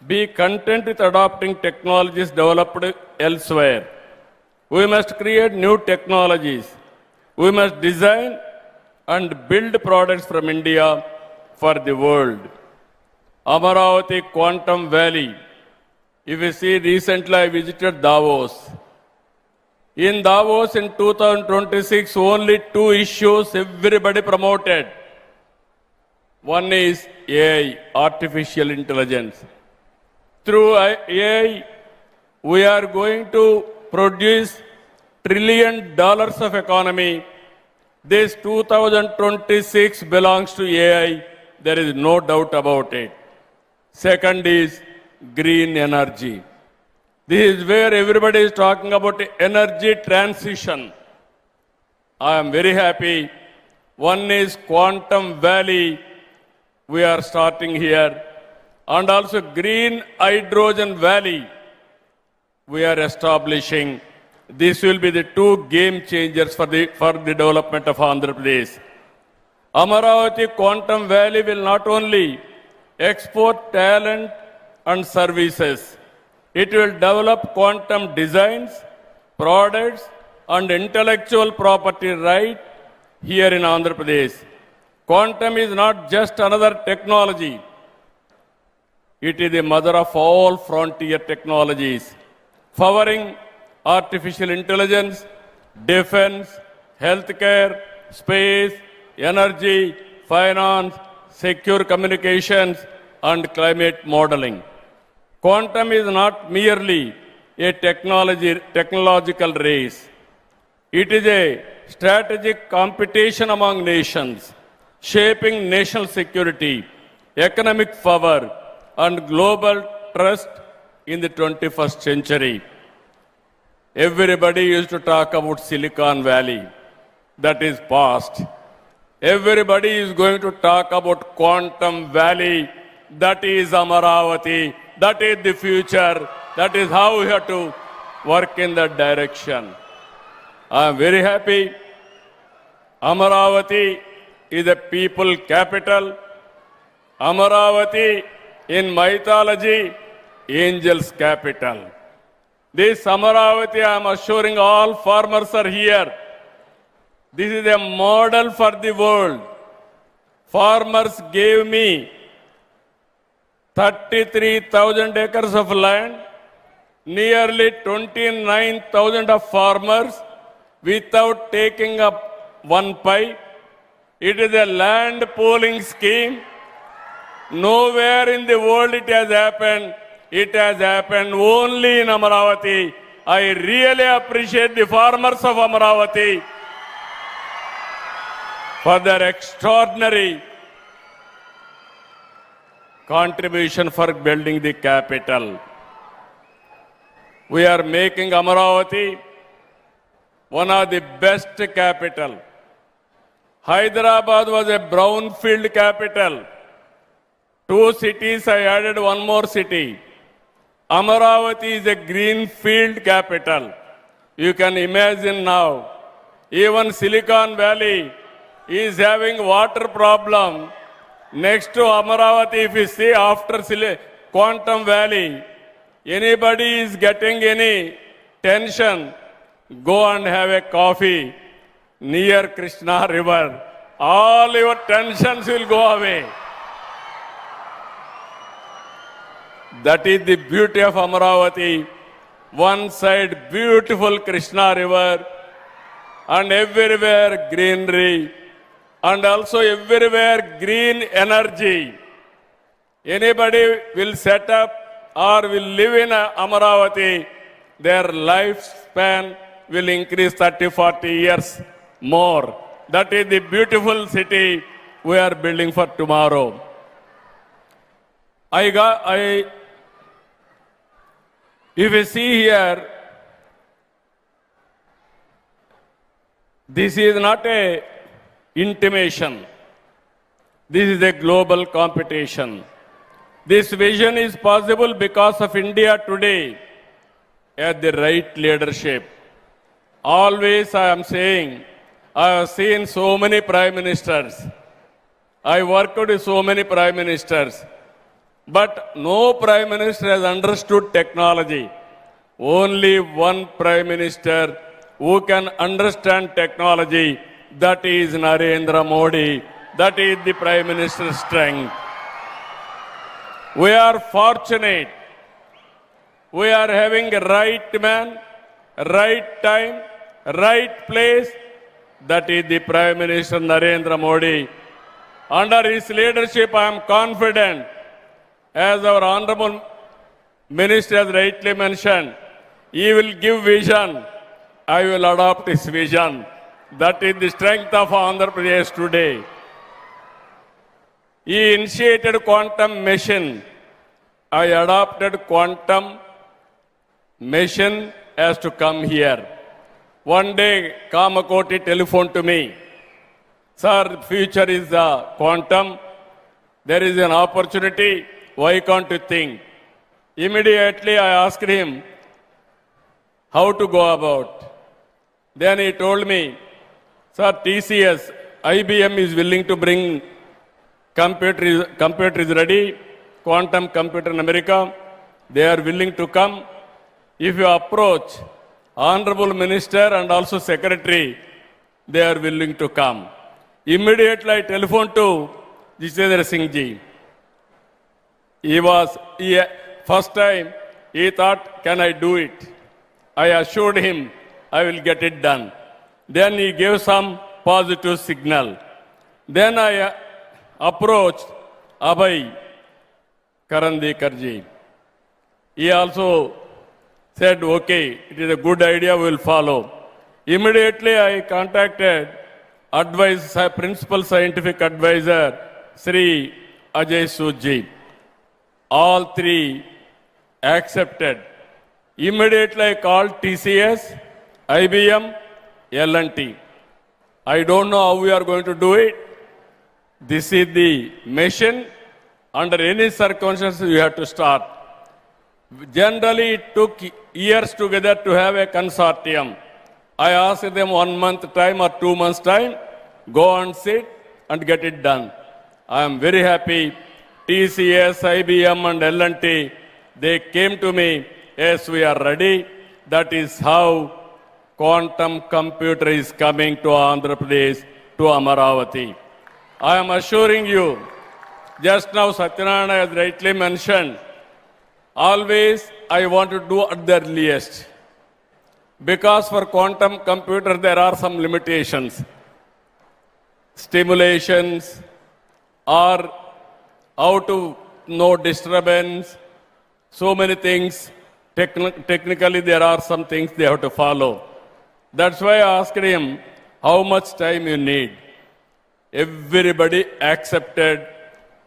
be content with adopting technologies developed elsewhere. We must create new technologies. We must design and build products from India for the world. Amaravati Quantum Valley. If you see, recently I visited Davos. In Davos in 2026, only 2 issues everybody promoted. One is AI, artificial intelligence. Through AI, we are going to produce $1 trillion of economy. This 2026 belongs to AI. There is no doubt about it. Second is green energy. This is where everybody is talking about energy transition. I am very happy. One is Quantum Valley. We are starting here. And also Green Hydrogen Valley. We are establishing. This will be the 2 game changers for the development of Andhra Pradesh. Amaravati Quantum Valley will not only export talent and services, it will develop quantum designs, products, and intellectual property right here in Andhra Pradesh. Quantum is not just another technology. It is the mother of all frontier technologies, powering artificial intelligence, defense, healthcare, space, energy, finance, secure communications, and climate modeling. Quantum is not merely a technological race. It is a strategic competition among nations, shaping national security, economic power, and global trust in the 21st century. Everybody used to talk about Silicon Valley. That is past. Everybody is going to talk about Quantum Valley. That is Amaravati. That is the future. That is how we have to work in that direction. I am very happy. Amaravati is a people capital. Amaravati in mythology, angels capital. This Amaravati, I am assuring all farmers are here. This is a model for the world. Farmers gave me 33,000 acres of land, nearly 29,000 of farmers without taking up one pi. It is a land pooling scheme. Nowhere in the world it has happened. It has happened only in Amaravati. I really appreciate the farmers of Amaravati for their extraordinary contribution for building the capital. We are making Amaravati one of the best capital. Hyderabad was a brownfield capital. 2 cities, I added one more city. Amaravati is a greenfield capital. You can imagine now, even Silicon Valley is having water problem. Next to Amaravati, if you see after Quantum Valley, anybody is getting any tension, go and have a coffee near Krishna River. All your tensions will go away. That is the beauty of Amaravati. One side beautiful Krishna River and everywhere greenery and also everywhere green energy. Anybody will set up or will live in Amaravati, their lifespan will increase 30-40 years more. That is the beautiful city we are building for tomorrow. If you see here, this is not a intimation. This is a global competition. This vision is possible because of India today at the right leadership. Always I am saying, I have seen so many prime ministers. I worked with so many prime ministers. But no prime minister has understood technology. Only one prime minister who can understand technology, that is Narendra Modi. That is the prime minister's strength. We are fortunate. We are having a right man, right time, right place. That is the Prime Minister Narendra Modi. Under his leadership, I am confident, as our Honorable Minister has rightly mentioned, he will give vision. I will adopt his vision. That is the strength of Andhra Pradesh today. He initiated quantum mission. I adopted quantum mission as to come here. One day, Kamakoti telephoned to me. Sir, future is quantum. There is an opportunity. Why can't you think? Immediately, I asked him how to go about. Then he told me, Sir, TCS, IBM is willing to bring computer is ready, quantum computer in America. They are willing to come. If you approach Honorable Minister and also Secretary, they are willing to come. Immediately I telephoned to Jitendra Singh ji. First time, he thought, can I do it? I assured him, I will get it done. Then he gave some positive signal. Then I approached Abhay Karandikar ji. He also said, okay, it is a good idea, we will follow. Immediately I contacted Principal Scientific Advisor, Sri Ajay Sood ji. All three accepted. Immediately I called TCS, IBM, L&T. I don't know how we are going to do it. This is the mission. Under any circumstances, you have to start. Generally, it took years together to have a consortium. I asked them 1 month time or 2 months time, go and sit and get it done. I am very happy. TCS, IBM and L&T, they came to me, yes, we are ready. That is how quantum computer is coming to Andhra Pradesh, to Amaravati. I am assuring you, just now Satyanarayana has rightly mentioned, always I want to do at the earliest. Because for quantum computer there are some limitations. stimulations, or how to know disturbance, so many things. Technically, there are some things they have to follow. That's why I asked him, how much time you need? Everybody accepted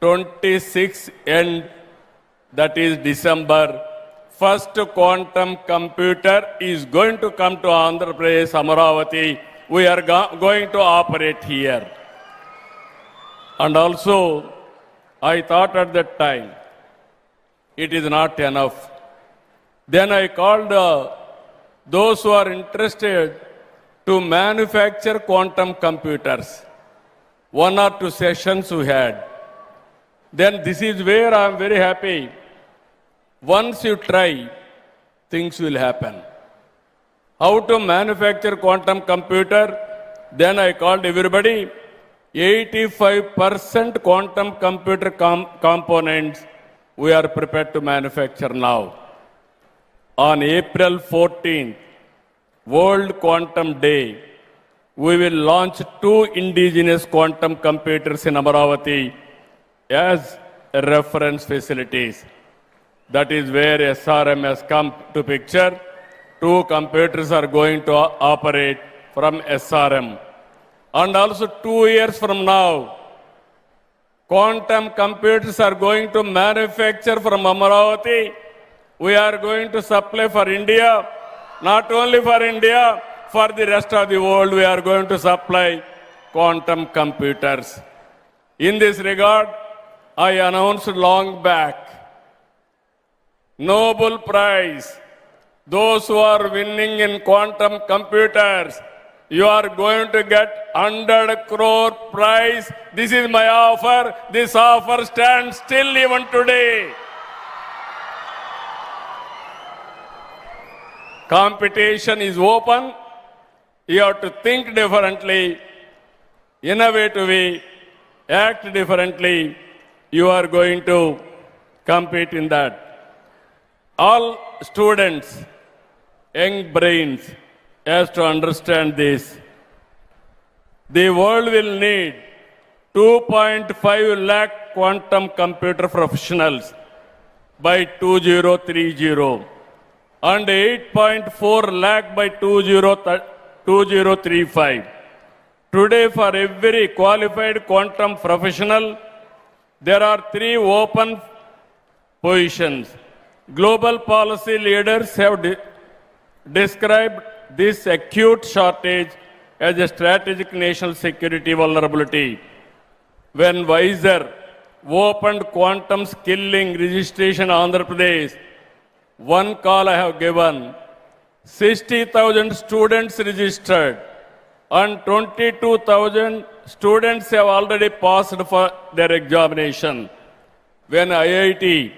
26 end, that is December. First quantum computer is going to come to Andhra Pradesh, Amaravati. We are going to operate here. And also, I thought at that time, it is not enough. Then I called those who are interested to manufacture quantum computers. 1 or 2 sessions we had. Then this is where I am very happy. Once you try, things will happen. How to manufacture quantum computer? Then I called everybody. 85% quantum computer components we are prepared to manufacture now. On April 14th, World Quantum Day, we will launch 2 indigenous quantum computers in Amaravati as reference facilities. That is where SRM has come to picture. 2 computers are going to operate from SRM. And also 2 years from now, quantum computers are going to manufacture from Amaravati. We are going to supply for India. Not only for India, for the rest of the world, we are going to supply quantum computers. In this regard, I announced long back, Nobel Prize. Those who are winning in quantum computers, you are going to get 100 crore prize. This is my offer. This offer stands still even today. Competition is open. You have to think differently, innovatively, act differently. You are going to compete in that. All students, young brains, has to understand this. The world will need 2.5 lakh quantum computer professionals by 2030 and 8.4 lakh by 2035. Today, for every qualified quantum professional, there are 3 open positions. Global policy leaders have described this acute shortage as a strategic national security vulnerability. When Wiser opened quantum skilling registration in Andhra Pradesh, one call I have given, 60,000 students registered and 22,000 students have already passed for their examination. When IIT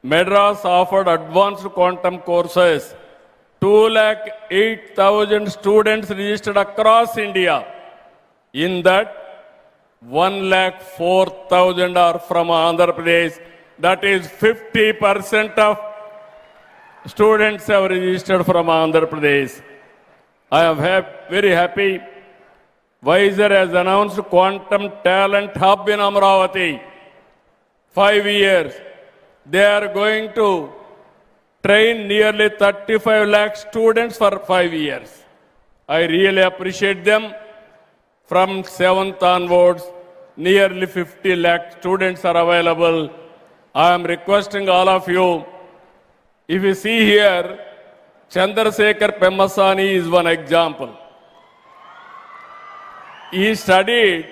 Madras offered advanced quantum courses, 208,000 students registered across India. In that, 104,000 are from Andhra Pradesh. That is 50% of students have registered from Andhra Pradesh. I am very happy. Wiser has announced Quantum Talent Hub in Amaravati. 5 years. They are going to train nearly 35 lakh students for 5 years. I really appreciate them. From 7th onwards, nearly 50 lakh students are available. I am requesting all of you, if you see here, Chandrasekhar Pemmasani is one example. He studied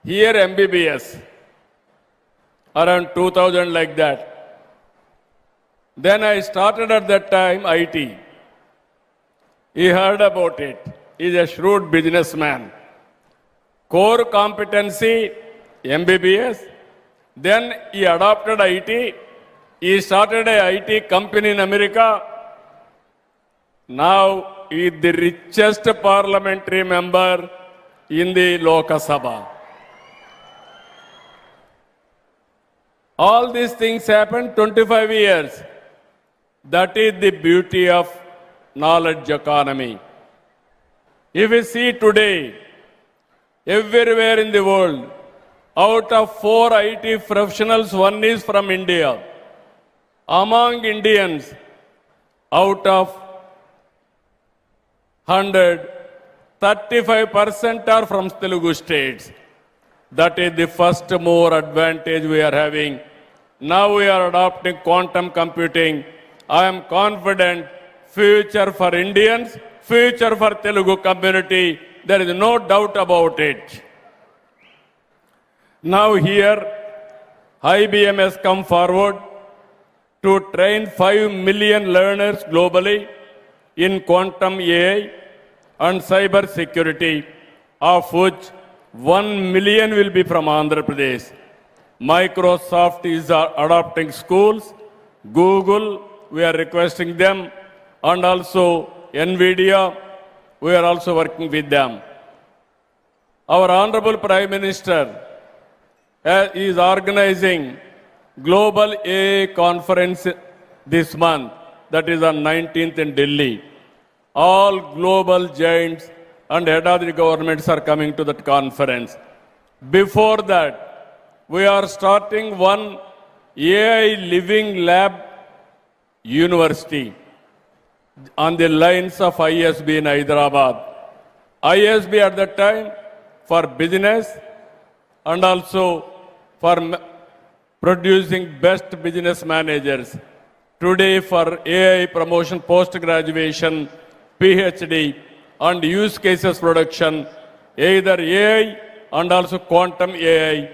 here MBBS, around 2000 like that. Then I started at that time IT. He heard about it. He is a shrewd businessman. Core competency, MBBS. Then he adopted IT. He started a IT company in America. Now he is the richest parliamentary member in the Lok Sabha. All these things happened 25 years. That is the beauty of knowledge economy. If we see today, everywhere in the world. Out of 4 IT professionals, 1 is from India. Among Indians, out of 100, 35% are from Telugu states. That is the first more advantage we are having. Now we are adopting quantum computing. I am confident future for Indians, future for Telugu community. There is no doubt about it. Now here, IBM has come forward to train 5 million learners globally in quantum AI and cyber security, of which 1 million will be from Andhra Pradesh. Microsoft is adopting schools. Google, we are requesting them. And also NVIDIA, we are also working with them. Our Honorable Prime Minister is organizing Global AI Conference this month, that is on 19th in Delhi. All global giants and head of the governments are coming to that conference. Before that, we are starting one AI living lab university on the lines of ISB in Hyderabad. ISB at that time for business and also for producing best business managers. Today for AI promotion, post-graduation, PhD and use cases production, either AI and also quantum AI,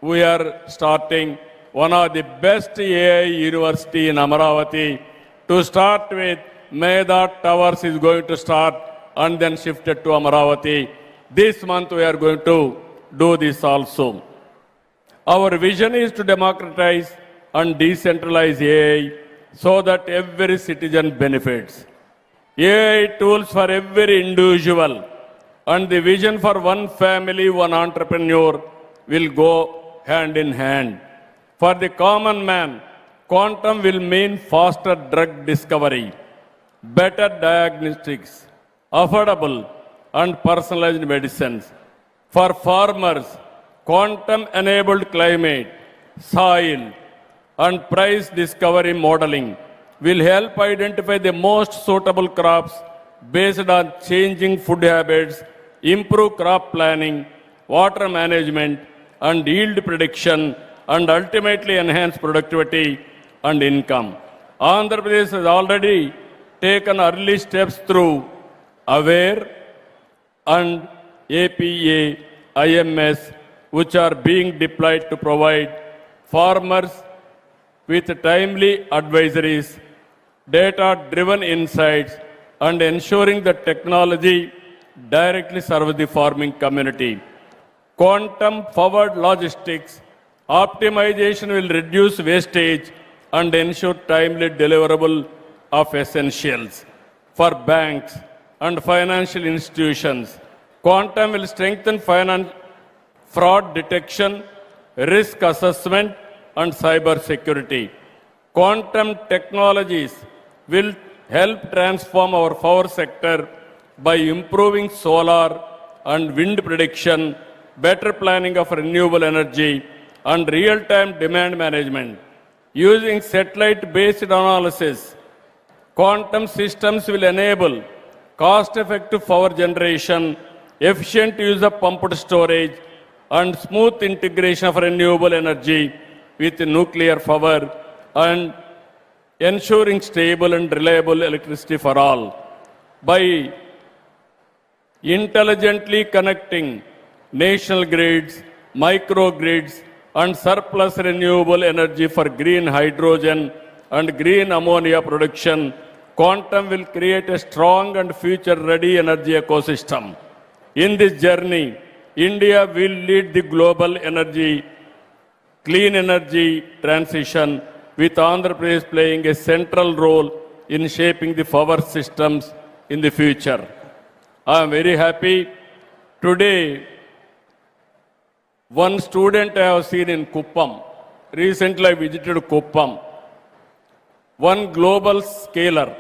we are starting one of the best AI university in Amaravati. To start with, Meda Towers is going to start and then shifted to Amaravati. This month we are going to do this also. Our vision is to democratize and decentralize AI so that every citizen benefits. AI tools for every individual and the vision for one family, one entrepreneur will go hand in hand. For the common man, quantum will mean faster drug discovery, better diagnostics, affordable and personalized medicines. For farmers, quantum-enabled climate, soil and price discovery modeling will help identify the most suitable crops based on changing food habits, improve crop planning, water management and yield prediction, and ultimately enhance productivity and income. Andhra Pradesh has already taken early steps through AWARE and APA IMS, which are being deployed to provide farmers with timely advisories, data-driven insights, and ensuring that technology directly serves the farming community. Quantum-forward logistics optimization will reduce wastage and ensure timely deliverable of essentials. For banks and financial institutions, quantum will strengthen fraud detection, risk assessment, and cyber security. Quantum technologies will help transform our power sector by improving solar and wind prediction, better planning of renewable energy, and real-time demand management. Using satellite-based analysis, quantum systems will enable cost-effective power generation, efficient use of pumped storage, and smooth integration of renewable energy with nuclear power and ensuring stable and reliable electricity for all. By intelligently connecting national grids, microgrids, and surplus renewable energy for green hydrogen and green ammonia production, quantum will create a strong and future-ready energy ecosystem. In this journey, India will lead the global clean energy transition, with Andhra Pradesh playing a central role in shaping the power systems in the future. I am very happy. Today, one student I have seen in Kuppam. Recently, I visited Kuppam. One global scaler,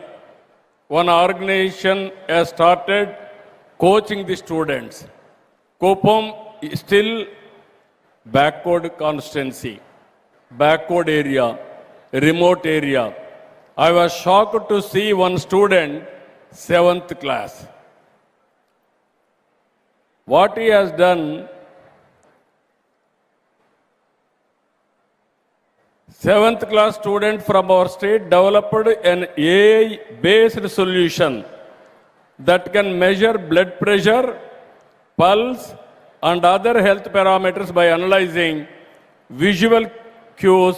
one organization has started coaching the students. Kopam is still backward constituency, backward area, remote area. I was shocked to see one student, 7th class. What he has done, 7th class student from our state developed an AI-based solution that can measure blood pressure, pulse, and other health parameters by analyzing visual cues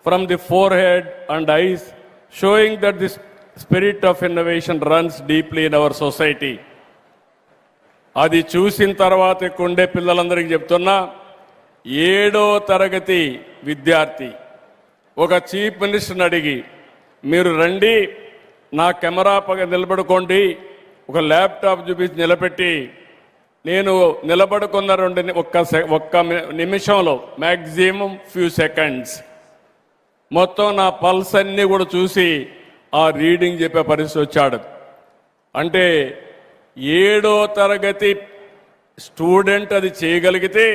from the forehead and eyes, showing that the spirit of innovation runs deeply in our society. అది చూసిన తర్వాత కొండే పిల్లలందరికీ చెప్తున్నా, 7వ తరగతి విద్యార్థి ఒక chief మినిస్టర్ని అడిగి, మీరు రండి నా కెమెరా పక్కన నిలబడుకోండి, ఒక ల్యాప్టాప్ చూపించి నిలబెట్టి, నేను నిలబడుకున్న ఒక్క నిమిషంలో మ్యాక్సిమం ఫ్యూ సెకండ్స్ మొత్తం నా పల్స్ అన్నీ కూడా చూసి ఆ రీడింగ్ చెప్పే పరిస్థితి వచ్చాడు. అంటే 7వ తరగతి స్టూడెంట్ అది చేయగలిగితే,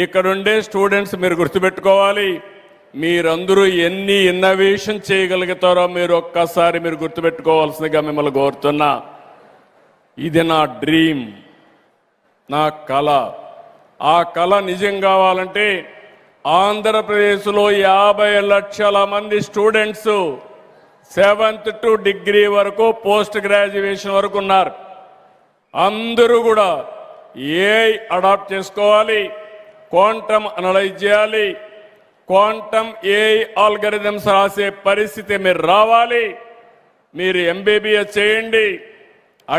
ఇక్కడుండే స్టూడెంట్స్ మీరు గుర్తుపెట్టుకోవాలి, మీరందరూ ఎన్ని ఇన్నోవేషన్ చేయగలుగుతారో మీరు ఒక్కసారి మీరు గుర్తుపెట్టుకోవాల్సిందిగా మిమ్మల్ని కోరుతున్నా. ఇది నా డ్రీమ్, నా కళ. ఆ కళ నిజం కావాలంటే ఆంధ్రప్రదేశ్లో 50 లక్షల మంది స్టూడెంట్స్ 7th టు డిగ్రీ వరకు పోస్ట్ గ్రాడ్యుయేషన్ వరకు ఉన్నారు. అందరూ కూడా ఏఐ అడాప్ట్ చేసుకోవాలి, క్వాంటమ్ అనలైజ్ చేయాలి, క్వాంటమ్ ఏఐ ఆల్గరిథమ్స్ రాసే పరిస్థితి మీరు రావాలి. మీరు ఎంబీబీఎస్ చేయండి,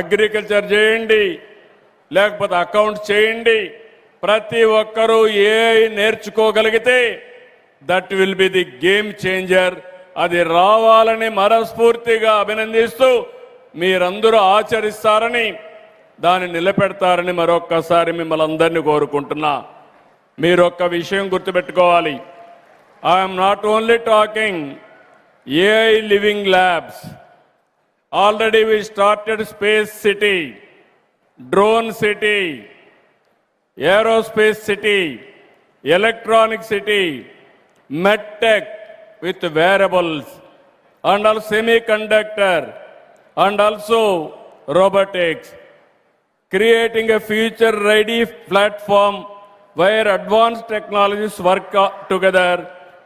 అగ్రికల్చర్ చేయండి, లేకపోతే అకౌంట్ చేయండి. ప్రతి ఒక్కరూ ఏఐ నేర్చుకోగలిగితే that will be the game changer. అది రావాలని మనస్ఫూర్తిగా అభినందిస్తూ మీరందరూ ఆచరిస్తారని, దాన్ని నిలబెడతారని మరొక్కసారి మిమ్మల్ని అందరినీ కోరుకుంటున్నా. మీరు ఒక్క విషయం గుర్తుపెట్టుకోవాలి, I'm not only talking AI living labs. Already we started space city, drone city, aerospace city, electronic city, medtech with wearables, and also semiconductor, and also robotics, creating a future-ready platform where advanced technologies work together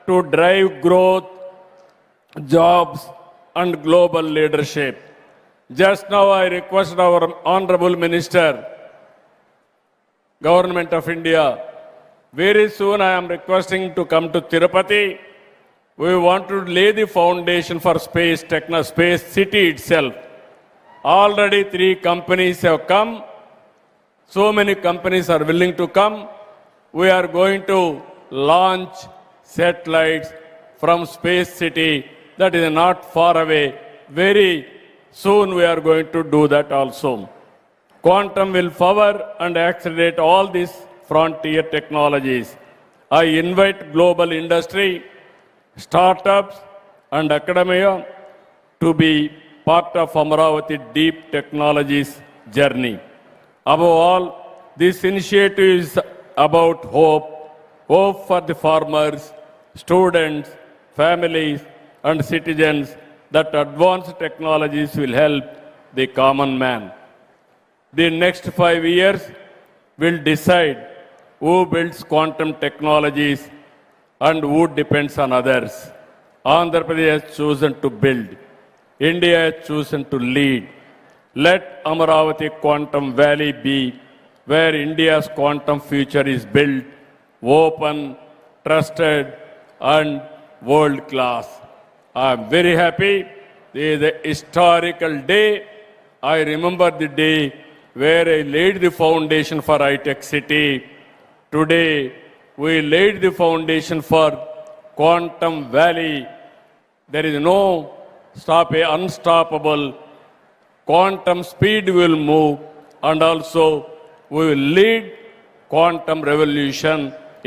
to drive growth, jobs, and global leadership. Just now I request our Honorable Minister, Government of India, very soon I am requesting to come to Tirupati. We want to lay the foundation for space city itself. Already 3 companies have come. So many companies are willing to come. We are going to launch satellites from space city. That is not far away. Very soon we are going to do that also. Quantum will power and accelerate all these frontier technologies. I invite global industry, startups, and academia to be part of Amravati deep technologies journey. Above all, this initiative is about hope for the farmers, students, families, and citizens, that advanced technologies will help the common man. The next 5 years will decide who builds quantum technologies and who depends on others. Andhra Pradesh has chosen to build. India has chosen to lead. Let Amravati Quantum Valley be where India's quantum future is built, open, trusted, and world class. I am very happy. This is a historical day. I remember the day where I laid the foundation for high-tech city. Today, we laid the foundation for Quantum Valley. There is no unstoppable. Quantum speed will move, and also we will lead quantum revolution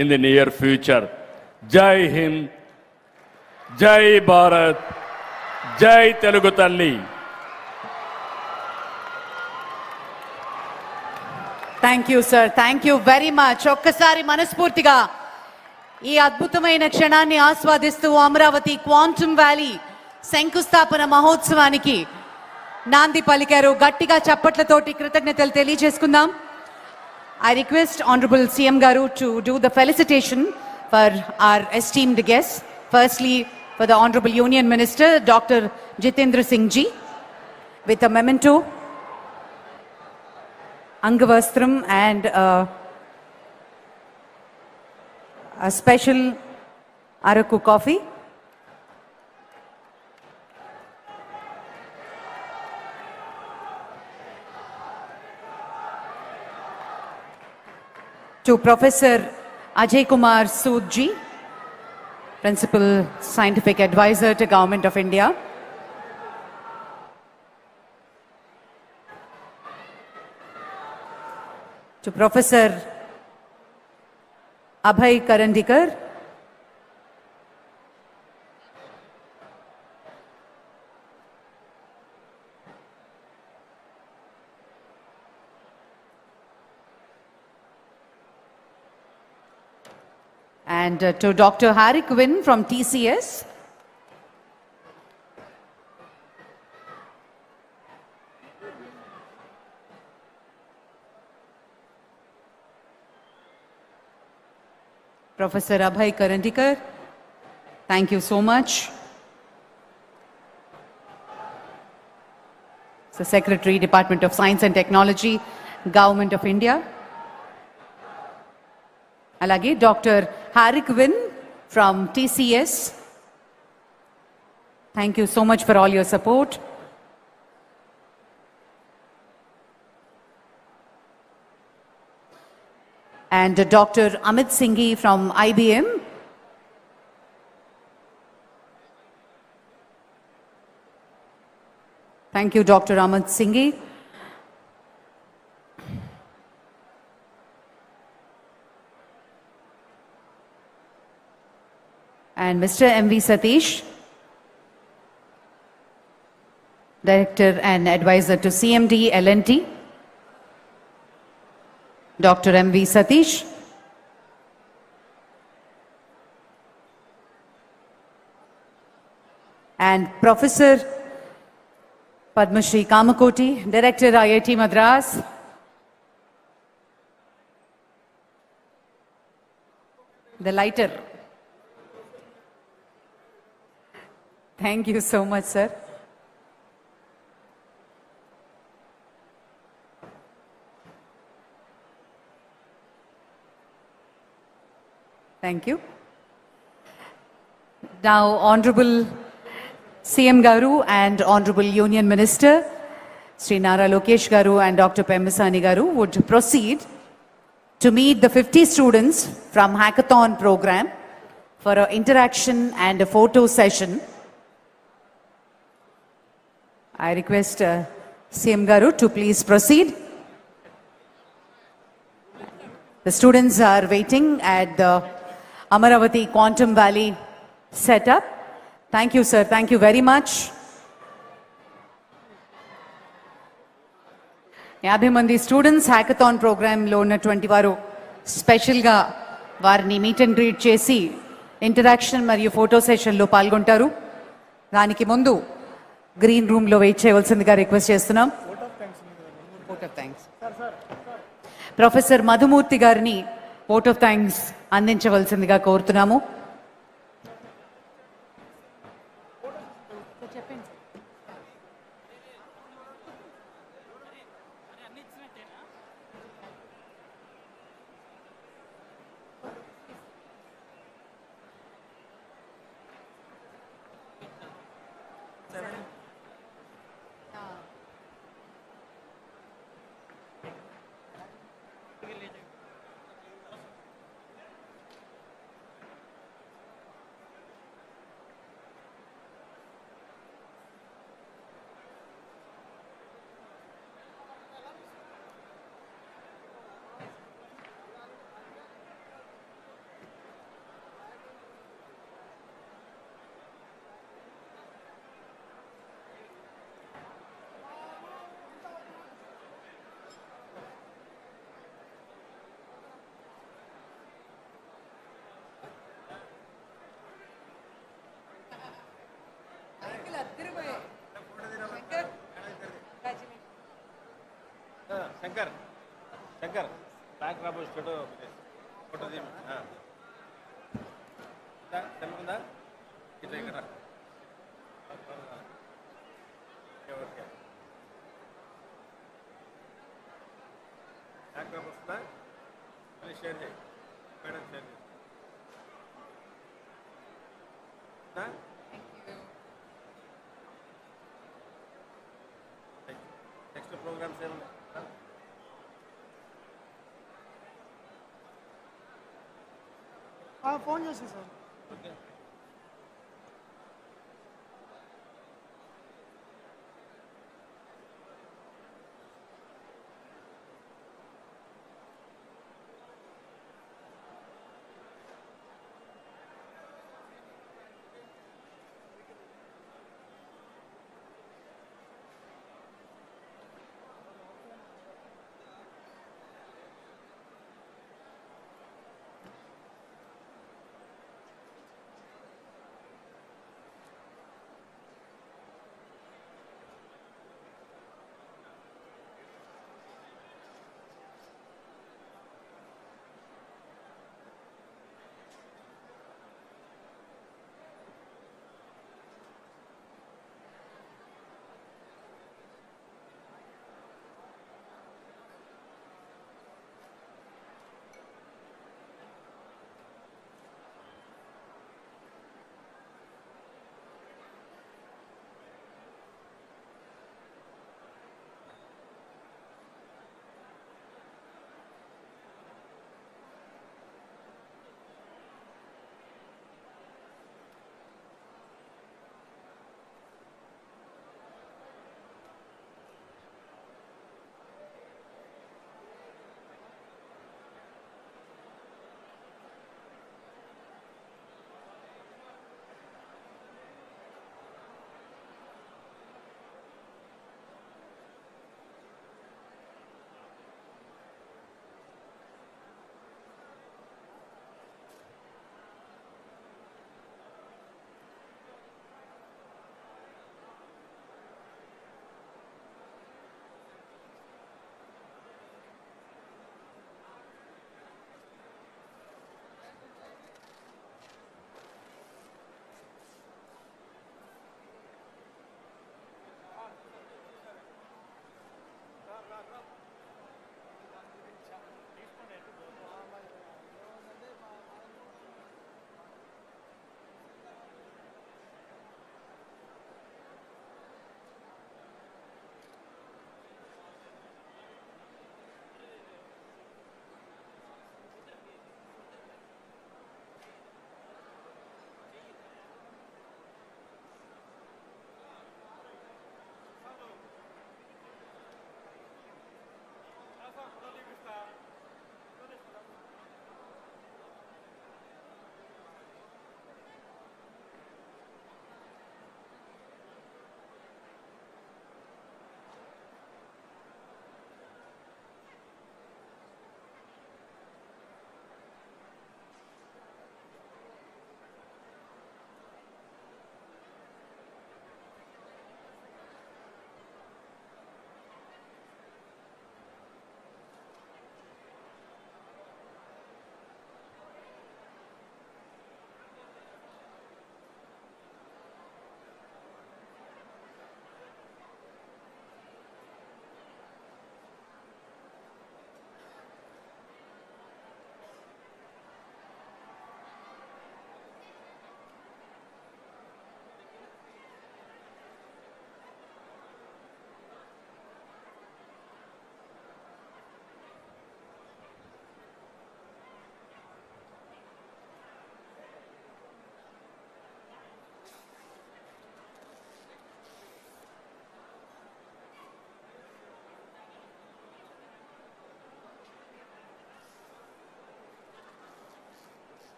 in the near future. Jai Hind, Jai Bharat, Jai Telugu Talli. Thank you sir, thank you very much. ఒక్కసారి మనస్ఫూర్తిగా ఈ అద్భుతమైన క్షణాన్ని ఆస్వాదిస్తూ Amaravati quantum valley శంకుస్థాపన మహోత్సవానికి నాంది పలికారు. గట్టిగా చప్పట్లతోటి కృతజ్ఞతలు తెలియజేసుకుందాం. I request Honorable CM Garu to do the felicitation for our esteemed guests. Firstly, for the Honorable Union Minister, Dr. Jitendra Singh Ji, with a memento, Angavastram, and a special Araku coffee. To Professor Ajay Kumar Sood Ji, Principal Scientific Advisor to Government of India. To Professor Abhay Karandikar, and to Dr. Harry Quinn from TCS. Professor Abhay Karandikar, thank you so much. The Secretary, Department of Science and Technology, Government of India. Alage Dr. Harry Quinn from TCS. Thank you so much for all your support. And Dr. Amit Singhi from IBM. Thank you, Dr. Amit Singhi. And Mr. M.V. Satish, Director and Advisor to CMD L&T. Dr. M.V. Satish. And Professor Padma Shri Kamakoti, Director IIT Madras. The lighter. Thank you so much, sir. Thank you. Now, Honorable CM Garu and Honorable Union Minister, Sri Nara Lokesh Garu and Dr. Pemasani Garu would proceed to meet the 50 students from Hackathon program for an interaction and a photo session. I request CM Garu to please proceed. The students are waiting at the Amaravati Quantum Valley setup. Thank you, sir. Thank you very much. 50 మంది students hackathon ప్రోగ్రాంలో ఉన్నటువంటి వారు స్పెషల్గా వారిని meet and greet చేసి interaction మరియు photo సెషన్లో పాల్గొంటారు. దానికి ముందు గ్రీన్ రూమ్లో వెయిట్ చేయవలసిందిగా రిక్వెస్ట్ చేస్తున్నాం. ప్రొఫెసర్ మధుమూర్తి గారిని ఓట్ ఆఫ్ థ్యాంక్స్ అందించవలసిందిగా కోరుతున్నాము. శంకర్ శంకర్ బ్యాక్ రాబో ఫోటో ఫోటో తెలుగుందా ఇట్లా ఇక్కడ ఓకే బ్యాక్ రాబో వస్తుందా మళ్ళీ షేర్ చేయి మేడం షేర్ చేయి నెక్స్ట్ ప్రోగ్రామ్స్ ఏమన్నా ఫోన్ చేసి సార్ ఓకే